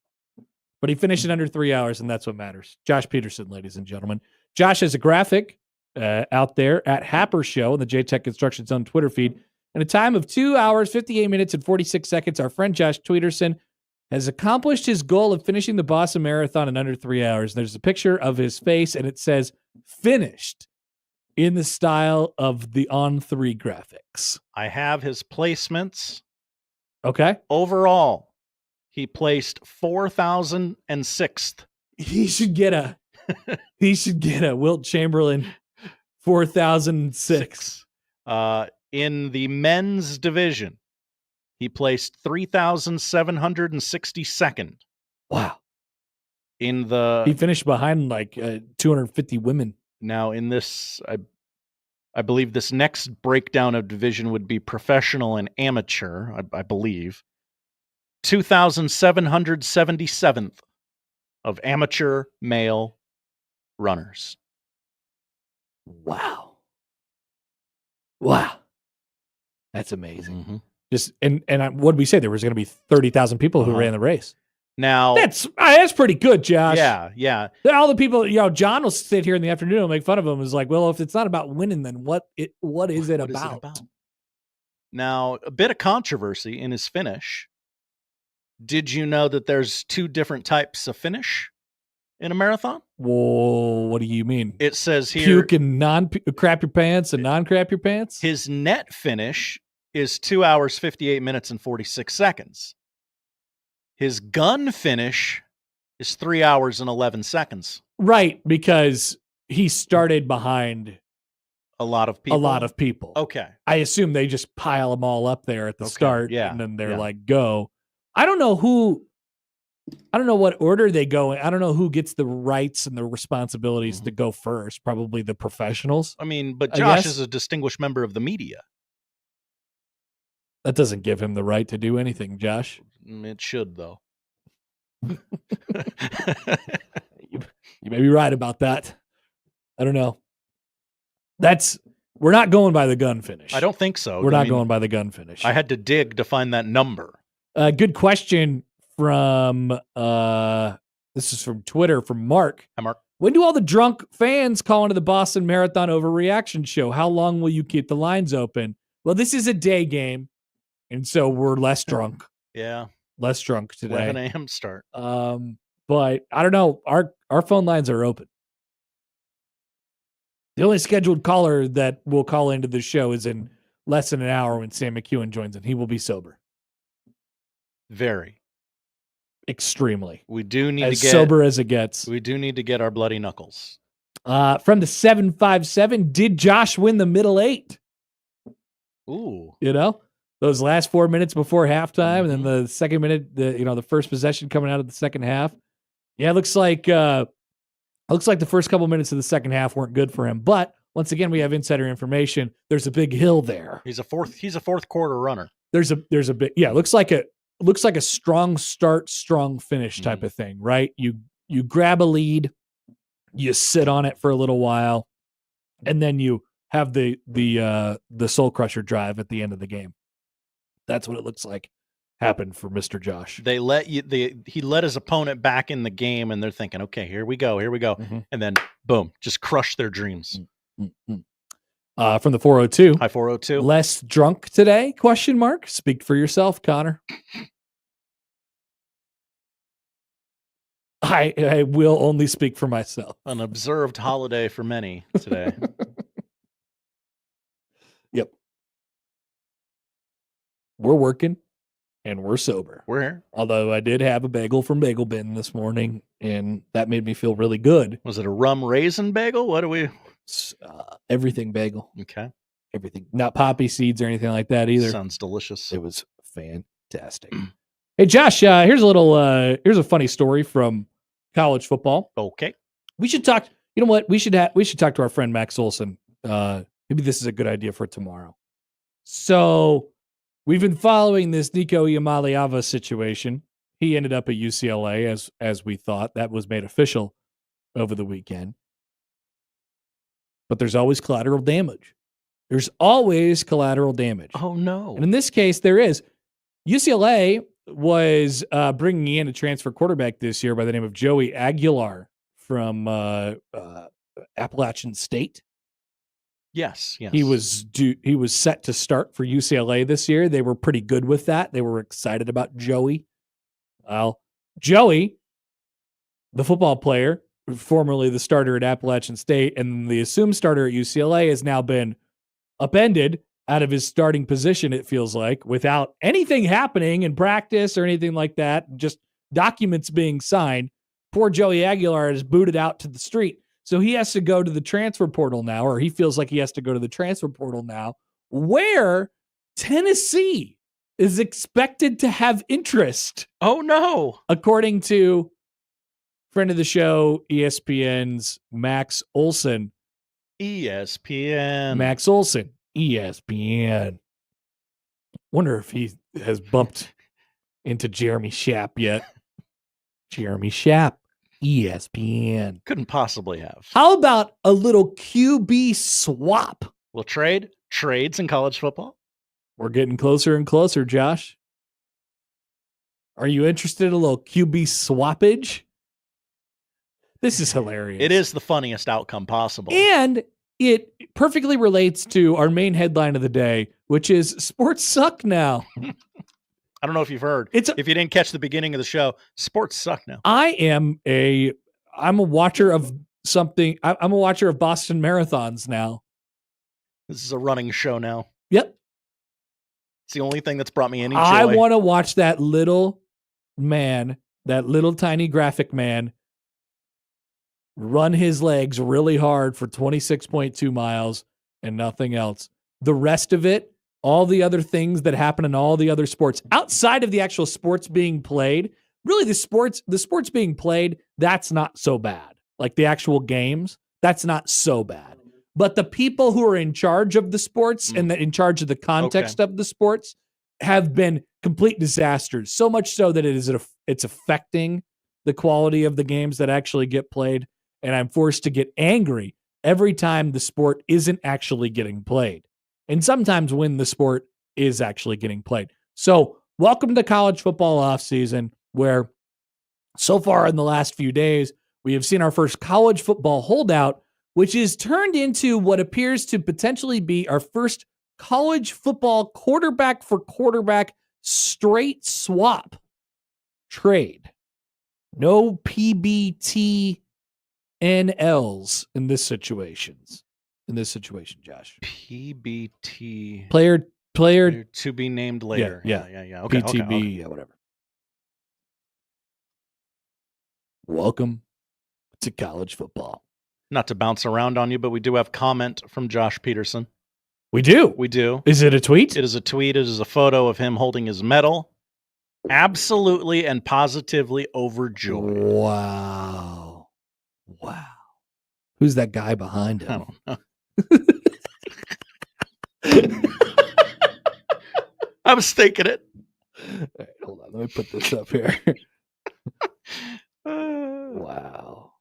But he finished in under 3 hours, and that's what matters. Josh Peterson, ladies and gentlemen. Josh has a graphic out there at Happer Show on the JTech Construction Zone Twitter feed. In a time of 2 hours, 58 minutes, and 46 seconds, our friend Josh Peterson has accomplished his goal of finishing the Boston Marathon in under 3 hours. There's a picture of his face, and it says, finished, in the style of the On3 graphics. I have his placements. Okay. Overall, he placed 4,006th. He should get a Wilt Chamberlain 4,006. In the men's division, he placed 3,762nd. Wow. He finished behind like 250 women. Now in this, I believe this next breakdown of division would be professional and amateur, I believe. 2,777th of amateur male runners. Wow. That's amazing. Mm-hmm. Just and what did we say? There was going to be 30,000 people who ran the race. Now that's pretty good, Josh. Yeah. All the people, John will sit here in the afternoon and make fun of him. Is like, well, if it's not about winning, then what is it about? Now, a bit of controversy in his finish. Did you know that there's 2 different types of finish in a marathon? Whoa, what do you mean? It says here, puke and crap your pants and non-crap your pants. His net finish is 2 hours, 58 minutes, and 46 seconds. His gun finish is 3 hours and 11 seconds. Right, because he started behind a lot of people. Okay. I assume they just pile them all up there at the start, and then they're like, go. I don't know what order they go in. I don't know who gets the rights and the responsibilities to go first. Probably the professionals. I mean, but Josh is a distinguished member of the media. That doesn't give him the right to do anything, Josh. It should, though. You may be right about that. I don't know. We're not going by the gun finish. I don't think so. We're not going by the gun finish. I had to dig to find that number. Good question from this is from Twitter from Mark. Hi, Mark. When do all the drunk fans call into the Boston Marathon overreaction show? How long will you keep the lines open? Well, this is a day game, and so we're less drunk. Yeah. Less drunk today. 11 a.m. start. But I don't know. Our phone lines are open. The only scheduled caller that will call into the show is in less than an hour when Sam McKewon joins in. He will be sober. Very. Extremely. We do need as to get sober as it gets. We do need to get our bloody knuckles. From the 757, did Josh win the middle 8? Ooh. Those last 4 minutes before halftime, and then the second minute, the first possession coming out of the second half. Yeah, it looks like the first couple minutes of the second half weren't good for him. But once again, we have insider information. There's a big hill there. He's a fourth quarter runner. There's a big it looks like a strong start, strong finish type of thing, right? You grab a lead, you sit on it for a little while, and then you have the soul crusher drive at the end of the game. That's what it looks like happened for Mr. Josh. He let his opponent back in the game, and they're thinking, okay, here we go. And then boom, just crush their dreams. From the 402. Hi, 402. Less drunk today? ? Speak for yourself, Connor. I will only speak for myself. An observed holiday for many today. Yep. We're working and we're sober. We're here. Although I did have a bagel from Bagel Bin this morning, and that made me feel really good. Was it a rum raisin bagel? What do we... everything bagel. Okay. Everything. Not poppy seeds or anything like that either. Sounds delicious. It was fantastic. Hey, Josh, here's a funny story from college football. Okay. We should talk. You know what? We should talk to our friend Max Olson. Maybe this is a good idea for tomorrow. So we've been following this Nico Iamaleava situation. He ended up at UCLA as we thought. That was made official over the weekend. But there's always collateral damage. There's always collateral damage. Oh, no. And in this case, there is. UCLA was bringing in a transfer quarterback this year by the name of Joey Aguilar from Appalachian State. Yes. He was set to start for UCLA this year. They were pretty good with that. They were excited about Joey. Well, Joey, the football player, formerly the starter at Appalachian State, and the assumed starter at UCLA, has now been upended out of his starting position, it feels like, without anything happening in practice or anything like that, just documents being signed. Poor Joey Aguilar is booted out to the street. So he has to go to the transfer portal now, or he feels like he has to go to the transfer portal now, where Tennessee is expected to have interest. Oh, no. According to Friend of the show, ESPN's Max Olson. ESPN. Max Olson, ESPN. Wonder if he has bumped into Jeremy Schaap yet. Jeremy Schaap, ESPN. Couldn't possibly have. How about a little QB swap? We'll trades in college football. We're getting closer and closer, Josh. Are you interested in a little QB swappage? This is hilarious. It is the funniest outcome possible. And it perfectly relates to our main headline of the day, which is sports suck now. I don't know if you've heard. If you didn't catch the beginning of the show, sports suck now. I'm a watcher of something. I'm a watcher of Boston marathons now. This is a running show now. Yep. It's the only thing that's brought me any joy. I want to watch that little man, that little tiny graphic man, run his legs really hard for 26.2 miles and nothing else. The rest of it, all the other things that happen in all the other sports outside of the actual sports being played, really the sports being played, that's not so bad. Like the actual games, that's not so bad. But the people who are in charge of the sports and in charge of the context of the sports have been complete disasters. So much so that it's affecting the quality of the games that actually get played. And I'm forced to get angry every time the sport isn't actually getting played. And sometimes when the sport is actually getting played. So welcome to college football offseason, where so far in the last few days, we have seen our first college football holdout, which is turned into what appears to potentially be our first college football quarterback for quarterback straight swap trade. No PBT NLs in this situation, Josh. PBT. Player to be named later. Yeah. Okay, PTB, yeah, whatever. Welcome to college football. Not to bounce around on you, but we do have comment from Josh Peterson. We do? We do. Is it a tweet? It is a tweet. It is a photo of him holding his medal. Absolutely and positively overjoyed. Wow. Who's that guy behind him? I don't know. I was thinking it. All right, hold on. Let me put this up here. Wow.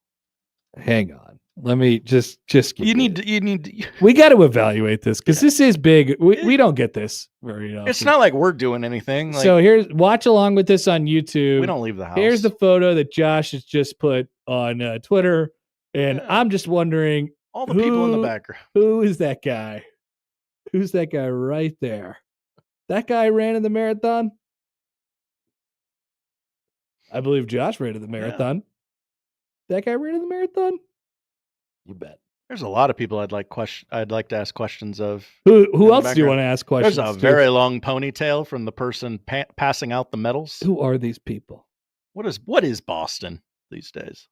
Hang on. Let me just you need to, we got to evaluate this because this is big. We don't get this very often. It's not like we're doing anything. So here's watch along with this on YouTube. We don't leave the house. Here's the photo that Josh has just put on Twitter, and I'm just wondering all the people in the background. Who is that guy? Who's that guy right there? That guy ran in the marathon. I believe Josh ran in the marathon. Yeah. That guy ran in the marathon. You bet. There's a lot of people I'd like to ask questions of. Who else do you want to ask questions? There's a very long ponytail from the person passing out the medals. Who are these people? What is Boston these days?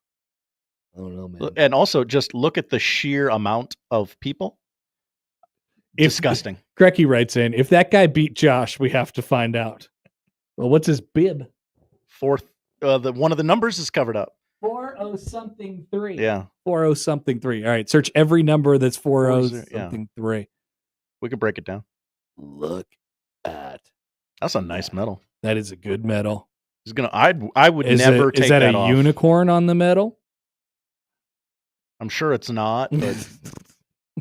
I don't know, man. And also, just look at the sheer amount of people. Disgusting. Grecky writes in, if that guy beat Josh, we have to find out. Well, what's his bib? Fourth. One of the numbers is covered up. 40-something-3. Yeah. 40-something-3. All right. Search every number that's 40-something-3. We could break it down. Look at. That's a nice medal. That is a good medal. I would never take that off. Is that a unicorn on the medal? I'm sure it's not, but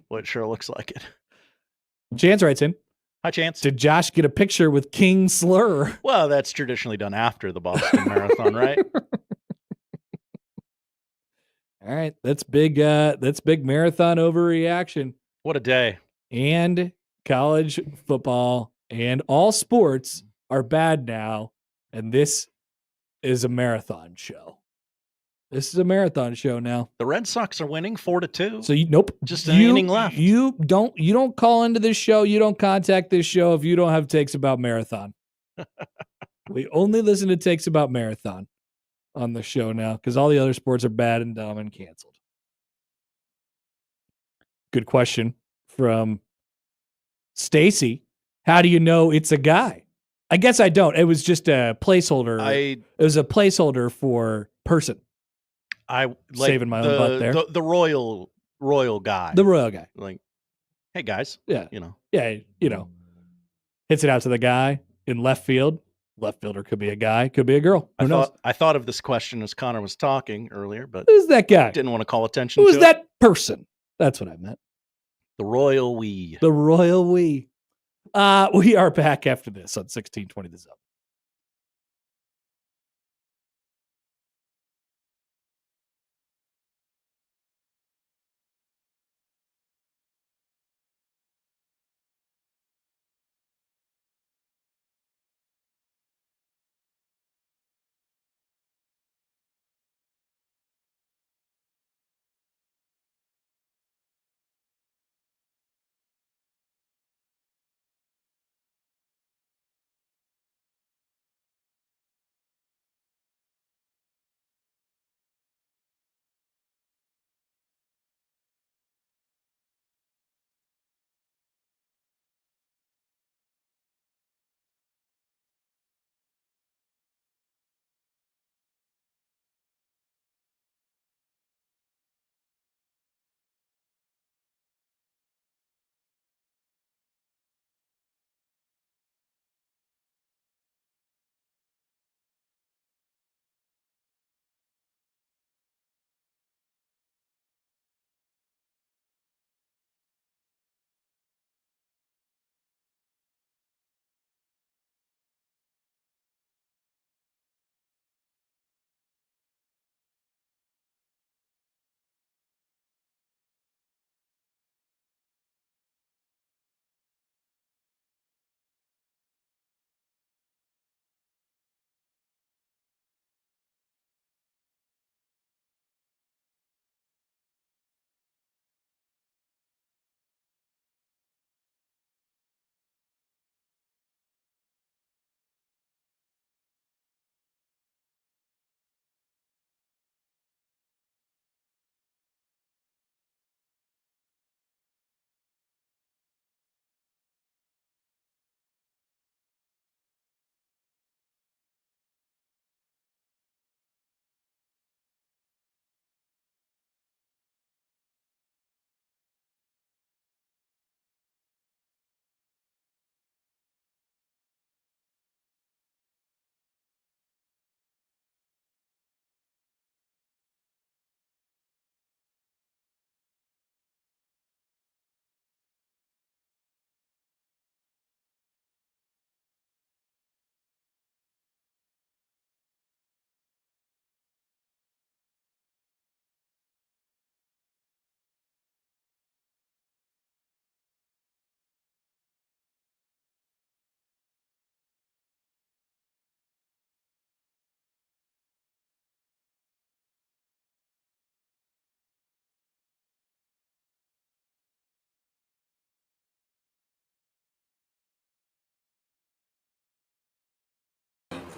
well, it sure looks like it. Chance writes in. Hi, Chance. Did Josh get a picture with King Slur? Well, that's traditionally done after the Boston Marathon, right? All right, that's big. That's big marathon overreaction. What a day! And college football and all sports are bad now, and this is a marathon show. This is a marathon show now. The Red Sox are winning 4-2. So nope, just an inning left. You don't call into this show. You don't contact this show if you don't have takes about marathon. We only listen to takes about marathon on the show now because all the other sports are bad and dumb and canceled. Good question from Stacy. How do you know it's a guy? I guess I don't. It was just a placeholder. It was a placeholder for person. I like saving my own butt there. The royal guy. The royal guy. Like, hey guys. Yeah. Yeah, hits it out to the guy in left field. Left fielder could be a guy, could be a girl. Who knows? I thought of this question as Connor was talking earlier, but Who's that guy? didn't want to call attention Who's to that person? That's what I meant. The royal we. The royal we. We are back after this on 1620 The Zone.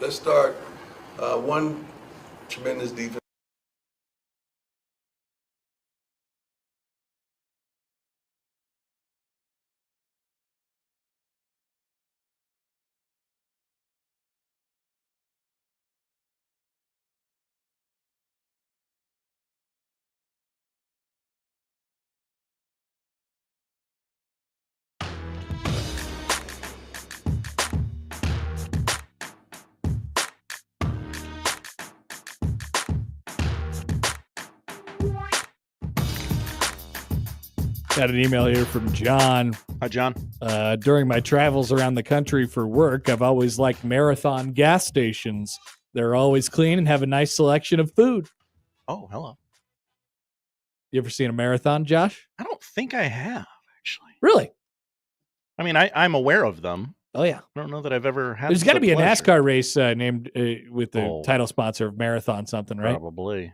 Let's start one tremendous defense. Got an email here from John. Hi, John. During my travels around the country for work, I've always liked Marathon gas stations. They're always clean and have a nice selection of food. Oh, hello. You ever seen a Marathon, Josh? I don't think I have, actually. Really? I mean, I'm aware of them. Oh, yeah. I don't know that I've ever had. There's got to the be a pleasure. NASCAR race named with the title sponsor of Marathon something, right? Probably.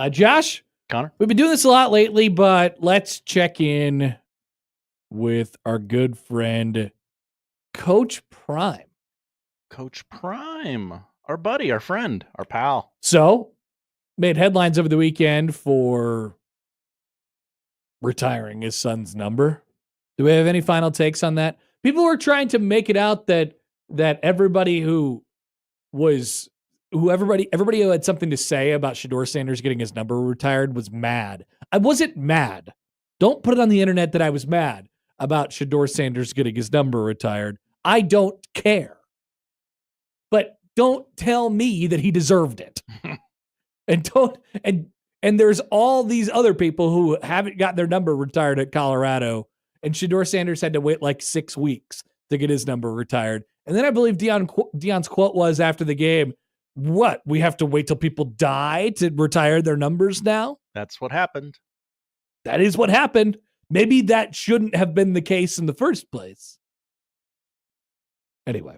Josh? Connor? We've been doing this a lot lately, but let's check in with our good friend, Coach Prime. Coach Prime. Our buddy, our friend, our pal. So, made headlines over the weekend for retiring his son's number. Do we have any final takes on that? People were trying to make it out that everybody who was everybody who had something to say about Shedeur Sanders getting his number retired was mad. I wasn't mad. Don't put it on the internet that I was mad about Shedeur Sanders getting his number retired. I don't care. But don't tell me that he deserved it. And there's all these other people who haven't got their number retired at Colorado, and Shedeur Sanders had to wait like 6 weeks to get his number retired. And then I believe Deion's quote was after the game, "What? We have to wait till people die to retire their numbers now?" That's what happened. That is what happened. Maybe that shouldn't have been the case in the first place. Anyway,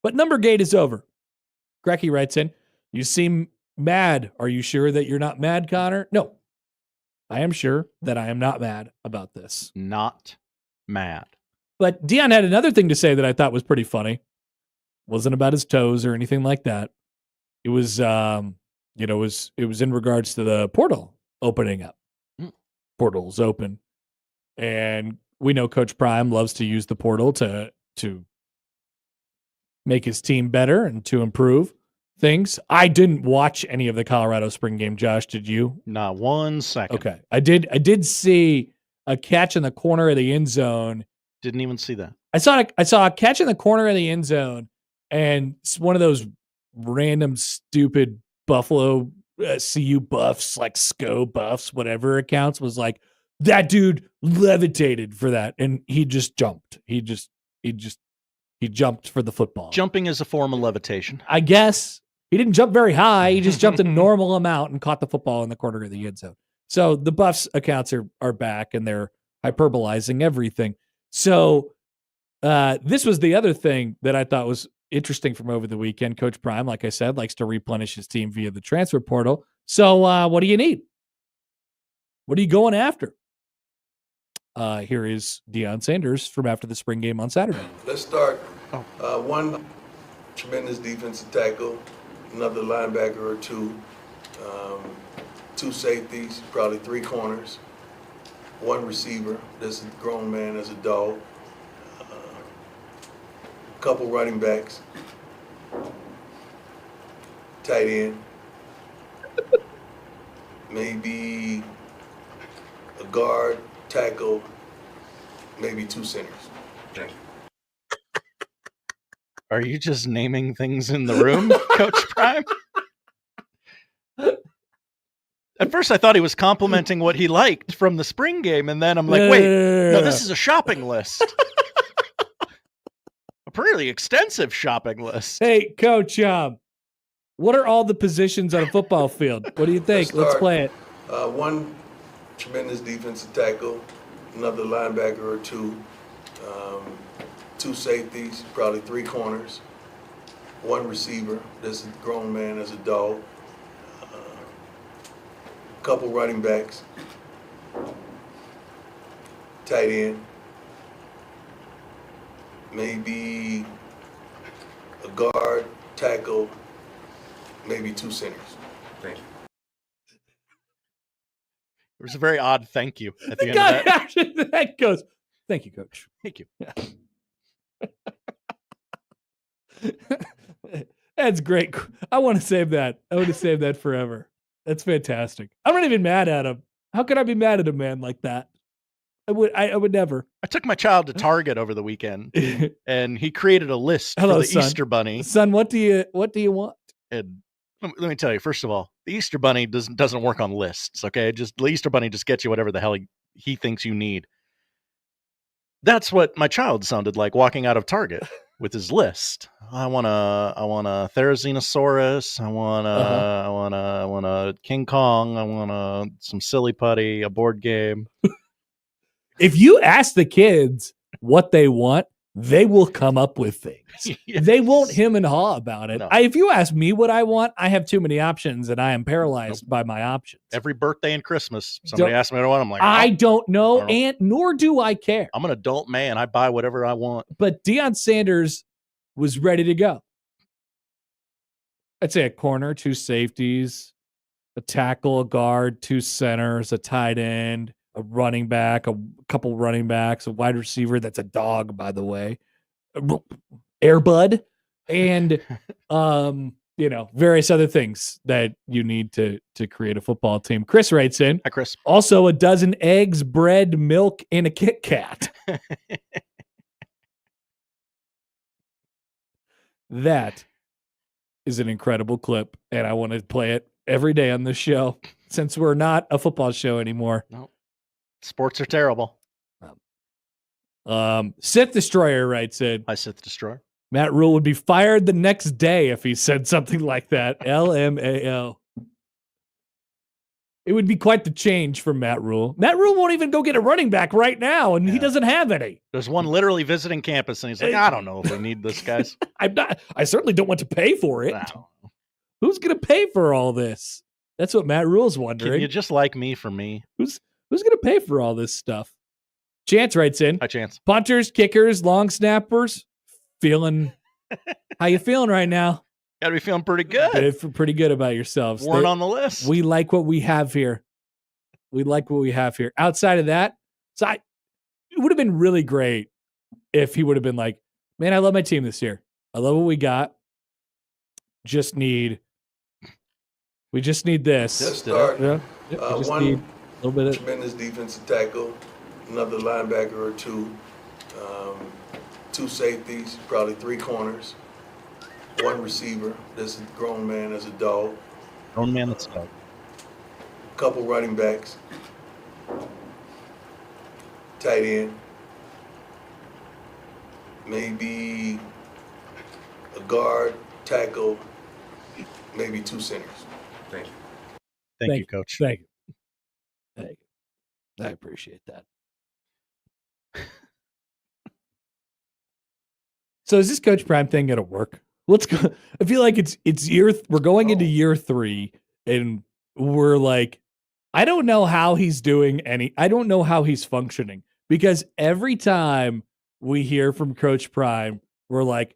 but Numbergate is over. Grecky writes in, "You seem mad. Are you sure that you're not mad, Connor?" No, I am sure that I am not mad about this. Not mad. But Deion had another thing to say that I thought was pretty funny. Wasn't about his toes or anything like that. It was, it was in regards to the portal opening up. Portal's open, and we know Coach Prime loves to use the portal to make his team better and to improve things. I didn't watch any of the Colorado spring game. Josh, did you? Not 1 second. Okay, I did see a catch in the corner of the end zone. Didn't even see that. I saw a catch in the corner of the end zone, and it's one of those random stupid Buffalo CU buffs, like SCO buffs, whatever accounts, was like, that dude levitated for that, and he just jumped. He jumped for the football. Jumping is a form of levitation. I guess he didn't jump very high. He just jumped a normal amount and caught the football in the corner of the end zone. So the Buffs accounts are back, and they're hyperbolizing everything. So this was the other thing that I thought was interesting from over the weekend. Coach Prime, like I said, likes to replenish his team via the transfer portal. So what do you need? What are you going after? Here is Deion Sanders from after the spring game on Saturday. Let's start. One tremendous defensive tackle, another linebacker or two, two safeties, probably three corners, one receiver. This is a grown man as a dog. Couple running backs, tight end, maybe a guard, tackle, maybe two centers. Okay. Are you just naming things in the room, Coach Prime? At first, I thought he was complimenting what he liked from the spring game, and then I'm like, wait, no, this is a shopping list. A pretty extensive shopping list. Hey, Coach, what are all the positions on a football field? What do you think? Let's play it. One tremendous defensive tackle, another linebacker or two, two safeties, probably three corners, one receiver. This is a grown man as a dog. Couple running backs, tight end, maybe a guard, tackle, maybe two centers. There was a very odd thank you at the end of that. That goes, thank you, Coach. Thank you. Yeah. That's great. I want to save that. I want to save that forever. That's fantastic. I'm not even mad at him. How could I be mad at a man like that? I would never. I took my child to Target over the weekend, and he created a list Hello, for the son. Easter Bunny. Son, what do you want? And let me tell you, first of all, the Easter Bunny doesn't work on lists. Okay, the Easter Bunny just gets you whatever the hell he thinks you need. That's what my child sounded like walking out of Target with his list. I want a Therizinosaurus. I want a King Kong. I want some silly putty, a board game. If you ask the kids what they want, they will come up with things. Yes. They won't hem and haw about it. No. If you ask me what I want, I have too many options, and I am paralyzed by my options. Every birthday and Christmas, somebody asks me what I want. I'm like, I don't know, and nor do I care. I'm an adult man. I buy whatever I want. But Deion Sanders was ready to go. I'd say a corner, two safeties, a tackle, a guard, two centers, a tight end, a running back, a couple running backs, a wide receiver that's a dog, by the way, Airbud, and various other things that you need to create a football team. Chris writes in. Hi, Chris. Also, a dozen eggs, bread, milk, and a Kit Kat. That is an incredible clip, and I want to play it every day on this show since we're not a football show anymore. No, sports are terrible. Sith Destroyer writes in. Hi, Sith Destroyer. Matt Rule would be fired the next day if he said something like that. LMAO. It would be quite the change for Matt Rule. Matt Rule won't even go get a running back right now, and he doesn't have any. There's one literally visiting campus, and he's like, I don't know if we need this, guys. I certainly don't want to pay for it. No. Who's going to pay for all this? That's what Matt Rule's wondering. Can you just like me for me? Who's going to pay for all this stuff? Chance writes in. Hi, Chance. Punters, kickers, long snappers. How you feeling right now? Got to be feeling pretty good. Pretty good about yourselves. Weren't on the list. We like what we have here. Outside of that, it would have been really great if he would have been like, man, I love my team this year. I love what we got. We just need this. Just start. We just need a little bit of tremendous defensive tackle, another linebacker or two, two safeties, probably three corners, one receiver that's a grown man, that's a dog. Grown man that's a dog. Couple running backs, tight end, maybe a guard, tackle, maybe two centers. Thank you. Thank you, Coach. Thank you. I appreciate that. So is this Coach Prime thing going to work? Let's go. I feel like we're going into year 3, and we're like, I don't know how he's doing I don't know how he's functioning, because every time we hear from Coach Prime, we're like,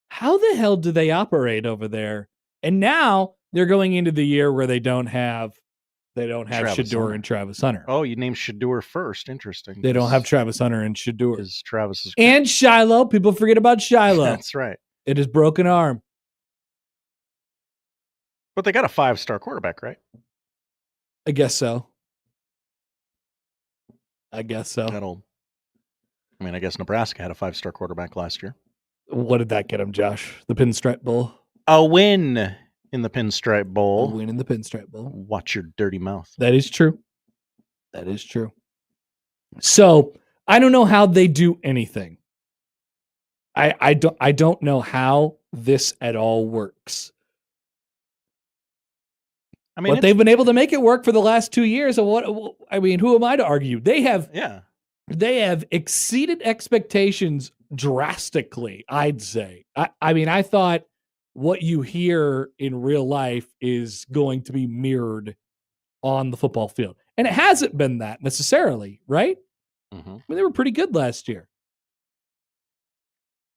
how the hell do they operate over there? And now they're going into the year where they don't have Shador and Travis Hunter. Oh, you named Shador first. Interesting. They don't have Travis Hunter and Shador. Because Travis is and Shiloh. People forget about Shiloh. That's right. It is broken arm. But they got a 5-star quarterback, right? I guess so. I guess Nebraska had a 5-star quarterback last year. What did that get him, Josh? The Pinstripe Bowl? A win in the Pinstripe Bowl. Watch your dirty mouth. That is true. So I don't know how they do anything. I don't know how this at all works. I mean, they've been able to make it work for the last 2 years. Who am I to argue? They have exceeded expectations drastically, I'd say. I thought what you hear in real life is going to be mirrored on the football field. And it hasn't been that necessarily, right? Mm-hmm. They were pretty good last year.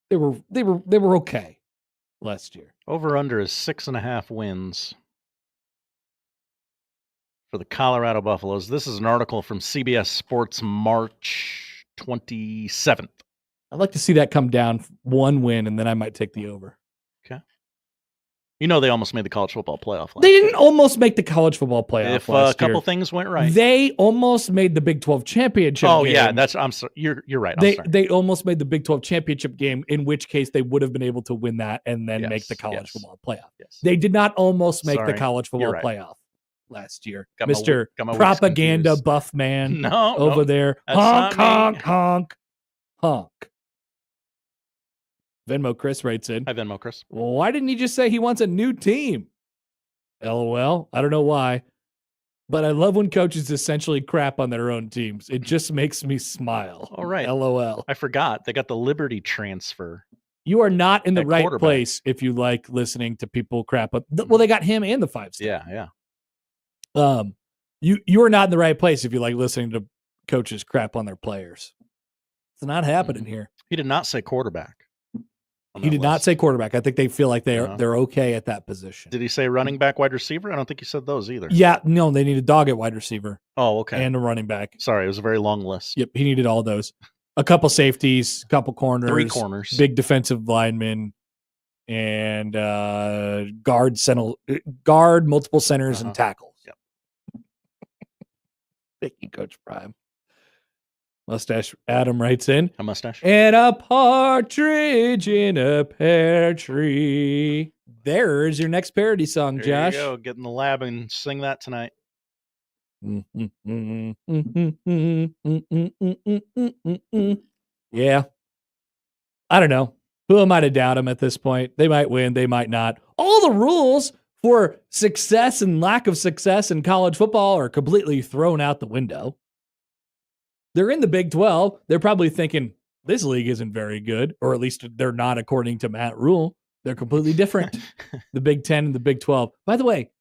They were okay last year. Over under is 6.5 wins for the Colorado Buffaloes. This is an article from CBS Sports, March 27th. I'd like to see that come down 1 win, and then I might take the over. Okay. You know they almost made the college football playoff last They didn't almost make the college football playoff If last a couple year. things went right. They almost made the Big 12 championship Oh, game. yeah. I'm sorry. You're right. I'm sorry. They almost made the Big 12 championship game, in which case they would have been able to win that and then make the college football playoff. Yes. They did not almost make the Sorry. college football You're right. playoff last year. Got my Mr. weeks Propaganda confused. Buff Man No, over there. that's Honk, not me. honk, honk, honk. Venmo Chris writes in. Hi, Venmo Chris. Well, why didn't he just say he wants a new team? LOL. I don't know why, but I love when coaches essentially crap on their own teams. It just makes me smile. All right. LOL. I forgot. They got the Liberty transfer. You are not in the At right quarterback. place if you like listening to people crap on. Well, they got him and the 5-star. Yeah. You are not in the right place if you like listening to coaches crap on their players. It's not happening here. He did not say quarterback. He did not say quarterback. I think they feel like they're okay at that position. Did he say running back, wide receiver? I don't think he said those either. Yeah, no, they need a dog at wide receiver. Oh, okay. And a running back. Sorry, it was a very long list. Yep, he needed all those. A couple safeties, a couple corners. 3 corners. Big defensive linemen, and guard, multiple centers, and tackles. Yep. Thank you, Coach Prime. Mustache Adam writes in. A mustache. And a partridge in a pear tree. There's your next parody song, There Josh. you go. Get in the lab and sing that tonight. Yeah. I don't know. Who am I to doubt them at this point? They might win. They might not. All the rules for success and lack of success in college football are completely thrown out the window. They're in the Big 12. They're probably thinking, this league isn't very good, or at least they're not according to Matt Rule. They're completely different. The Big 10 and the Big 12. By the way,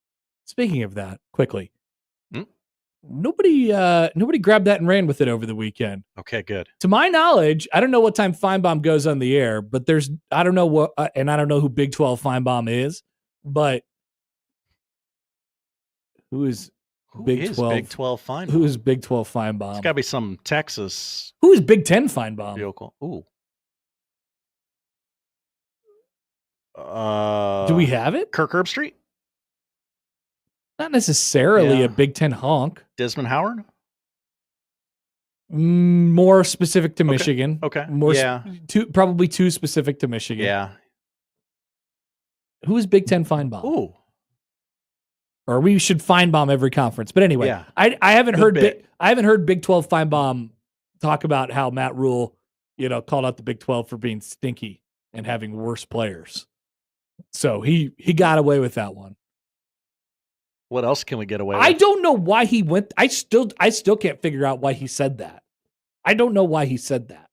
speaking of that, quickly, nobody grabbed that and ran with it over the weekend. Okay, good. To my knowledge, I don't know what time Feinbaum goes on the air, but I don't know what, and I don't know who Big 12 Feinbaum is, but who is Big 12? Big 12 Feinbaum? Who is Big 12 Feinbaum? It's got to be some Texas. Who is Big 10 Feinbaum? Vehicle. Ooh. Do we have it? Kirk Herbstreit? Not necessarily a Big 10 honk. Desmond Howard? More specific to Michigan. Okay. More probably too specific to Michigan. Yeah. Who is Big 10 Feinbaum? Ooh. Or we should Feinbaum every conference. But anyway, Yeah. I haven't heard Big 12 Feinbaum talk about how Matt Rule, called out the Big 12 for being stinky and having worse players. So he got away with that one. What else can we get away with? I don't know why he went. I still can't figure out why he said that. I don't know why he said that.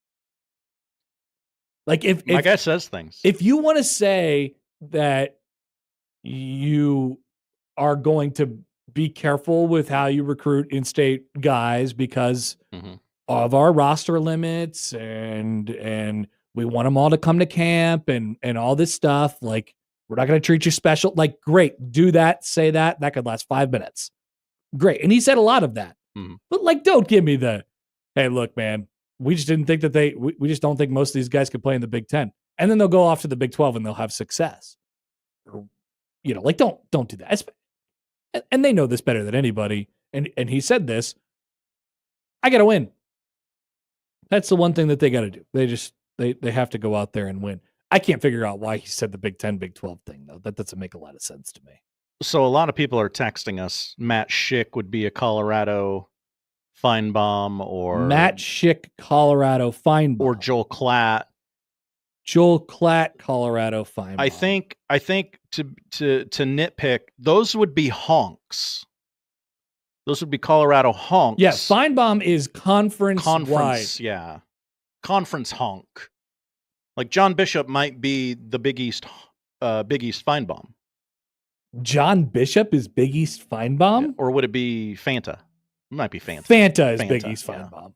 Like if my guy says things. If you want to say that you are going to be careful with how you recruit in-state guys because of our roster limits and we want them all to come to camp and all this stuff, like we're not going to treat you special. Like, great, do that, say that. That could last 5 minutes. Great. And he said a lot of that. But like, don't give me the, hey, look, man, we just didn't think that we just don't think most of these guys could play in the Big 10. And then they'll go off to the Big 12 and they'll have success. Or, like, don't do that. And they know this better than anybody. And he said this, I got to win. That's the one thing that they got to do. They have to go out there and win. I can't figure out why he said the Big 10, Big 12 thing, though. That doesn't make a lot of sense to me. So a lot of people are texting us. Matt Schick would be a Colorado Feinbaum, or Matt Schick, Colorado Feinbaum, or Joel Klatt. Joel Klatt, Colorado Feinbaum. I think to nitpick, those would be honks. Those would be Colorado honks. Yeah, Feinbaum is conference wide. Yeah, conference honk. Like John Bishop might be the Big East Feinbaum. John Bishop is Big East Feinbaum? Yeah. Or would it be Fanta? It might be Fanta. Fanta is Big East Feinbaum.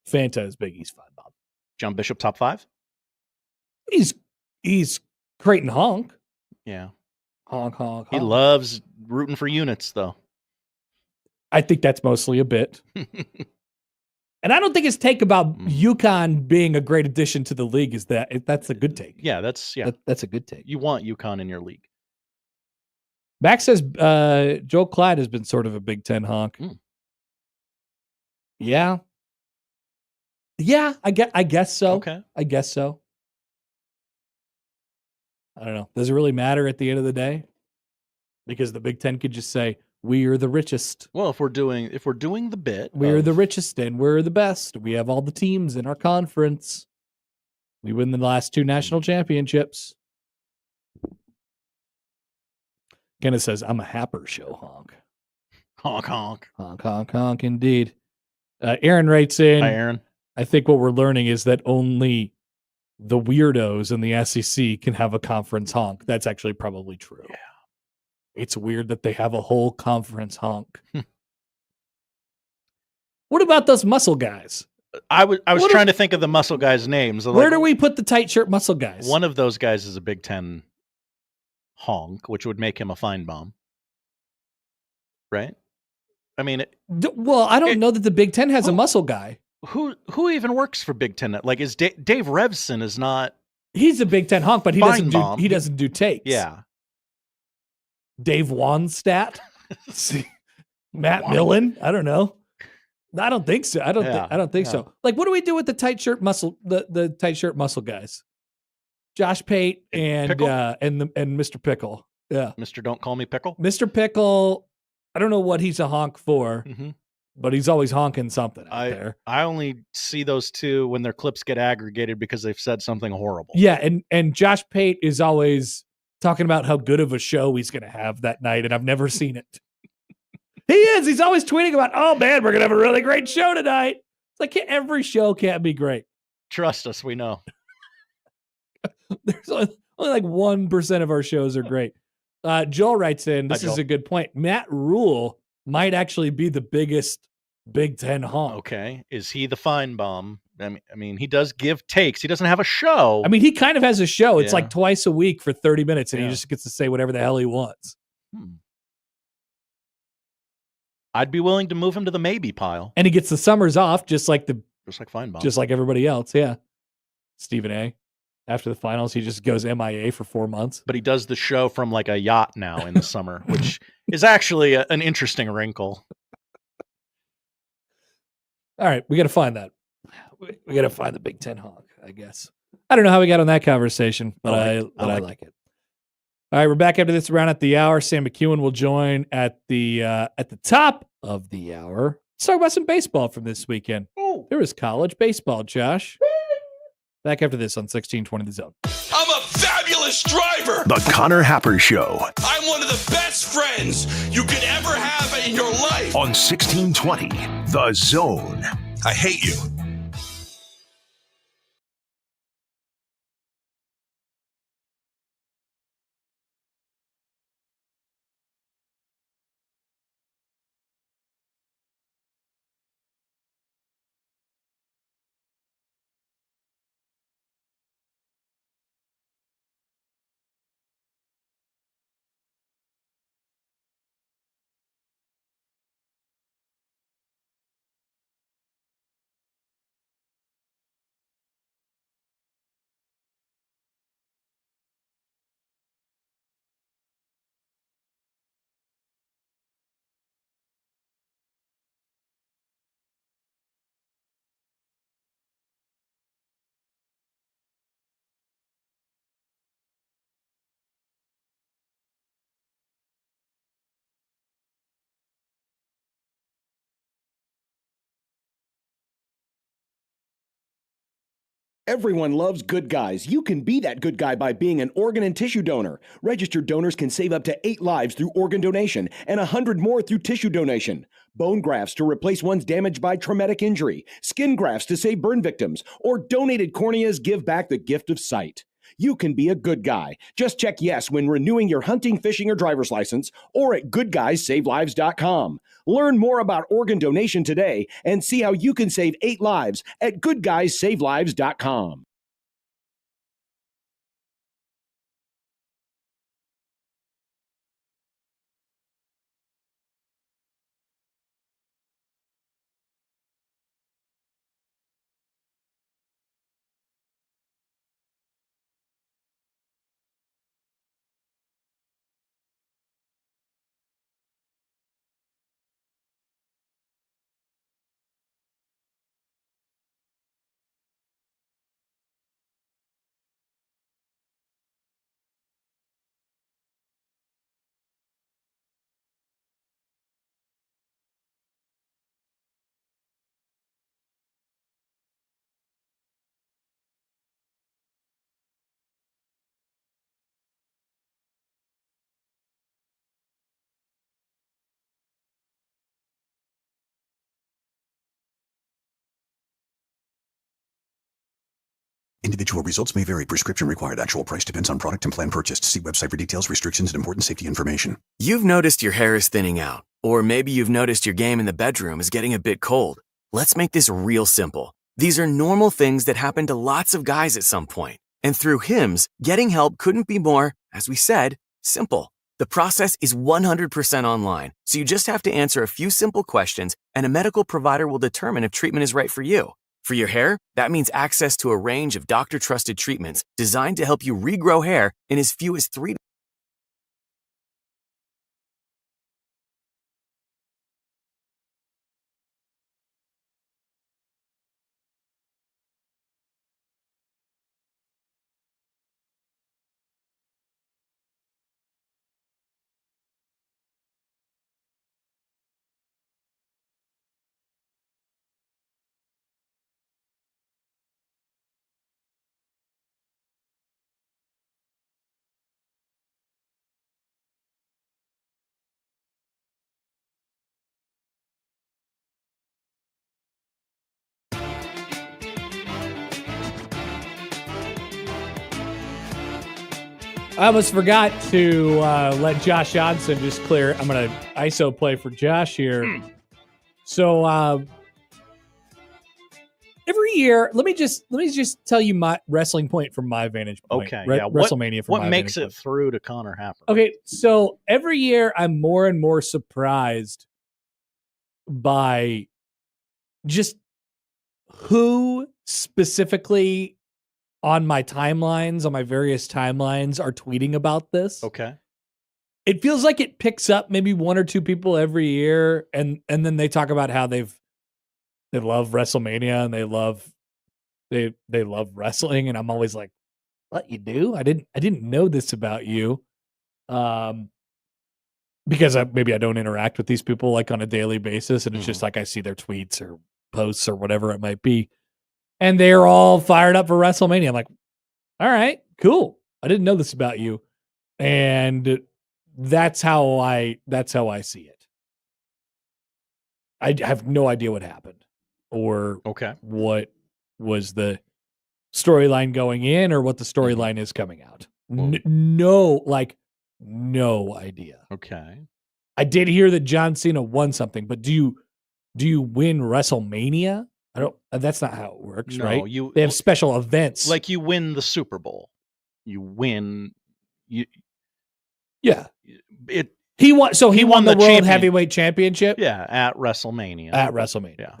Fanta is Big East Feinbaum. John Bishop top 5? He's Creighton honk. Yeah. Honk. He loves rooting for units, though. I think that's mostly a bit. And I don't think his take about UConn being a great addition to the league is that's a good take. Yeah, that's a good take. You want UConn in your league. Max says Joel Klatt has been sort of a Big 10 honk. Yeah. Yeah, I guess so. Okay. I guess so. I don't know. Does it really matter at the end of the day? Because the Big 10 could just say, we are the richest. Well, if we're doing the bit, we're the richest and we're the best. We have all the teams in our conference. We win the last 2 national championships. Kenneth says, I'm a Happer show honk. Honk, honk. Honk, honk, honk, indeed. Aaron writes in. Hi, Aaron. I think what we're learning is that only the weirdos in the SEC can have a conference honk. That's actually probably true. Yeah. It's weird that they have a whole conference honk. What about those muscle guys? I was trying to think of the muscle guys' names. Where do we put the tight shirt muscle guys? One of those guys is a Big 10 honk, which would make him a Feinbaum. Right? I mean, I don't know that the Big 10 has a muscle guy. Who even works for Big 10? Like, is Dave Revson is not He's a Big Ten honk, but he doesn't do takes. Yeah. Dave Wannstedt, Matt Millen. I don't know. I don't think so. I don't think so. Like, what do we do with the tight shirt muscle? The tight shirt muscle guys. Josh Pate and Mr. Pickle. Yeah. Mr. Don't Call Me Pickle. Mr. Pickle. I don't know what he's a honk for, but he's always honking something out there. I only see those two when their clips get aggregated because they've said something horrible. Yeah, and Josh Pate is always talking about how good of a show he's going to have that night, and I've never seen it. He is. He's always tweeting about, oh, man, we're going to have a really great show tonight. It's like every show can't be great. Trust us, we know. There's only like 1% of our shows are great. Joel writes in, this is a good point. Matt Rule might actually be the biggest Big Ten honk. Okay. Is he the fine bomb? I mean, he does give takes. He doesn't have a show. I mean, he kind of has a show. It's like twice a week for 30 minutes, and he just gets to say whatever the hell he wants. I'd be willing to move him to the maybe pile. And he gets the summers off, just like fine bomb. Just like everybody else, yeah. Stephen A. After the finals, he just goes MIA for 4 months. But he does the show from like a yacht now in the summer, which is actually an interesting wrinkle. All right, we got to find that. We got to find the Big Ten honk, I guess. I don't know how we got on that conversation, but I like it. All right, we're back after this round at the hour. Sam McKewon will join at the top of the hour. Let's talk about some baseball from this weekend. Oh, there was college baseball, Josh. Back after this on 1620 The Zone. I'm a fabulous driver. The Connor Happer Show I'm one of the best friends you could ever have in your life. on 1620 The Zone. I hate you. Everyone loves good guys. You can be that good guy by being an organ and tissue donor. Registered donors can save up to 8 lives through organ donation and 100 more through tissue donation. Bone grafts to replace ones damaged by traumatic injury, skin grafts to save burn victims, or donated corneas give back the gift of sight. You can be a good guy. Just check yes when renewing your hunting, fishing, or driver's license, or at goodguysavelives.com. Learn more about organ donation today and see how you can save 8 lives at goodguysavelives.com. Individual results may vary. Prescription required. Actual price depends on product and plan purchased. See website for details, restrictions, and important safety information. You've noticed your hair is thinning out, or maybe you've noticed your game in the bedroom is getting a bit cold. Let's make this real simple. These are normal things that happen to lots of guys at some point. And through HIMS, getting help couldn't be more, as we said, simple. The process is 100% online, so you just have to answer a few simple questions, and a medical provider will determine if treatment is right for you. For your hair, that means access to a range of doctor-trusted treatments designed to help you regrow hair in as few as 3 I almost forgot to let Josh Johnson just clear. I'm going to ISO play for Josh here. So every year, let me just tell you my wrestling point from my vantage point. Okay, WrestleMania from what my makes vantage it through to Connor Happer? Okay, so every year I'm more and more surprised by just who specifically on my timelines, on my various timelines, are tweeting about this. Okay. It feels like it picks up maybe one or two people every year, and then they talk about how they love WrestleMania and they love wrestling, and I'm always like, what, you do? I didn't know this about you. Because maybe I don't interact with these people like on a daily basis, and it's just like I see their tweets or posts or whatever it might be, and they're all fired up for WrestleMania. I'm like, all right, cool. I didn't know this about you, and that's how I see it. I have no idea what happened or what was the storyline going in or what the storyline is coming out. No idea. Okay. I did hear that John Cena won something, but do you win WrestleMania? I don't. That's not how it works, No, right? you- They have special events. Like you win the Super Bowl. You win. Yeah. It. He won. So he won the World champion- Heavyweight Championship. Yeah, at WrestleMania. At WrestleMania. Yeah.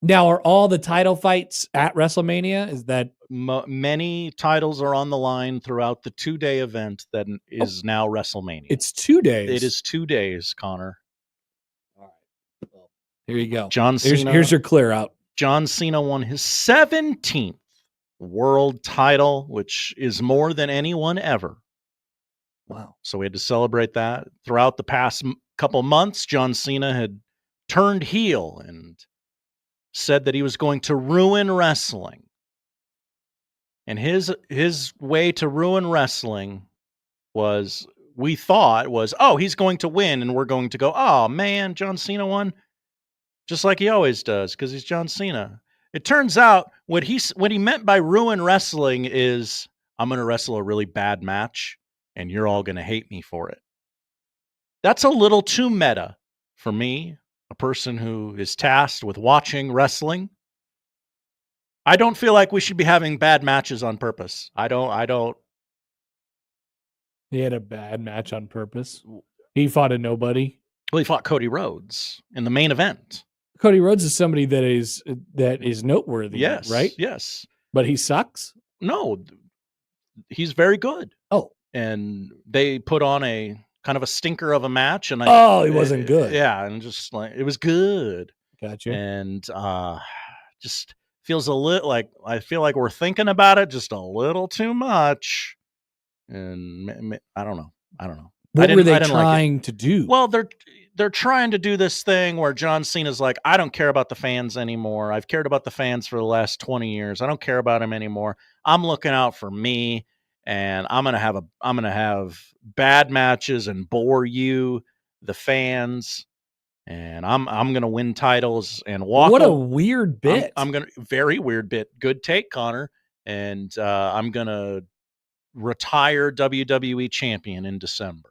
Now, are all the title fights at WrestleMania? Is that Many titles are on the line throughout the 2-day event that is now WrestleMania. It's 2 days. It is 2 days, Connor. Here you go. John Cena. Here's your clear out. John Cena won his 17th world title, which is more than anyone ever. Wow. So we had to celebrate that. Throughout the past couple months, John Cena had turned heel and said that he was going to ruin wrestling. And his way to ruin wrestling was, we thought, oh, he's going to win, and we're going to go, oh, man, John Cena won. Just like he always does, because he's John Cena. It turns out what he meant by ruin wrestling is, I'm going to wrestle a really bad match, and you're all going to hate me for it. That's a little too meta for me, a person who is tasked with watching wrestling. I don't feel like we should be having bad matches on purpose. I don't. He had a bad match on purpose. He fought a nobody. Well, he fought Cody Rhodes in the main event. Cody Rhodes is somebody that is noteworthy. Yes, right? Yes. But he sucks? No, he's very good. Oh. And they put on a kind of a stinker of a match, and he wasn't good. Yeah, and just like it was good. Gotcha. And just feels a little like, I feel like we're thinking about it just a little too much. And I don't know. What were they trying to do? Well, they're trying to do this thing where John Cena's like, I don't care about the fans anymore. I've cared about the fans for the last 20 years. I don't care about them anymore. I'm looking out for me, and I'm gonna have bad matches and bore you, the fans, and I'm gonna win titles and walk. What a weird bit. I'm gonna very weird bit. Good take, Connor. And I'm gonna retire WWE champion in December.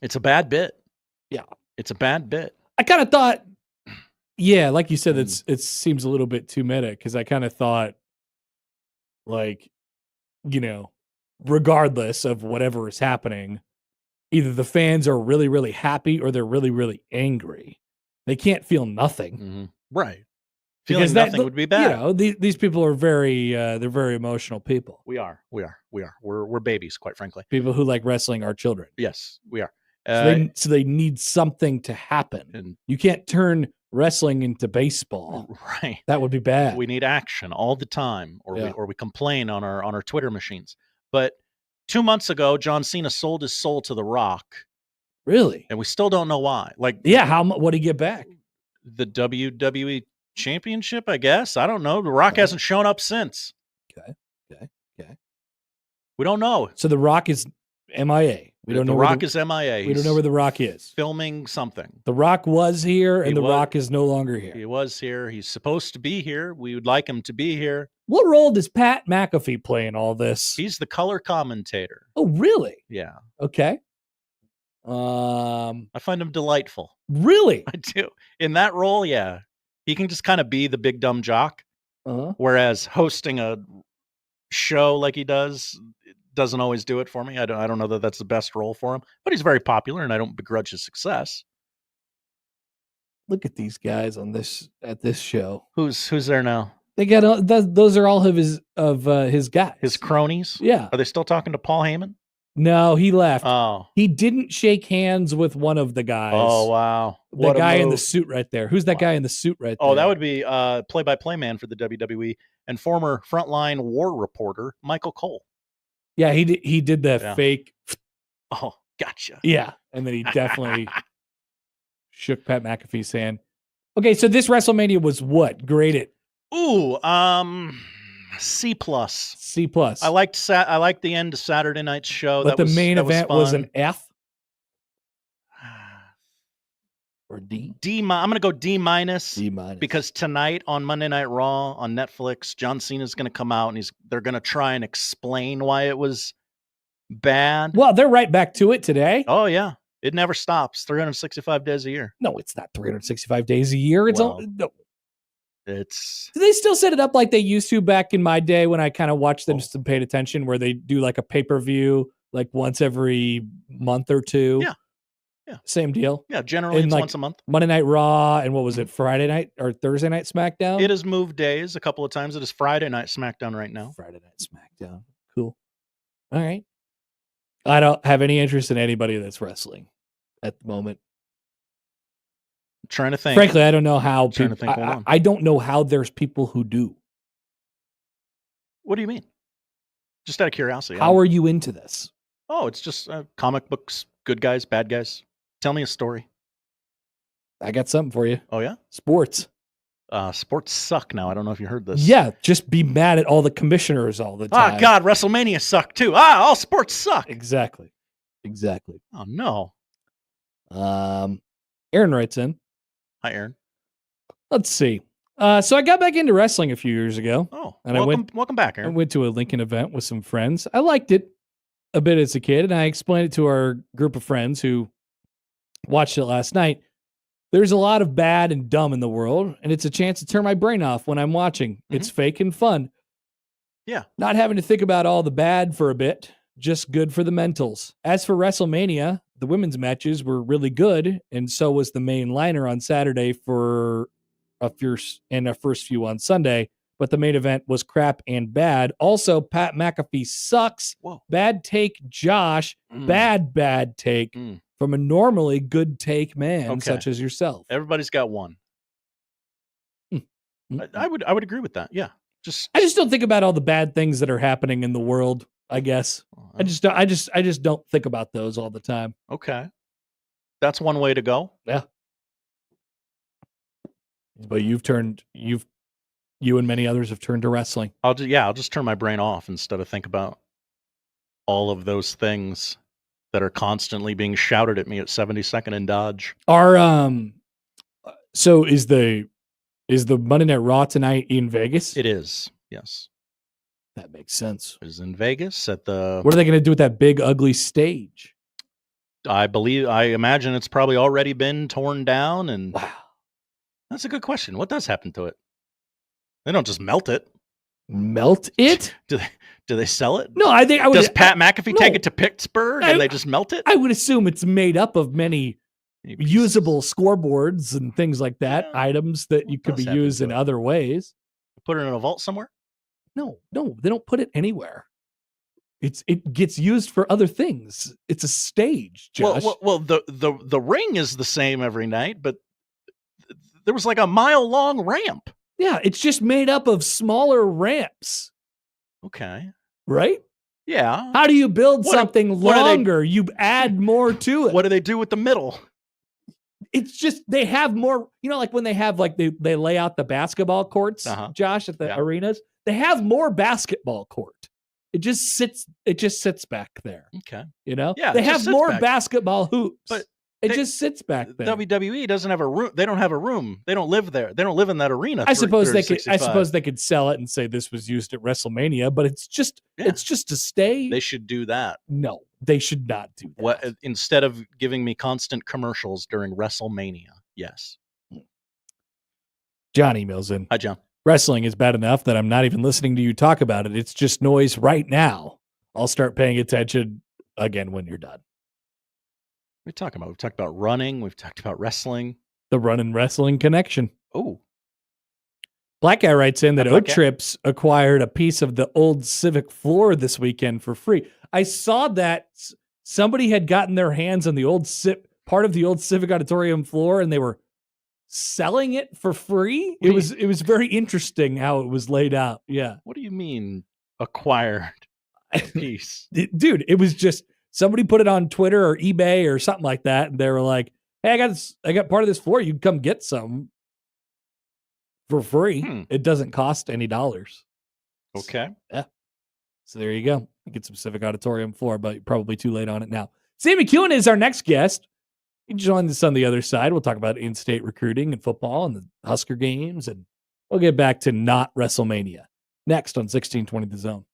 It's a bad bit. Yeah. It's a bad bit. I kind of thought, yeah, like you said, it seems a little bit too meta, because I kind of thought, like, regardless of whatever is happening, either the fans are really, really happy or they're really, really angry. They can't feel nothing. Mm-hmm. Right. Feeling nothing would be bad. You know, these people are they're very emotional people. We are. We're babies, quite frankly. People who like wrestling are children. Yes, we are. So they need something to happen. And you can't turn wrestling into baseball. Right. That would be bad. We need action all the time, or we complain on our Twitter machines. But 2 months ago, John Cena sold his soul to The Rock. Really? And we still don't know why. Like, yeah, what did he get back? The WWE Championship, I guess. I don't know. The Rock hasn't shown up since. Okay. We don't know. So The Rock is MIA. We don't know. The Rock is MIA. We don't know where The Rock is. Filming something. The Rock was here, and The Rock is no longer here. He was here. He's supposed to be here. We would like him to be here. What role does Pat McAfee play in all this? He's the color commentator. Oh, really? Yeah. Okay. I find him delightful. Really? I do. In that role, yeah. He can just kind of be the big dumb jock. Whereas hosting a show like he does doesn't always do it for me. I don't know that that's the best role for him, but he's very popular, and I don't begrudge his success. Look at these guys at this show. Who's there now? They got those are all of his guys, his cronies. Yeah. Are they still talking to Paul Heyman? No, he left. Oh, he didn't shake hands with one of the guys. Oh wow, the guy in the suit right there. Who's that guy in the suit right there? Oh, that would be play-by-play man for the WWE and former frontline war reporter Michael Cole. Yeah, he did the fake. Oh, gotcha. Yeah, and then he definitely shook Pat McAfee's hand. Okay, so this WrestleMania was what? Graded? Ooh, C+. C+. I liked the end of Saturday night's show. But the main event was an F or D. I'm going to go D-. D-. Because tonight on Monday Night Raw on Netflix, John Cena's going to come out and they're going to try and explain why it was bad. Well, they're right back to it today. Oh yeah, it never stops. 365 days a year. No, it's not 365 days a year. It's well, no. It's. Do they still set it up like they used to back in my day when I kind of watched them just and paid attention, where they do like a pay-per-view like once every month or two? Yeah. Same deal. Yeah, generally it's once a month. Monday Night Raw, and what was it, Friday night or Thursday Night SmackDown? It has moved days a couple of times. It is Friday Night SmackDown right now. Friday Night SmackDown. Cool. All right. I don't have any interest in anybody that's wrestling at the moment. I'm trying to think. Frankly, I don't know how people. Hold on. I don't know how there's people who do. What do you mean? Just out of curiosity. How are you into this? Oh, it's just comic books, good guys, bad guys. Tell me a story. I got something for you. Oh, yeah? Sports. Sports suck now. I don't know if you heard this. Yeah, just be mad at all the commissioners all the time. Ah, God, WrestleMania sucked too. All sports suck. Exactly. Oh, no. Aaron writes in. Hi, Aaron. Let's see. So I got back into wrestling a few years ago. Oh, and welcome back, Aaron. I went to a Lincoln event with some friends. I liked it a bit as a kid, and I explained it to our group of friends who watched it last night. There's a lot of bad and dumb in the world, and it's a chance to turn my brain off when I'm watching. Mm-hmm. It's fake and fun. Yeah. Not having to think about all the bad for a bit, just good for the mentals. As for WrestleMania, the women's matches were really good, and so was the main liner on Saturday for a first few on Sunday, but the main event was crap and bad. Also, Pat McAfee sucks. Whoa. Bad take, Josh. Bad take. From a normally good take man such as yourself. Everybody's got one. I would agree with that. Yeah. I just don't think about all the bad things that are happening in the world, I guess. I just don't think about those all the time. Okay. That's one way to go. Yeah. But you and many others have turned to wrestling. I'll just turn my brain off instead of think about all of those things that are constantly being shouted at me at 72nd and Dodge. So is the Monday Night Raw tonight in Vegas? It is, yes. That makes sense. It is in Vegas at the... What are they going to do with that big, ugly stage? I imagine it's probably already been torn down. And wow. That's a good question. What does happen to it? They don't just melt it. Melt it? Do they sell it? No, I think I would. Does Pat McAfee take it to Pittsburgh and they just melt it? I would assume it's made up of many usable scoreboards and things like that, items that you could be used in other ways. Put it in a vault somewhere? No, they don't put it anywhere. It gets used for other things. It's a stage, Josh. Well, the ring is the same every night, but there was like a mile-long ramp. Yeah, it's just made up of smaller ramps. Okay. Right? Yeah. How do you build something longer? You add more to it. What do they do with the middle? It's just they have more, like when they have they lay out the basketball courts, Josh, at the arenas, they have more basketball court. It just sits back there. Okay. Yeah, they have more basketball hoops. But it just sits back there. WWE doesn't have a room. They don't have a room. They don't live there. They don't live in that arena. I suppose they could sell it and say this was used at WrestleMania, but it's just a stage. They should do that. No, they should not do that. Instead of giving me constant commercials during WrestleMania. Yes. John emails in. Hi, John. Wrestling is bad enough that I'm not even listening to you talk about it. It's just noise right now. I'll start paying attention again when you're done. What are we talking about? We've talked about running. We've talked about wrestling. The run and wrestling connection. Oh. Black Guy writes in that O-Trips acquired a piece of the old Civic floor this weekend for free. I saw that somebody had gotten their hands on the old part of the old Civic Auditorium floor, and they were selling it for free. It was very interesting how it was laid out. Yeah. What do you mean acquired piece? Dude, it was just somebody put it on Twitter or eBay or something like that, and they were like, "Hey, I got part of this floor. You can come get some for free. It doesn't cost any dollars." Okay. Yeah. So there you go. You get some Civic Auditorium floor, but you're probably too late on it now. Sam McKewon is our next guest. You can join us on the other side. We'll talk about in-state recruiting and football and the Husker games, and we'll get back to not WrestleMania next on 1620 The Zone.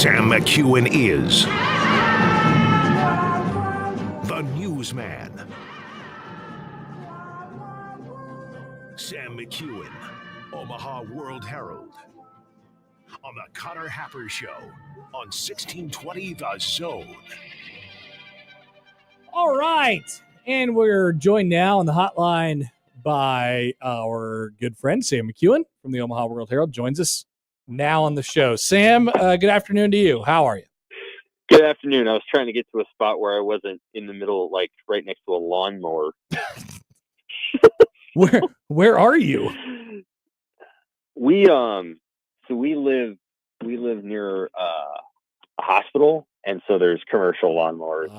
Sam McKewon is the newsman. Sam McKewon, Omaha World Herald. On the Connor Happer Show on 1620 The Zone. All right. And we're joined now on the hotline by our good friend, Sam McKewon from the Omaha World Herald. Joins us now on the show. Sam, good afternoon to you. How are you? Good afternoon. I was trying to get to a spot where I wasn't in the middle, like right next to a lawnmower. Where are you? We live near a hospital, and so there's commercial lawnmowers,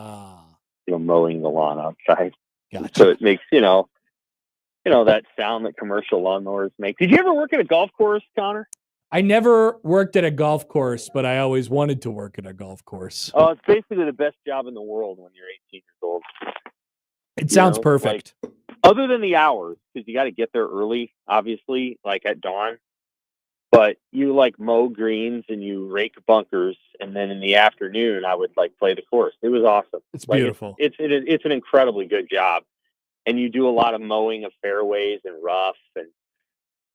mowing the lawn outside. Gotcha. So it makes that sound that commercial lawnmowers make. Did you ever work at a golf course, Connor? I never worked at a golf course, but I always wanted to work at a golf course. Oh, it's basically the best job in the world when you're 18 years old. It sounds perfect. Like, other than the hours, because you got to get there early, obviously, like at dawn. But you mow greens and you rake bunkers, and then in the afternoon I would play the course. It was awesome. It's beautiful. It's an incredibly good job, and you do a lot of mowing of fairways and rough, and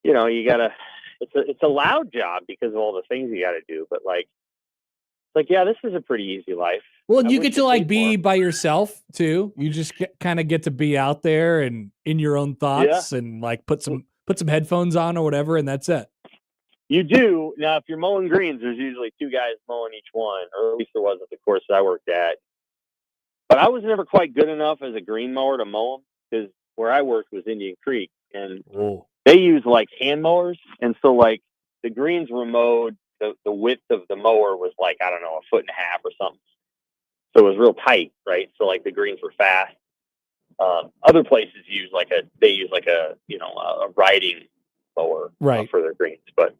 you gotta. It's a loud job because of all the things you got to do. But yeah, this is a pretty easy life. Well, and you get to be by yourself too. You just kind of get to be out there and in your own thoughts, and put some headphones on or whatever, and that's it. You do. Now, if you're mowing greens, there's usually two guys mowing each one, or at least there was at the course that I worked at. But I was never quite good enough as a green mower to mow them, because where I worked was Indian Creek, and they use hand mowers. And so the greens were mowed, the width of the mower was a foot and a half or something. So it was real tight, right? So the greens were fast. Other places use a riding mower for their greens, but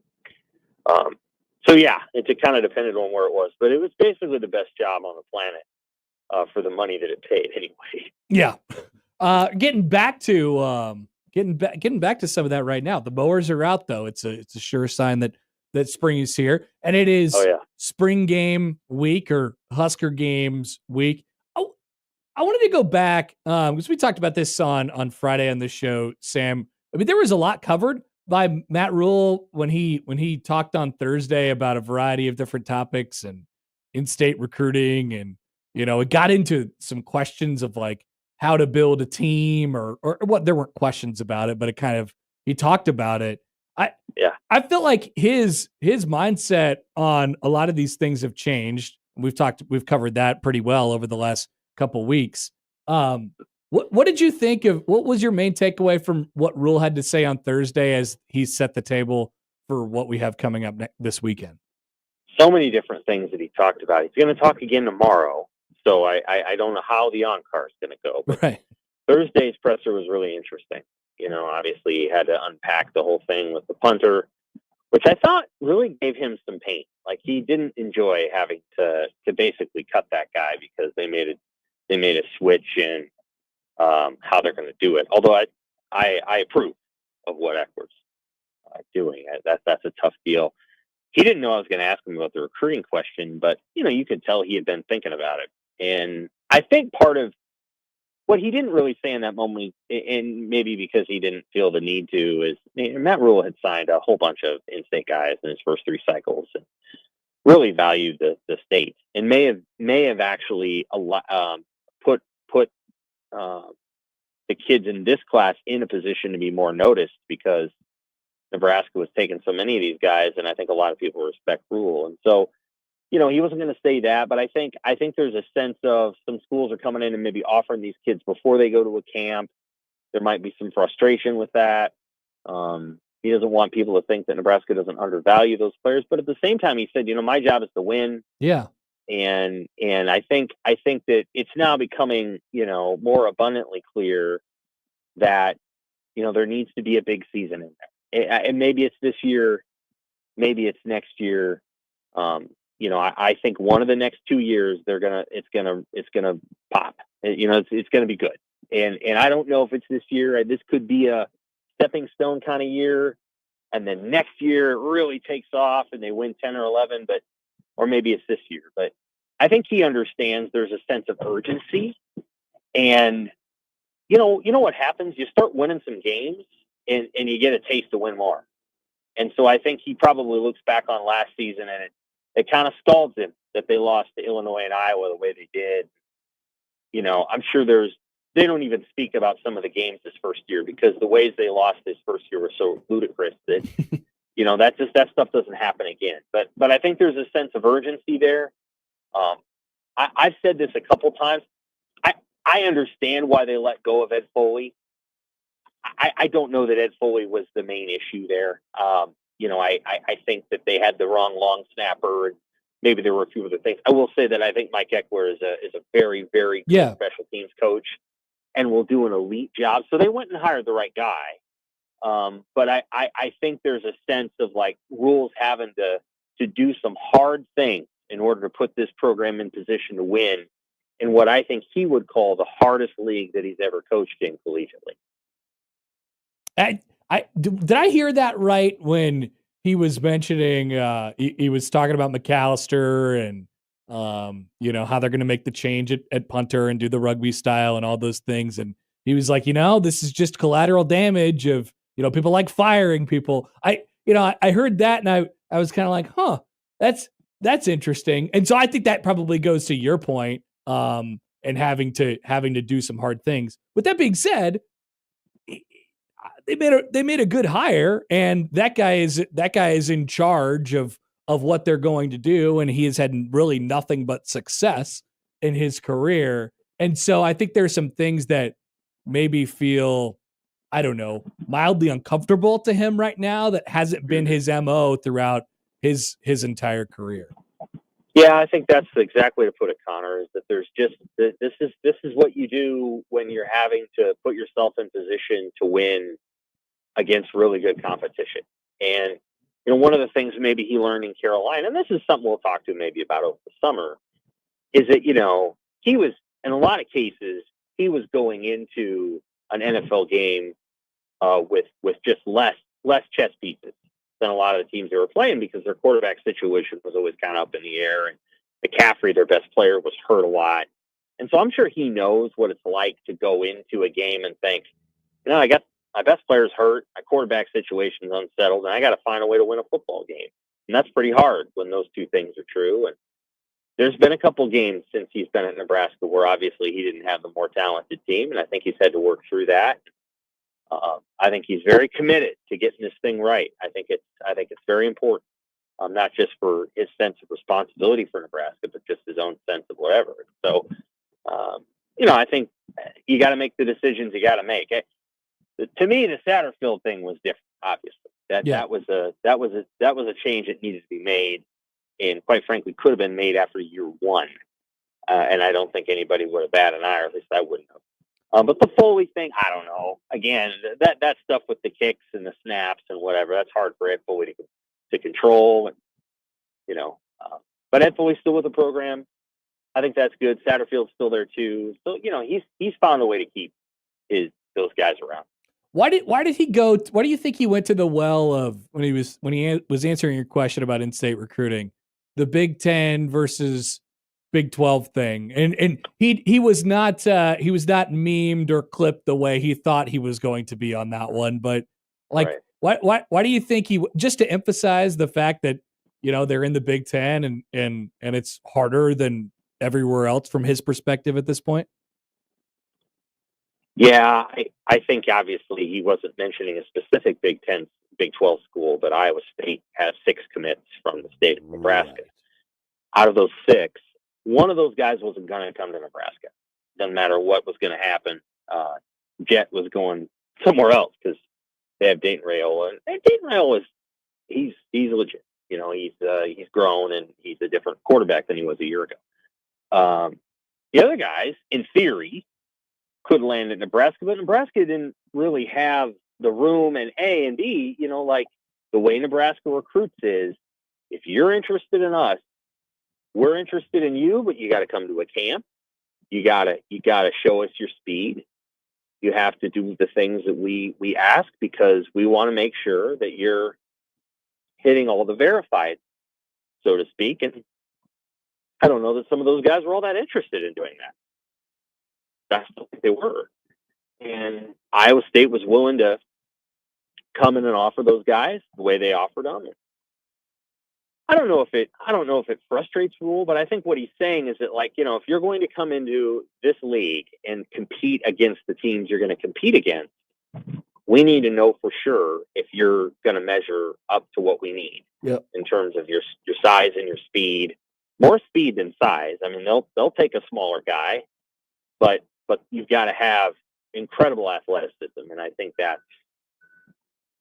so yeah, it kind of depended on where it was, but it was basically the best job on the planet for the money that it paid anyway. Yeah. Getting back to some of that right now. The mowers are out though. It's a sure sign that spring is here, and it is spring game week or Husker games week. I wanted to go back because we talked about this on Friday on the show, Sam. I mean, there was a lot covered by Matt Rule when he talked on Thursday about a variety of different topics and in-state recruiting, and it got into some questions of how to build a team or what. There weren't questions about it, but he talked about it. I feel like his mindset on a lot of these things have changed. We've covered that pretty well over the last couple weeks. What did you think of? What was your main takeaway from what Rule had to say on Thursday as he set the table for what we have coming up this weekend? So many different things that he talked about. He's going to talk again tomorrow, so I don't know how the on-car is going to go. But right. Thursday's presser was really interesting. Obviously he had to unpack the whole thing with the punter, which I thought really gave him some pain. He didn't enjoy having to basically cut that guy because they made a switch in how they're going to do it. Although I approve of what Eckler's doing. That's a tough deal. He didn't know I was going to ask him about the recruiting question, but you could tell he had been thinking about it. And I think part of what he didn't really say in that moment, and maybe because he didn't feel the need to, is Matt Rule had signed a whole bunch of in-state guys in his first three cycles and really valued the state, and may have actually put the kids in this class in a position to be more noticed because Nebraska was taking so many of these guys, and I think a lot of people respect Rule. And so, he wasn't going to say that, but I think there's a sense of some schools are coming in and maybe offering these kids before they go to a camp. There might be some frustration with that. He doesn't want people to think that Nebraska doesn't undervalue those players, but at the same time, he said, my job is to win. Yeah. And I think that it's now becoming, more abundantly clear that, there needs to be a big season in there. And maybe it's this year, maybe it's next year. I think one of the next 2 years it's gonna pop. It's gonna be good. And I don't know if it's this year. This could be a stepping stone kind of year, and then next year it really takes off and they win 10 or 11. But or maybe it's this year, but I think he understands there's a sense of urgency. And, you know what happens? You start winning some games and you get a taste to win more. And so I think he probably looks back on last season and it kind of scalds him that they lost to Illinois and Iowa the way they did. You know, I'm sure they don't even speak about some of the games this first year because the ways they lost this first year were so ludicrous that, you know, that stuff doesn't happen again. But I think there's a sense of urgency there. I've said this a couple times. I understand why they let go of Ed Foley. I don't know that Ed Foley was the main issue there. You know, I think that they had the wrong long snapper, and maybe there were a few other things. I will say that I think Mike Eckler is a very, very good special teams coach and will do an elite job. So they went and hired the right guy. But I think there's a sense of like rules having to do some hard things in order to put this program in position to win in what I think he would call the hardest league that he's ever coached in collegiately. Did I hear that right when he was mentioning he was talking about McAllister and you know, how they're going to make the change at punter and do the rugby style and all those things, and he was like, you know, this is just collateral damage of, you know, people like firing people. I heard that and I was kind of like, huh, that's interesting. And so I think that probably goes to your point, and having to do some hard things. With that being said, they made a good hire, and that guy is in charge of what they're going to do, and he has had really nothing but success in his career. And so I think there's some things that maybe feel, I don't know, mildly uncomfortable to him right now that hasn't been his MO throughout his entire career. Yeah, I think that's the exact way to put it, Connor, is that there's just this is what you do when you're having to put yourself in position to win against really good competition. And, you know, one of the things maybe he learned in Carolina, and this is something we'll talk to maybe about over the summer, is that, you know, he was, in a lot of cases, he was going into an NFL game with just less chess pieces than a lot of the teams they were playing because their quarterback situation was always kind of up in the air. And McCaffrey, their best player, was hurt a lot. And so I'm sure he knows what it's like to go into a game and think, you know, I got my best player's hurt, my quarterback situation's unsettled, and I got to find a way to win a football game. And that's pretty hard when those two things are true. And there's been a couple games since he's been at Nebraska where obviously he didn't have the more talented team, and I think he's had to work through that. I think he's very committed to getting this thing right. I think it's very important, not just for his sense of responsibility for Nebraska, but just his own sense of whatever. So, you know, I think you got to make the decisions you got to make. To me, the Satterfield thing was different. Obviously, that was a change that needed to be made, and quite frankly, could have been made after year one. And I don't think anybody would have batted an eye, or at least I wouldn't have. But the Foley thing, I don't know. Again, that stuff with the kicks and the snaps and whatever, that's hard for Ed Foley to control. And, you know, but Ed Foley's still with the program. I think that's good. Satterfield's still there too. So, you know, he's found a way to keep those guys around. Why did he go? Why do you think he went to the well of when he was answering your question about in-state recruiting, the Big Ten versus Big 12 thing, and he was not memed or clipped the way he thought he was going to be on that one, but like why do you think he, just to emphasize the fact that, you know, they're in the Big Ten and it's harder than everywhere else from his perspective at this point? Yeah, I think obviously he wasn't mentioning a specific Big 10, Big 12 school, but Iowa State has 6 commits from the state of Nebraska. Right. Out of those 6, one of those guys wasn't going to come to Nebraska. Doesn't matter what was going to happen. Jet was going somewhere else because they have Dayton Raiola, and Dayton Raiola he's legit. You know, he's grown and he's a different quarterback than he was a year ago. The other guys, in theory, could land at Nebraska, but Nebraska didn't really have the room, and A and B, you know, like the way Nebraska recruits is, if you're interested in us, we're interested in you, but you got to come to a camp. You gotta show us your speed. You have to do the things that we ask because we want to make sure that you're hitting all the verified, so to speak. And I don't know that some of those guys were all that interested in doing that. I still think they were. And Iowa State was willing to come in and offer those guys the way they offered them. I don't know if it frustrates Rule, but I think what he's saying is that, like, you know, if you're going to come into this league and compete against the teams you're going to compete against, we need to know for sure if you're going to measure up to what we need in terms of your size and your speed. More speed than size. I mean, they'll take a smaller guy, but you've got to have incredible athleticism, and I think that's.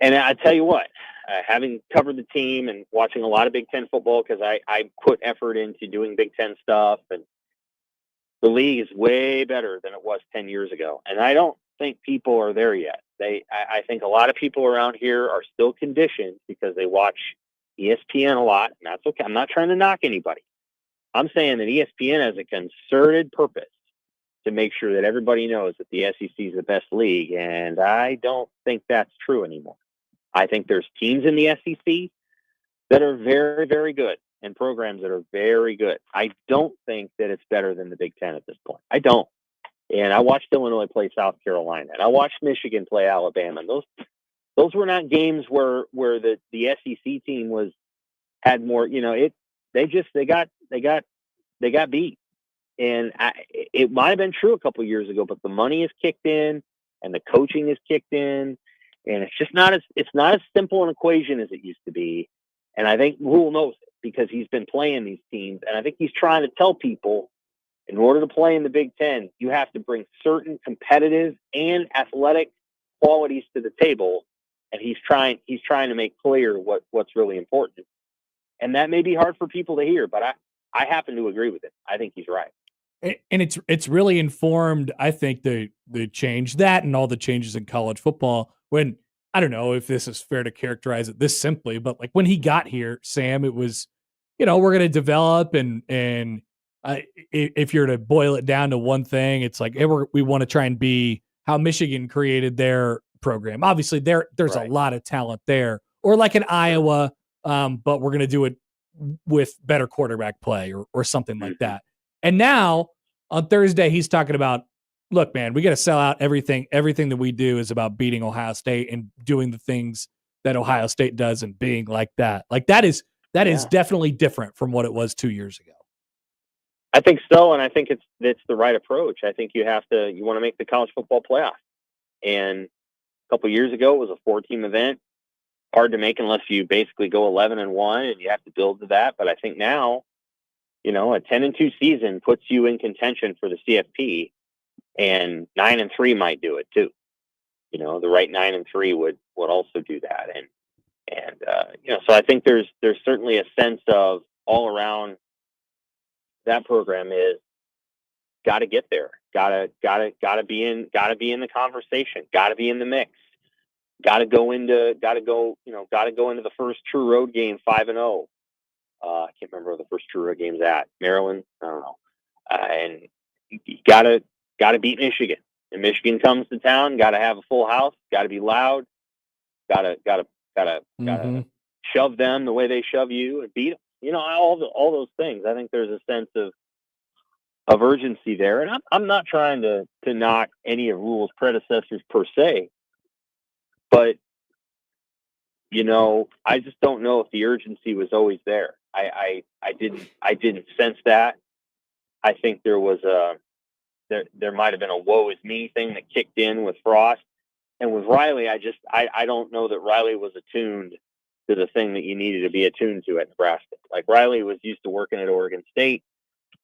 And I tell you what, having covered the team and watching a lot of Big Ten football, because I put effort into doing Big Ten stuff, and the league is way better than it was 10 years ago. And I don't think people are there yet. I think a lot of people around here are still conditioned because they watch ESPN a lot, and that's okay. I'm not trying to knock anybody. I'm saying that ESPN has a concerted purpose to make sure that everybody knows that the SEC is the best league, and I don't think that's true anymore. I think there's teams in the SEC that are very, very good and programs that are very good. I don't think that it's better than the Big Ten at this point. I don't. And I watched Illinois play South Carolina, and I watched Michigan play Alabama. And those were not games where the SEC team had more. You know, they got beat. And it might have been true a couple of years ago, but the money has kicked in and the coaching has kicked in, and it's just not as simple an equation as it used to be. And I think Rule knows it because he's been playing these teams, and I think he's trying to tell people, in order to play in the Big Ten, you have to bring certain competitive and athletic qualities to the table, and he's trying to make clear what's really important. And that may be hard for people to hear, but I happen to agree with it. I think he's right. And it's really informed, I think, the change that and all the changes in college football. When, I don't know if this is fair to characterize it this simply, but like when he got here, Sam, it was, you know, we're going to develop and if you're to boil it down to one thing, it's like, hey, we want to try and be how Michigan created their program. Obviously, there's a lot of talent there, or like in Iowa, but we're going to do it with better quarterback play or something like that. And now on Thursday, he's talking about, look, man, we got to sell out everything. Everything that we do is about beating Ohio State and doing the things that Ohio State does and being like that. Like that is definitely different from what it was 2 years ago. I think so, and I think it's the right approach. I think you want to make the college football playoff. And a couple of years ago, it was a 4-team event. Hard to make unless you basically go 11-1, and you have to build to that. But I think now, you know, a 10-2 season puts you in contention for the CFP, and 9-3 might do it too. You know, the right 9-3 would also do that, and you know, so I think there's certainly a sense of all around that program is got to get there, got to be in the conversation, got to be in the mix, got to go into the first true road game 5-0. I can't remember where the first true road game's at. Maryland, I don't know. And you got to beat Michigan. And Michigan comes to town, got to have a full house, got to be loud, got to shove them the way they shove you and beat them. You know, all those things. I think there's a sense of urgency there, and I'm not trying to knock any of Rule's predecessors per se, but you know, I just don't know if the urgency was always there. I didn't sense that. I think there was there might have been a woe is me thing that kicked in with Frost, and with Riley, I don't know that Riley was attuned to the thing that you needed to be attuned to at Nebraska. Like Riley was used to working at Oregon State,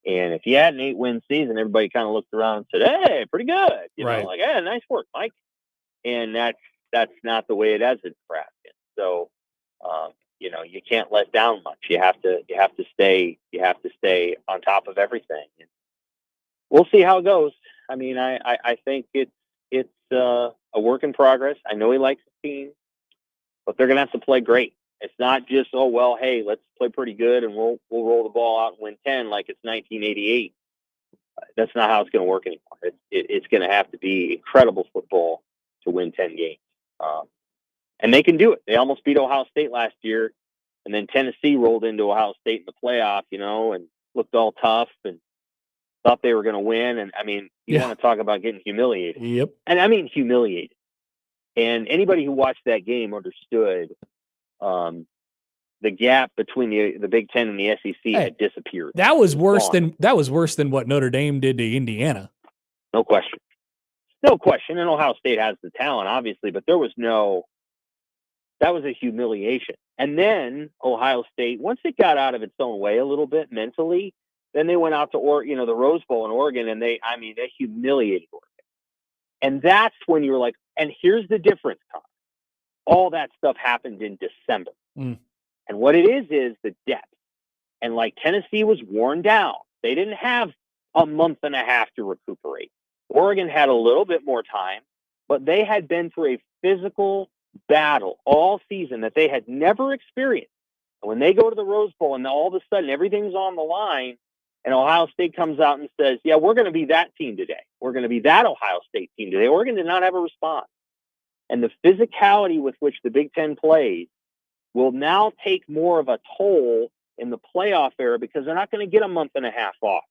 and if he had an 8-win season, everybody kind of looked around and said, "Hey, pretty good," you know, like, "Hey, nice work, Mike." And that's not the way it is at Nebraska. So, you know, you can't let down much. You have to stay on top of everything. And we'll see how it goes. I mean, I think it's a work in progress. I know he likes the team, but they're going to have to play great. It's not just, oh, well, hey, let's play pretty good and we'll roll the ball out and win 10 like it's 1988. That's not how it's going to work anymore. It's going to have to be incredible football to win 10 games. And they can do it. They almost beat Ohio State last year, and then Tennessee rolled into Ohio State in the playoff, you know, and looked all tough and thought they were going to win. And I mean, you want to talk about getting humiliated. Yep. And I mean, humiliated. And anybody who watched that game understood the gap between the Big Ten and the SEC had disappeared. That was worse than what Notre Dame did to Indiana. No question. No question. And Ohio State has the talent, obviously, but that was a humiliation. And then Ohio State, once it got out of its own way a little bit mentally, then they went out to the Rose Bowl in Oregon, and they humiliated Oregon. And that's when you were like, and here's the difference, Connor. All that stuff happened in December. Mm. And what it is the depth. And like Tennessee was worn down. They didn't have a month and a half to recuperate. Oregon had a little bit more time, but they had been through a physical battle all season that they had never experienced. And when they go to the Rose Bowl and all of a sudden everything's on the line, and Ohio State comes out and says, yeah, we're going to be that team today. We're going to be that Ohio State team today. Oregon did not have a response. And the physicality with which the Big Ten plays will now take more of a toll in the playoff era because they're not going to get a month and a half off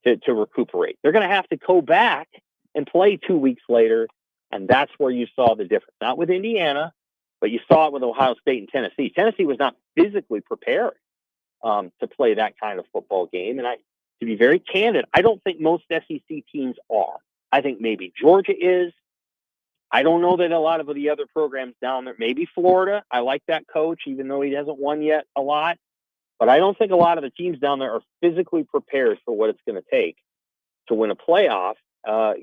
to recuperate. They're going to have to go back and play 2 weeks later. And that's where you saw the difference. Not with Indiana, but you saw it with Ohio State and Tennessee. Tennessee was not physically prepared to play that kind of football game. And to be very candid, I don't think most SEC teams are. I think maybe Georgia is. I don't know that a lot of the other programs down there, maybe Florida. I like that coach, even though he hasn't won yet a lot. But I don't think a lot of the teams down there are physically prepared for what it's going to take to win a playoff, a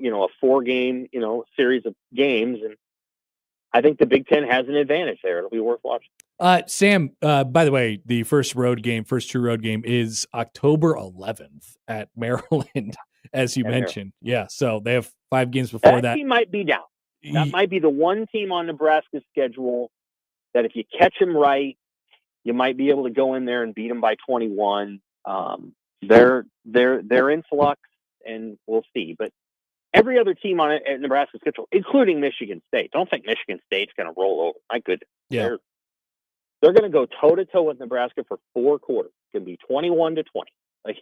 4-game, series of games. And I think the Big Ten has an advantage there. It'll be worth watching. Sam, by the way, the first true road game is October 11th at Maryland, as you mentioned. Yeah, so they have 5 games before that. That team might be down. That might be the one team on Nebraska's schedule that if you catch them right, you might be able to go in there and beat them by 21. They're in flux, and we'll see. But every other team on at Nebraska's schedule, including Michigan State, don't think Michigan State's going to roll over. My goodness. Yeah. They're going to go toe-to-toe with Nebraska for 4 quarters. It's going to be 21-20. Like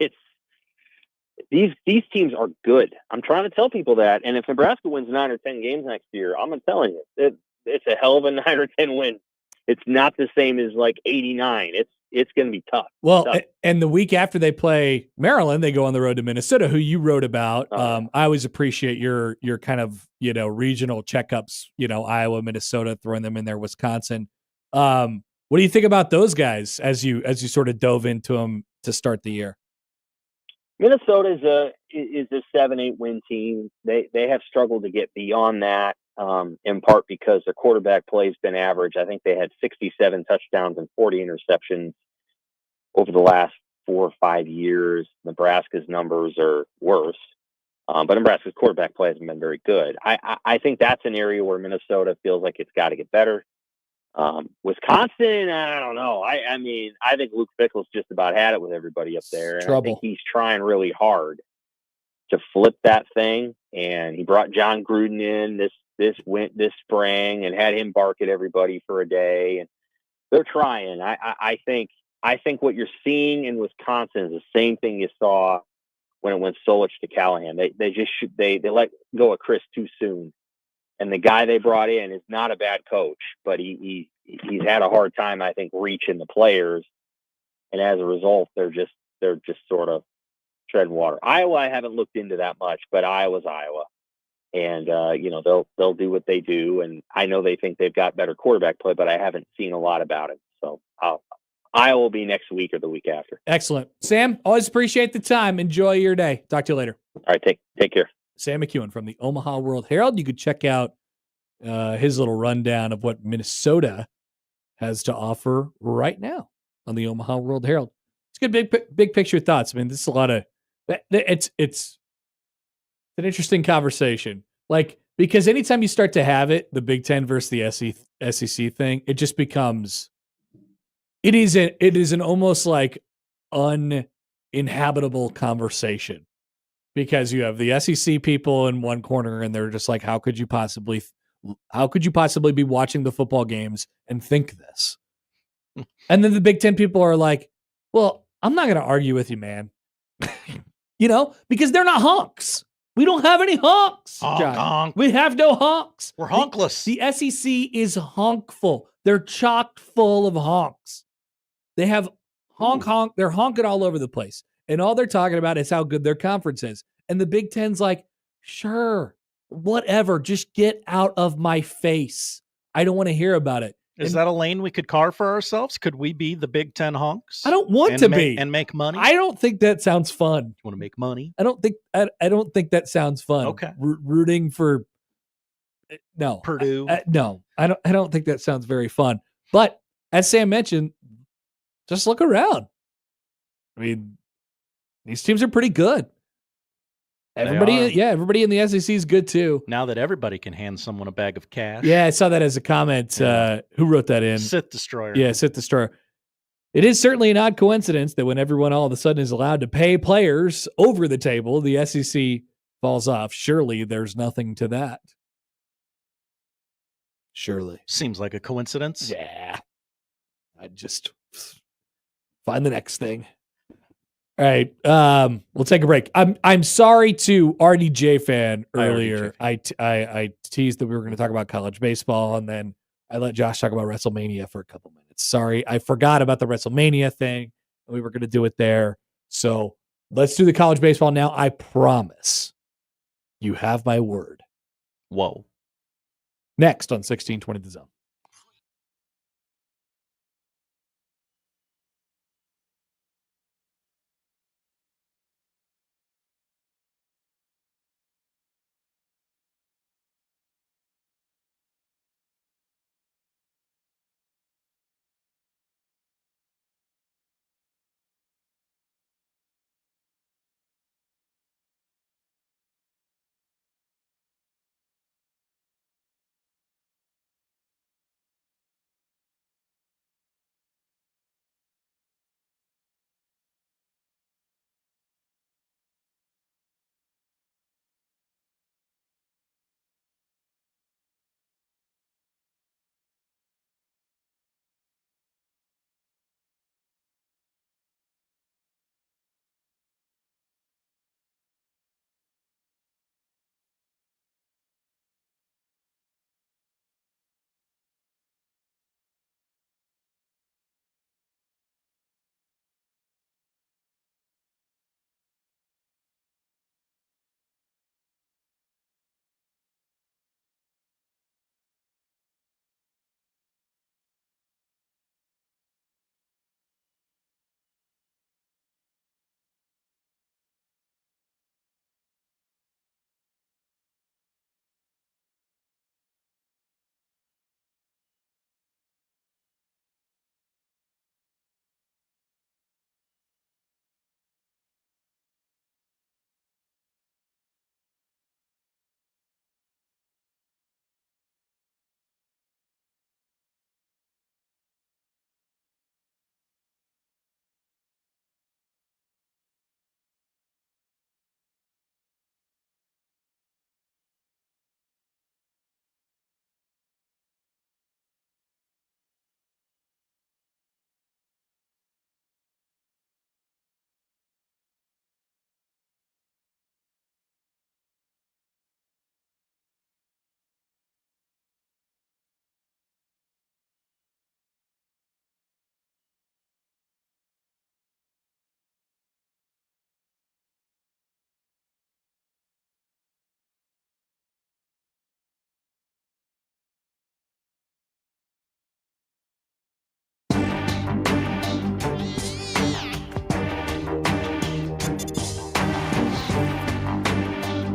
these teams are good. I'm trying to tell people that. And if Nebraska wins 9 or 10 games next year, I'm telling you, it's a hell of a 9 or 10 win. It's not the same as like 89. It's going to be tough. Well, and the week after they play Maryland, they go on the road to Minnesota, who you wrote about. I always appreciate your kind of, regional checkups, Iowa, Minnesota, throwing them in there, Wisconsin. What do you think about those guys as you sort of dove into them to start the year? Minnesota is a 7-8 win team. They have struggled to get beyond that, in part because their quarterback play has been average. I think they had 67 touchdowns and 40 interceptions over the last 4 or 5 years. Nebraska's numbers are worse, but Nebraska's quarterback play hasn't been very good. I think that's an area where Minnesota feels like it's got to get better. Wisconsin, I don't know. I mean, I think Luke Fickell's just about had it with everybody up there. And I think he's trying really hard to flip that thing. And he brought John Gruden in this spring and had him bark at everybody for a day. And they're trying. I think what you're seeing in Wisconsin is the same thing you saw when it went Solich to Callahan. They let go of Chris too soon. And the guy they brought in is not a bad coach, but he's had a hard time, I think, reaching the players. And as a result, they're just sort of treading water. Iowa, I haven't looked into that much, but Iowa's Iowa. And, they'll do what they do. And I know they think they've got better quarterback play, but I haven't seen a lot about it. So Iowa will be next week or the week after. Excellent. Sam, always appreciate the time. Enjoy your day. Talk to you later. All right. Take care. Sam McKewon from the Omaha World Herald. You could check out his little rundown of what Minnesota has to offer right now on the Omaha World Herald. It's good, big picture thoughts. I mean, this is a lot of it's an interesting conversation. Like, because anytime you start to have it, the Big Ten versus the SEC thing, it just becomes it is an almost like uninhabitable conversation. Because you have the SEC people in one corner and they're just like, how could you possibly be watching the football games and think this? And then the Big Ten people are like, well, I'm not going to argue with you, man. Because they're not honks. We don't have any honks. Honk, honk. We have no honks. We're honkless. The SEC is honkful. They're chock full of honks. They have honk. They're honking all over the place. And all they're talking about is how good their conference is. And the Big Ten's like, sure, whatever. Just get out of my face. I don't want to hear about it. Is that a lane we could carve for ourselves? Could we be the Big Ten honks? I don't want to be. And make money? I don't think that sounds fun. You want to make money? I don't think that sounds fun. Okay. Rooting for no. Purdue. No. I don't think that sounds very fun. But as Sam mentioned, just look around. I mean, these teams are pretty good. Everybody in the SEC is good too. Now that everybody can hand someone a bag of cash. Yeah, I saw that as a comment. Who wrote that in? Sith Destroyer. Yeah, Sith Destroyer. It is certainly an odd coincidence that when everyone all of a sudden is allowed to pay players over the table, the SEC falls off. Surely there's nothing to that. Surely. Seems like a coincidence. Yeah. I'd just find the next thing. All right, we'll take a break. I'm sorry to RDJ fan earlier. I teased that we were going to talk about college baseball, and then I let Josh talk about Wrestlemania for a couple minutes. Sorry, I forgot about the Wrestlemania thing. We were going to do it there. So let's do the college baseball now. I promise. You have my word. Whoa. Next on 1620 The Zone.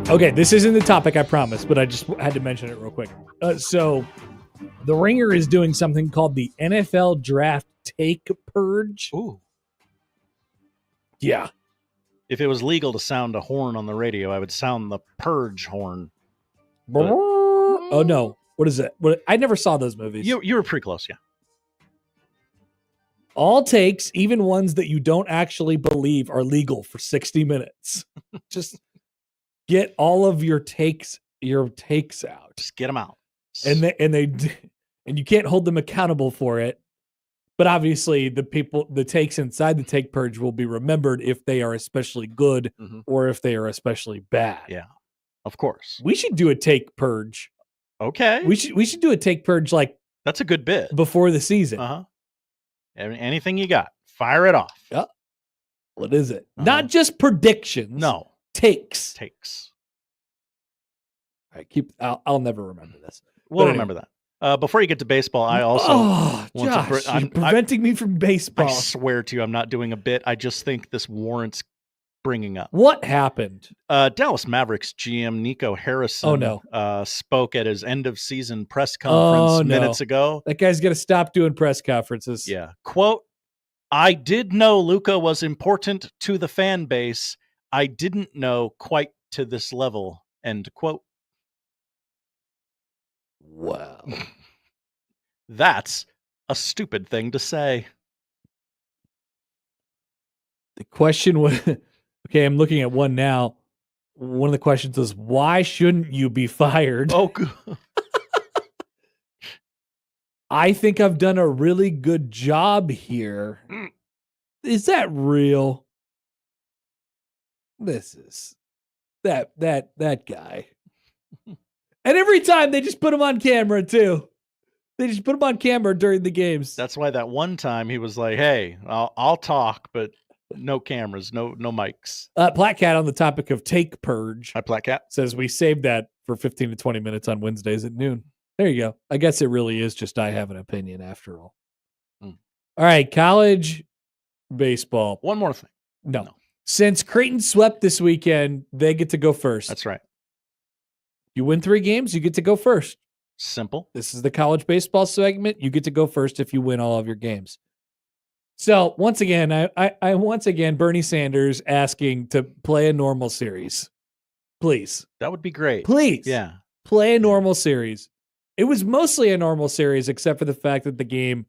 Okay, this isn't the topic, I promise, but I just had to mention it real quick. So, The Ringer is doing something called the NFL Draft Take Purge. Ooh. Yeah. If it was legal to sound a horn on the radio, I would sound the purge horn. Oh, no. What is it? I never saw those movies. You were pretty close, yeah. All takes, even ones that you don't actually believe, are legal for 60 minutes. Just get all of your takes out. Just get them out. And you can't hold them accountable for it. But obviously, the takes inside the take purge will be remembered if they are especially good or if they are especially bad. Yeah, of course. We should do a take purge. Okay. We should do a take purge like that's a good bit before the season. Anything you got, fire it off. Yeah. What is it? Not just predictions. No. Takes. All right, I'll never remember this. We'll remember that. Before you get to baseball, I also Josh, you're preventing me from baseball. I swear to you, I'm not doing a bit. I just think this warrants bringing up. What happened? Dallas Mavericks GM Nico Harrison spoke at his end of season press conference minutes ago. That guy's got to stop doing press conferences. Yeah. Quote, I did know Luka was important to the fan base. I didn't know quite to this level. End quote. Wow. That's a stupid thing to say. The question was, okay, I'm looking at one now. One of the questions is, why shouldn't you be fired? Oh, good. I think I've done a really good job here. Is that real? This is that guy. And every time they just put him on camera too. They just put him on camera during the games. That's why that one time he was like, "Hey, I'll talk, but no cameras, no mics." Platcat on the topic of take purge. Hi, Platcat. Says we saved that for 15 to 20 minutes on Wednesdays at noon. There you go. I guess it really is just I have an opinion after all. All right, college baseball. One more thing. No. Since Creighton swept this weekend, they get to go first. That's right. You win 3 games, you get to go first. Simple. This is the college baseball segment. You get to go first if you win all of your games. So once again, I Bernie Sanders asking to play a normal series. Please. That would be great. Please. Yeah. Play a normal series. It was mostly a normal series, except for the fact that the game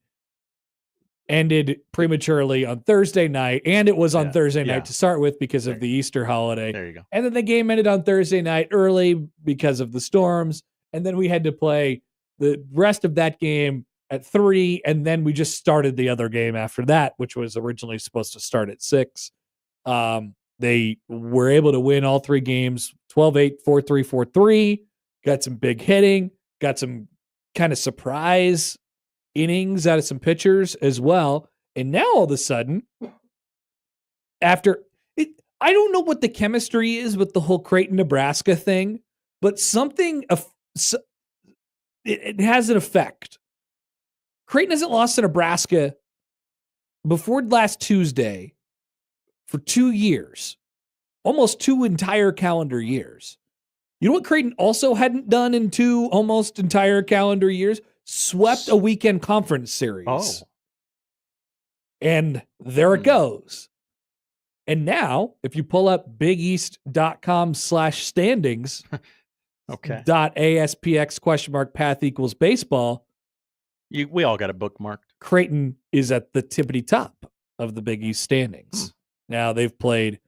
ended prematurely on Thursday night, and it was on Thursday night to start with because of the Easter holiday. There you go. And then the game ended on Thursday night early because of the storms, and then we had to play the rest of that game at 3, and then we just started the other game after that, which was originally supposed to start at 6. They were able to win all 3 games, 12-8, 4-3, 4-3, got some big hitting, got some kind of surprise innings out of some pitchers as well. And now all of a sudden, after it, I don't know what the chemistry is with the whole Creighton, Nebraska thing, but something, it has an effect. Creighton hasn't lost to Nebraska before last Tuesday for 2 years, almost 2 entire calendar years. You know what Creighton also hadn't done in 2 almost entire calendar years? Swept a weekend conference series. Oh. And there it goes. And now, if you pull up bigeast.com/standings, okay. .aspx ? Path equals baseball. We all got it bookmarked. Creighton is at the tippity top of the Big East standings. Now they've played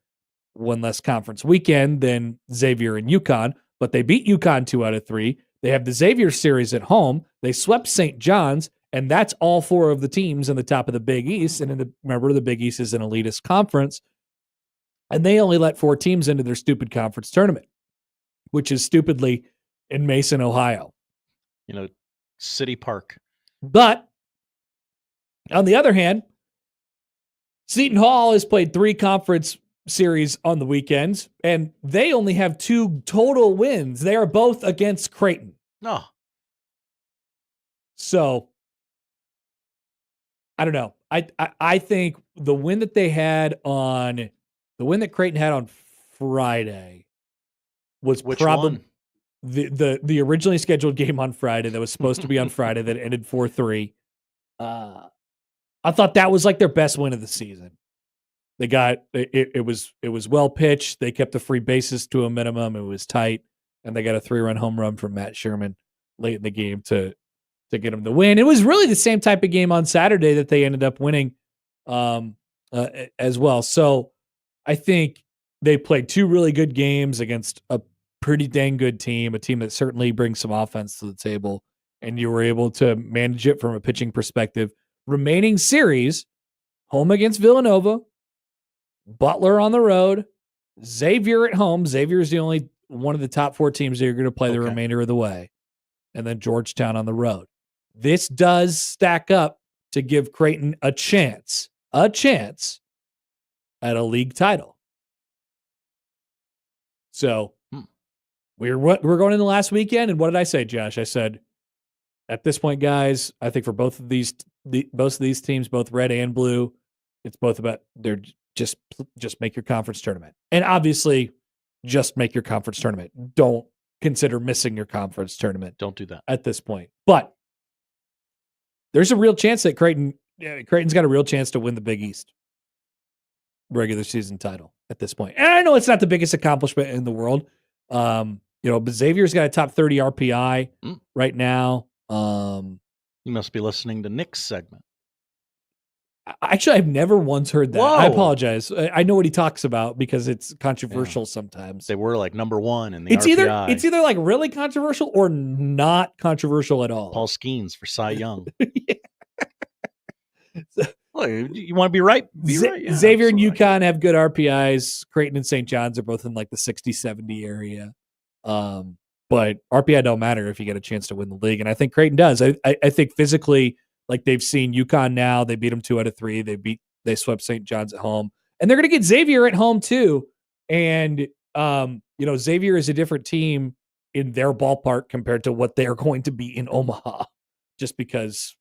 one less conference weekend than Xavier and UConn, but they beat UConn 2 out of 3. They have the Xavier series at home. They swept St. John's, and that's all 4 of the teams in the top of the Big East. And remember, the Big East is an elitist conference, and they only let 4 teams into their stupid conference tournament, which is stupidly in Mason, Ohio. City Park. But on the other hand, Seton Hall has played 3 conference series on the weekends, and they only have 2 total wins. They are both against Creighton. No. So I don't know. I think the win that Creighton had on Friday was probably the originally scheduled game on Friday that was supposed to be on Friday that ended 4-3. I thought that was like their best win of the season. They got it was well pitched. They kept the free bases to a minimum. It was tight, and they got a 3-run home run from Matt Sherman late in the game to get them the win. It was really the same type of game on Saturday that they ended up winning as well. So I think they played 2 really good games against a pretty dang good team, a team that certainly brings some offense to the table, and you were able to manage it from a pitching perspective. remaining series, home against Villanova, Butler on the road, Xavier at home. Xavier is the only one of the top 4 teams that are going to play the remainder of the way, and then Georgetown on the road. This does stack up to give Creighton a chance at a league title. So we're going in the last weekend, and what did I say, Josh? I said, at this point, guys, I think for both of these teams, both red and blue, it's both about they're just make your conference tournament, and obviously, just make your conference tournament. Don't consider missing your conference tournament. Don't do that at this point. But there's a real chance that Creighton's got a real chance to win the Big East regular season title at this point. And I know it's not the biggest accomplishment in the world. But Xavier's got a top 30 RPI right now. You must be listening to Nick's segment. Actually, I've never once heard that. Whoa. I apologize. I know what he talks about because it's controversial sometimes. They were like number 1 in the it's RPI. It's either like really controversial or not controversial at all. Paul Skeens for Cy Young. Well, you want to be right? Right. Yeah, Xavier and UConn have good RPIs. Creighton and St. John's are both in like the 60-70 area. But RPI don't matter if you get a chance to win the league. And I think Creighton does. I think physically, like they've seen UConn now. They beat them 2 out of 3. They swept St. John's at home. And they're going to get Xavier at home too. And, Xavier is a different team in their ballpark compared to what they're going to be in Omaha, just because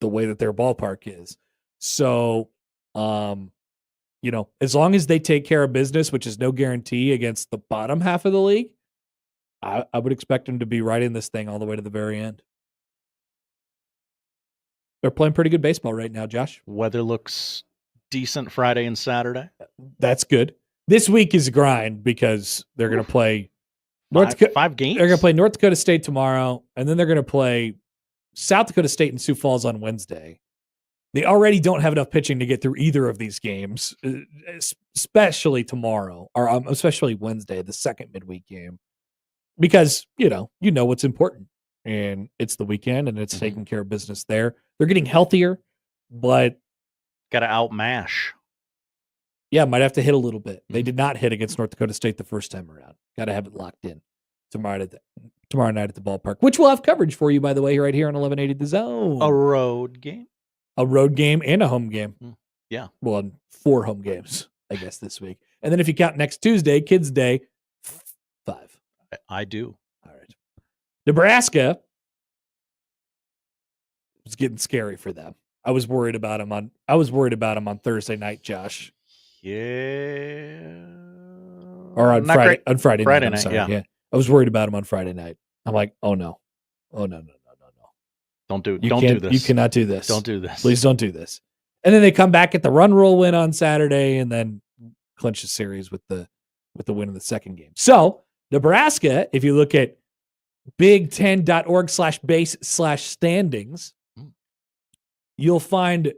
the way that their ballpark is. So, as long as they take care of business, which is no guarantee against the bottom half of the league, I would expect them to be right in this thing all the way to the very end. They're playing pretty good baseball right now, Josh. Weather looks decent Friday and Saturday. That's good. This week is a grind because they're going to play five games. They're going to play North Dakota State tomorrow, and then they're going to play South Dakota State and Sioux Falls on Wednesday. They already don't have enough pitching to get through either of these games, especially tomorrow, or especially Wednesday, the second midweek game, because you know what's important, and it's the weekend, and it's taking care of business there. They're getting healthier, but got to outmash. Yeah, might have to hit a little bit. They did not hit against North Dakota State the first time around. Got to have it locked in tomorrow night at the ballpark, which we'll have coverage for you, by the way, right here on 1180 The Zone. A road game. A road game and a home game. Yeah. Well, 4 home games, I guess, this week. And then if you count next Tuesday, Kids Day, 5. I do. All right. Nebraska, it's getting scary for them. I was worried about them on Thursday night, Josh. Yeah. Or on Friday. On Friday night. I'm sorry. Yeah. I was worried about them on Friday night. I'm like, oh no. Don't do You this. cannot do this. Don't do this. Please don't do this. And then they come back at the run rule win on Saturday and then clinch the series with the win in the second game. So Nebraska, if you look at big10.org/base/standings, you'll find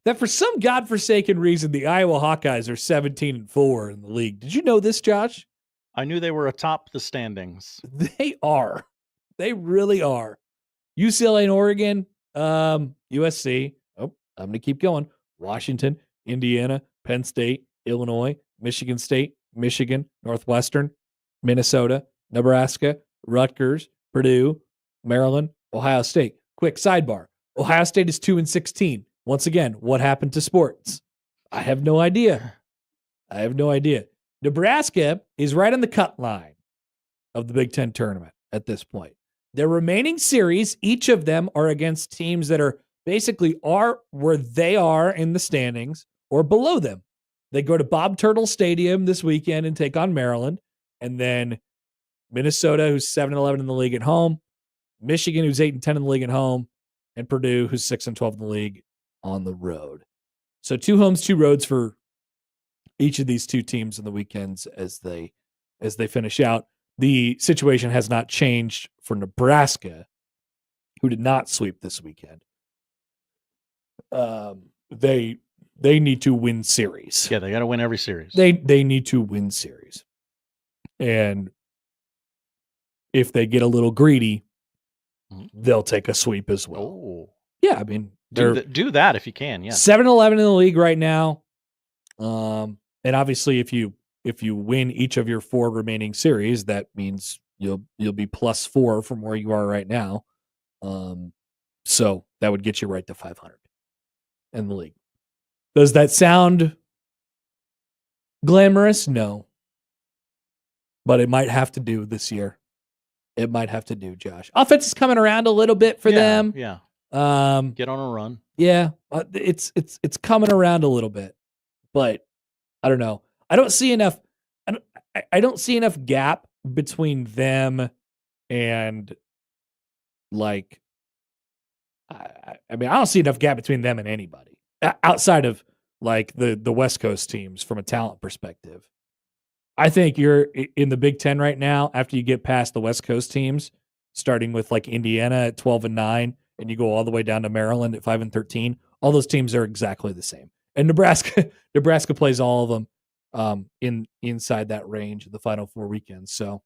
that for some godforsaken reason, the Iowa Hawkeyes are 17-4 in the league. Did you know this, Josh? I knew they were atop the standings. They are. They really are. UCLA and Oregon, USC. Oh, I'm going to keep going. Washington, Indiana, Penn State, Illinois, Michigan State, Michigan, Northwestern, Minnesota, Nebraska, Rutgers, Purdue, Maryland, Ohio State. Quick sidebar. Ohio State is 2-16. Once again, what happened to sports? I have no idea. Nebraska is right on the cut line of the Big Ten tournament at this point. Their remaining series, each of them are against teams that are basically where they are in the standings or below them. They go to Bob Turtle Stadium this weekend and take on Maryland. And then Minnesota, who's 7-11 in the league at home. Michigan, who's 8-10 in the league at home. And Purdue, who's 6-12 in the league on the road. So 2 homes, 2 roads for each of these 2 teams in the weekends as they finish out. The situation has not changed for Nebraska, who did not sweep this weekend. They need to win series. Yeah, they got to win every series. They need to win series. And if they get a little greedy, they'll take a sweep as well. Oh. Yeah, I mean, do that if you can. Yeah, 7-11 in the league right now. And obviously, if you win each of your 4 remaining series, that means you'll be +4 from where you are right now. So that would get you right to 500 in the league. Does that sound glamorous? No. But it might have to do this year. It might have to do, Josh. Offense is coming around a little bit for them. Yeah. Get on a run. Yeah, it's coming around a little bit, but I don't know. I don't see enough. I don't see enough gap between them and like. I mean, I don't see enough gap between them and anybody outside of like the West Coast teams from a talent perspective. I think you're in the Big Ten right now. After you get past the West Coast teams, starting with like Indiana at 12-9, and you go all the way down to Maryland at 5-13. All those teams are exactly the same. And Nebraska plays all of them inside that range of the Final Four weekends. So,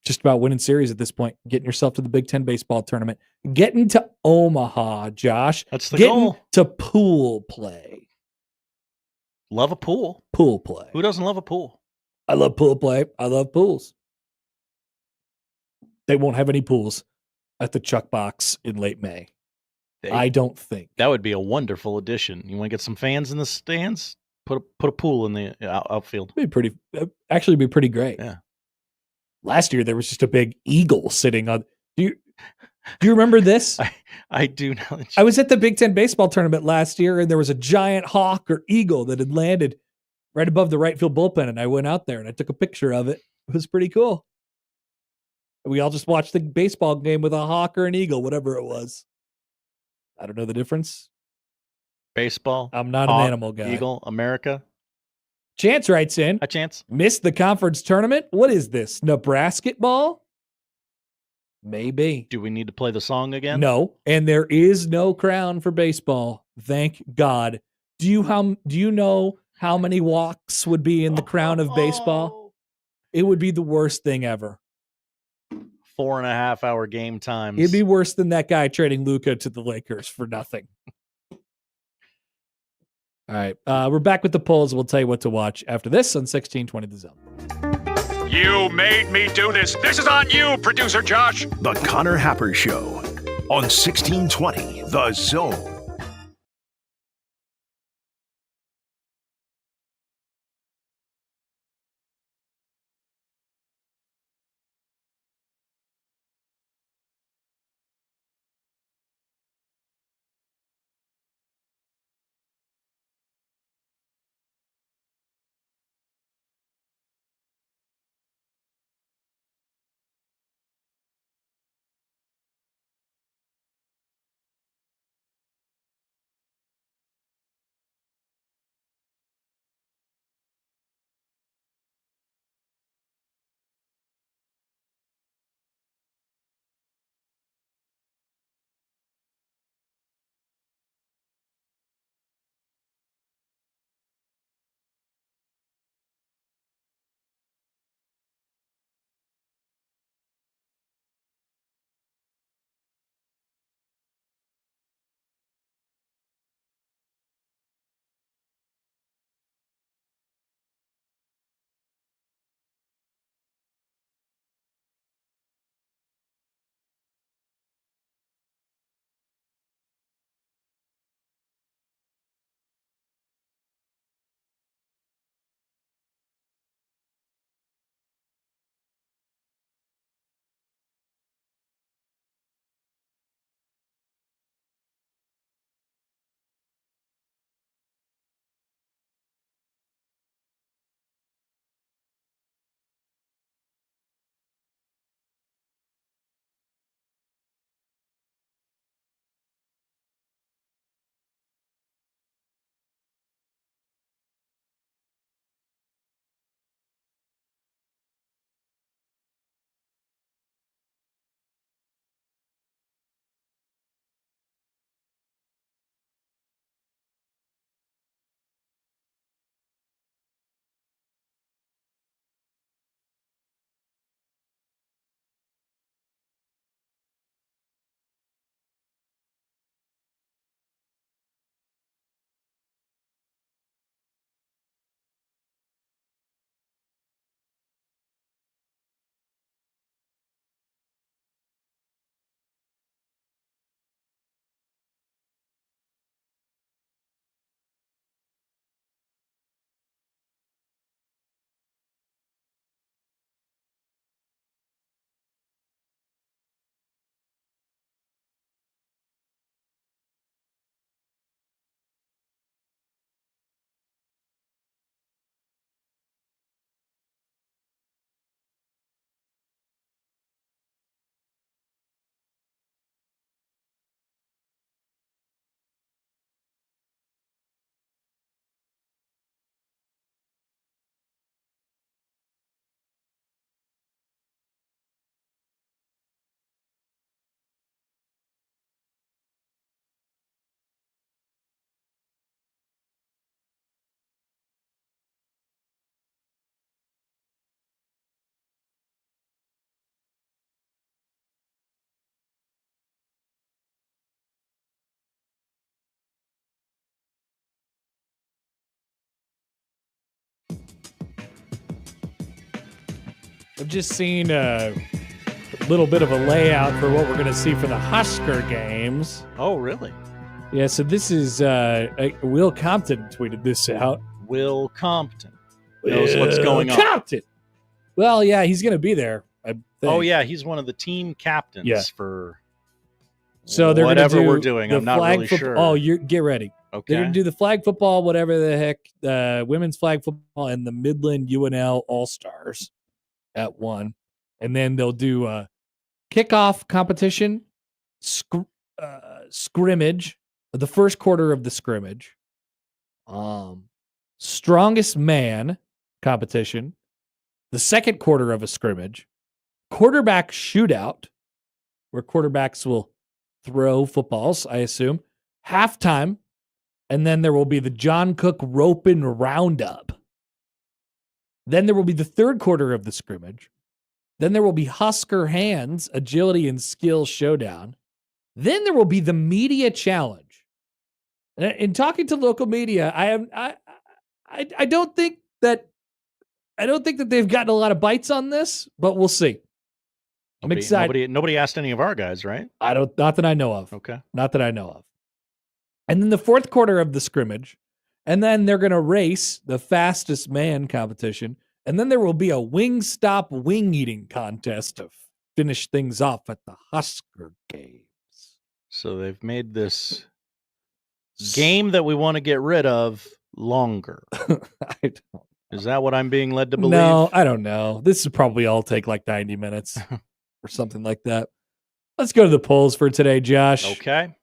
just about winning series at this point. Getting yourself to the Big Ten baseball tournament. Getting to Omaha, Josh. That's the goal. To pool play. Love a pool. Pool play. Who doesn't love a pool? I love pool play. I love pools. They won't have any pools at the Chuck Box in late May. I don't think. That would be a wonderful addition. You want to get some fans in the stands? Put a pool in the outfield. Actually be pretty great. Yeah. Last year there was just a big eagle sitting on. Do you remember this? I do know. I was at the Big Ten baseball tournament last year, and there was a giant hawk or eagle that had landed right above the right field bullpen, and I went out there and I took a picture of it. It was pretty cool. We all just watched the baseball game with a hawk or an eagle, whatever it was. I don't know the difference. Baseball. I'm not hawk, an animal guy. Eagle, America. Chance writes in. A chance. Missed the conference tournament? What is this? Nebraska ball? Maybe. Do we need to play the song again? No. And there is no crown for baseball. Thank God. Do you know how many walks would be in the crown of baseball? It would be the worst thing ever. 4.5 hour game times. It'd be worse than that guy trading Luka to the Lakers for nothing. All right. We're back with the polls. We'll tell you what to watch after this on 1620 The Zone. You made me do this. This is on you, producer Josh. The Connor Happer Show on 1620 The Zone. I've just seen a little bit of a layout for what we're going to see for the Husker games. Oh, really? Yeah, so this is Will Compton tweeted this out. Will Compton knows what's going on. Compton! Well, yeah, he's going to be there, I think. Oh, yeah, he's one of the team captains for so they're whatever gonna do we're doing. I'm not really sure. Oh, get ready. Okay. They're going to do the flag football, whatever the heck, women's flag football, and the Midland UNL All-Stars at 1. And then they'll do a kickoff competition, scrimmage, the first quarter of the scrimmage, strongest man competition, the second quarter of a scrimmage, quarterback shootout, where quarterbacks will throw footballs, I assume, halftime, and then there will be the John Cook Roping Roundup. Then there will be the third quarter of the scrimmage. Then there will be Husker Hands, Agility and Skill Showdown. Then there will be the Media Challenge. In talking to local media, I don't think that they've gotten a lot of bites on this, but we'll see. I'm excited. Nobody asked any of our guys, right? Not that I know of. Okay. Not that I know of. And then the fourth quarter of the scrimmage, and then they're going to race the fastest man competition, and then there will be a Wingstop wing eating contest to finish things off at the Husker games. So they've made this game that we want to get rid of longer. I don't. Is that what I'm being led to believe? No, I don't know. This would probably all take like 90 minutes or something like that. Let's go to the polls for today, Josh. Okay.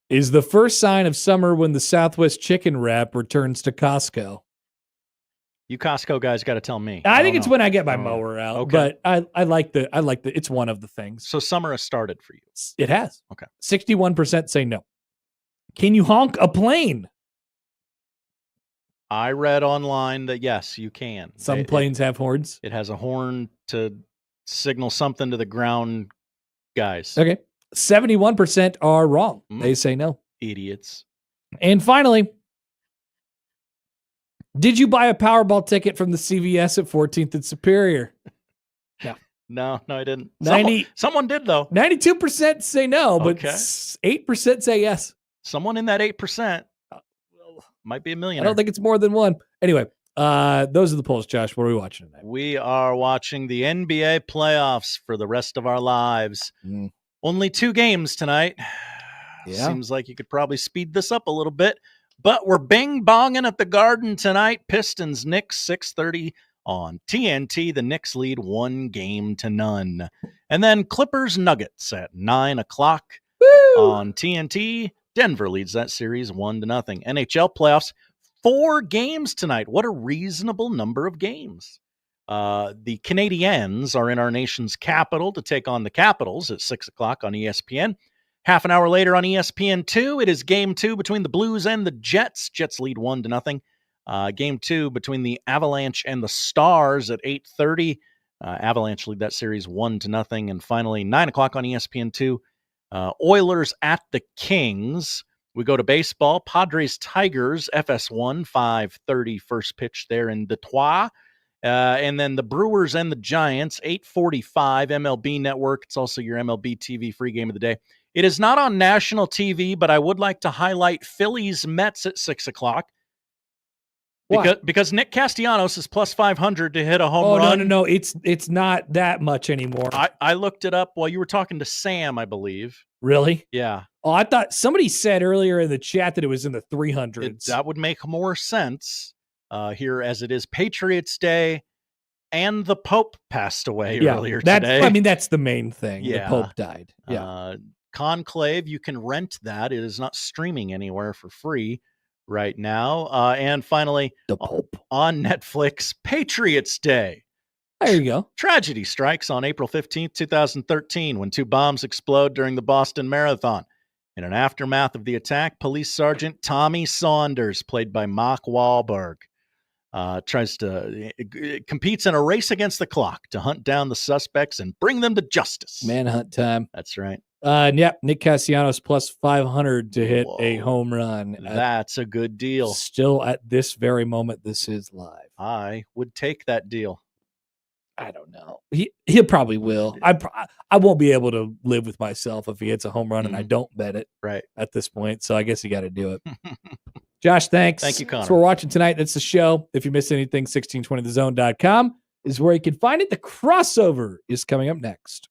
Is the first sign of summer when the Southwest Chicken Wrap returns to Costco? You Costco guys got to tell me. I think it's when I get my mower out. Okay. But I like the it's one of the things. So summer has started for you. It has. Okay. 61% say no. Can you honk a plane? I read online that yes, you can. Some planes have horns. It has a horn to signal something to the ground guys. Okay. 71% are wrong. They say no. Idiots. And finally, did you buy a Powerball ticket from the CVS at 14th and Superior? No, I didn't. 90 someone did, though. 92% say no, but Okay. 8% say yes. Someone in that 8% might be a I millionaire. don't think it's more than one. Anyway, those are the polls, Josh. What are we watching tonight? We are watching the NBA playoffs for the rest of our lives. Only 2 games tonight. Yeah. Seems like you could probably speed this up a little bit. But we're bing-bonging at the Garden tonight. Pistons, Knicks, 6:30 on TNT. The Knicks lead 1-0. And then Clippers, Nuggets at 9 o'clock on TNT. Denver leads that series 1-0. NHL playoffs, 4 games tonight. What a reasonable number of games. The Canadiens are in our nation's capital to take on the Capitals at 6 o'clock on ESPN. Half an hour later on ESPN2, it is Game 2 between the Blues and the Jets. Jets lead 1-0. Game 2 between the Avalanche and the Stars at 8:30. Avalanche lead that series 1-0. And finally, 9 o'clock on ESPN2, Oilers at the Kings. We go to baseball. Padres Tigers, FS1, 5:30 first pitch there in Detroit. And then the Brewers and the Giants, 8:45 MLB Network. It's also your MLB TV free game of the day. It is not on national TV, but I would like to highlight Phillies Mets at 6 o'clock. Because Nick Castellanos is plus 500 to hit a home run. No. It's not that much anymore. I looked it up while you were talking to Sam, I believe. Really? Yeah. Oh, I thought somebody said earlier in the chat that it was in the 300s. That would make more sense here, as it is Patriots Day and the Pope passed away earlier today. I mean, that's the main thing. Yeah. The Pope died. Yeah. Conclave, you can rent that. It is not streaming anywhere for free right now. And finally, the Pope on Netflix, Patriots Day. There you go. Tragedy strikes on April 15th, 2013, when 2 bombs explode during the Boston Marathon. In an aftermath of the attack, Police Sergeant Tommy Saunders, played by Mark Wahlberg, competes in a race against the clock to hunt down the suspects and bring them to justice. Manhunt time. That's right. Yep, Nick Castellanos plus 500 to hit a home run. That's a good deal. Still at this very moment, this is live. I would take that deal. I don't know. He probably will. I won't be able to live with myself if he hits a home run and I don't bet it right at this point. So I guess you got to do it. Josh, thanks. Thank you, Connor. So we're watching tonight. That's the show. If you missed anything, 1620thezone.com is where you can find it. The crossover is coming up next.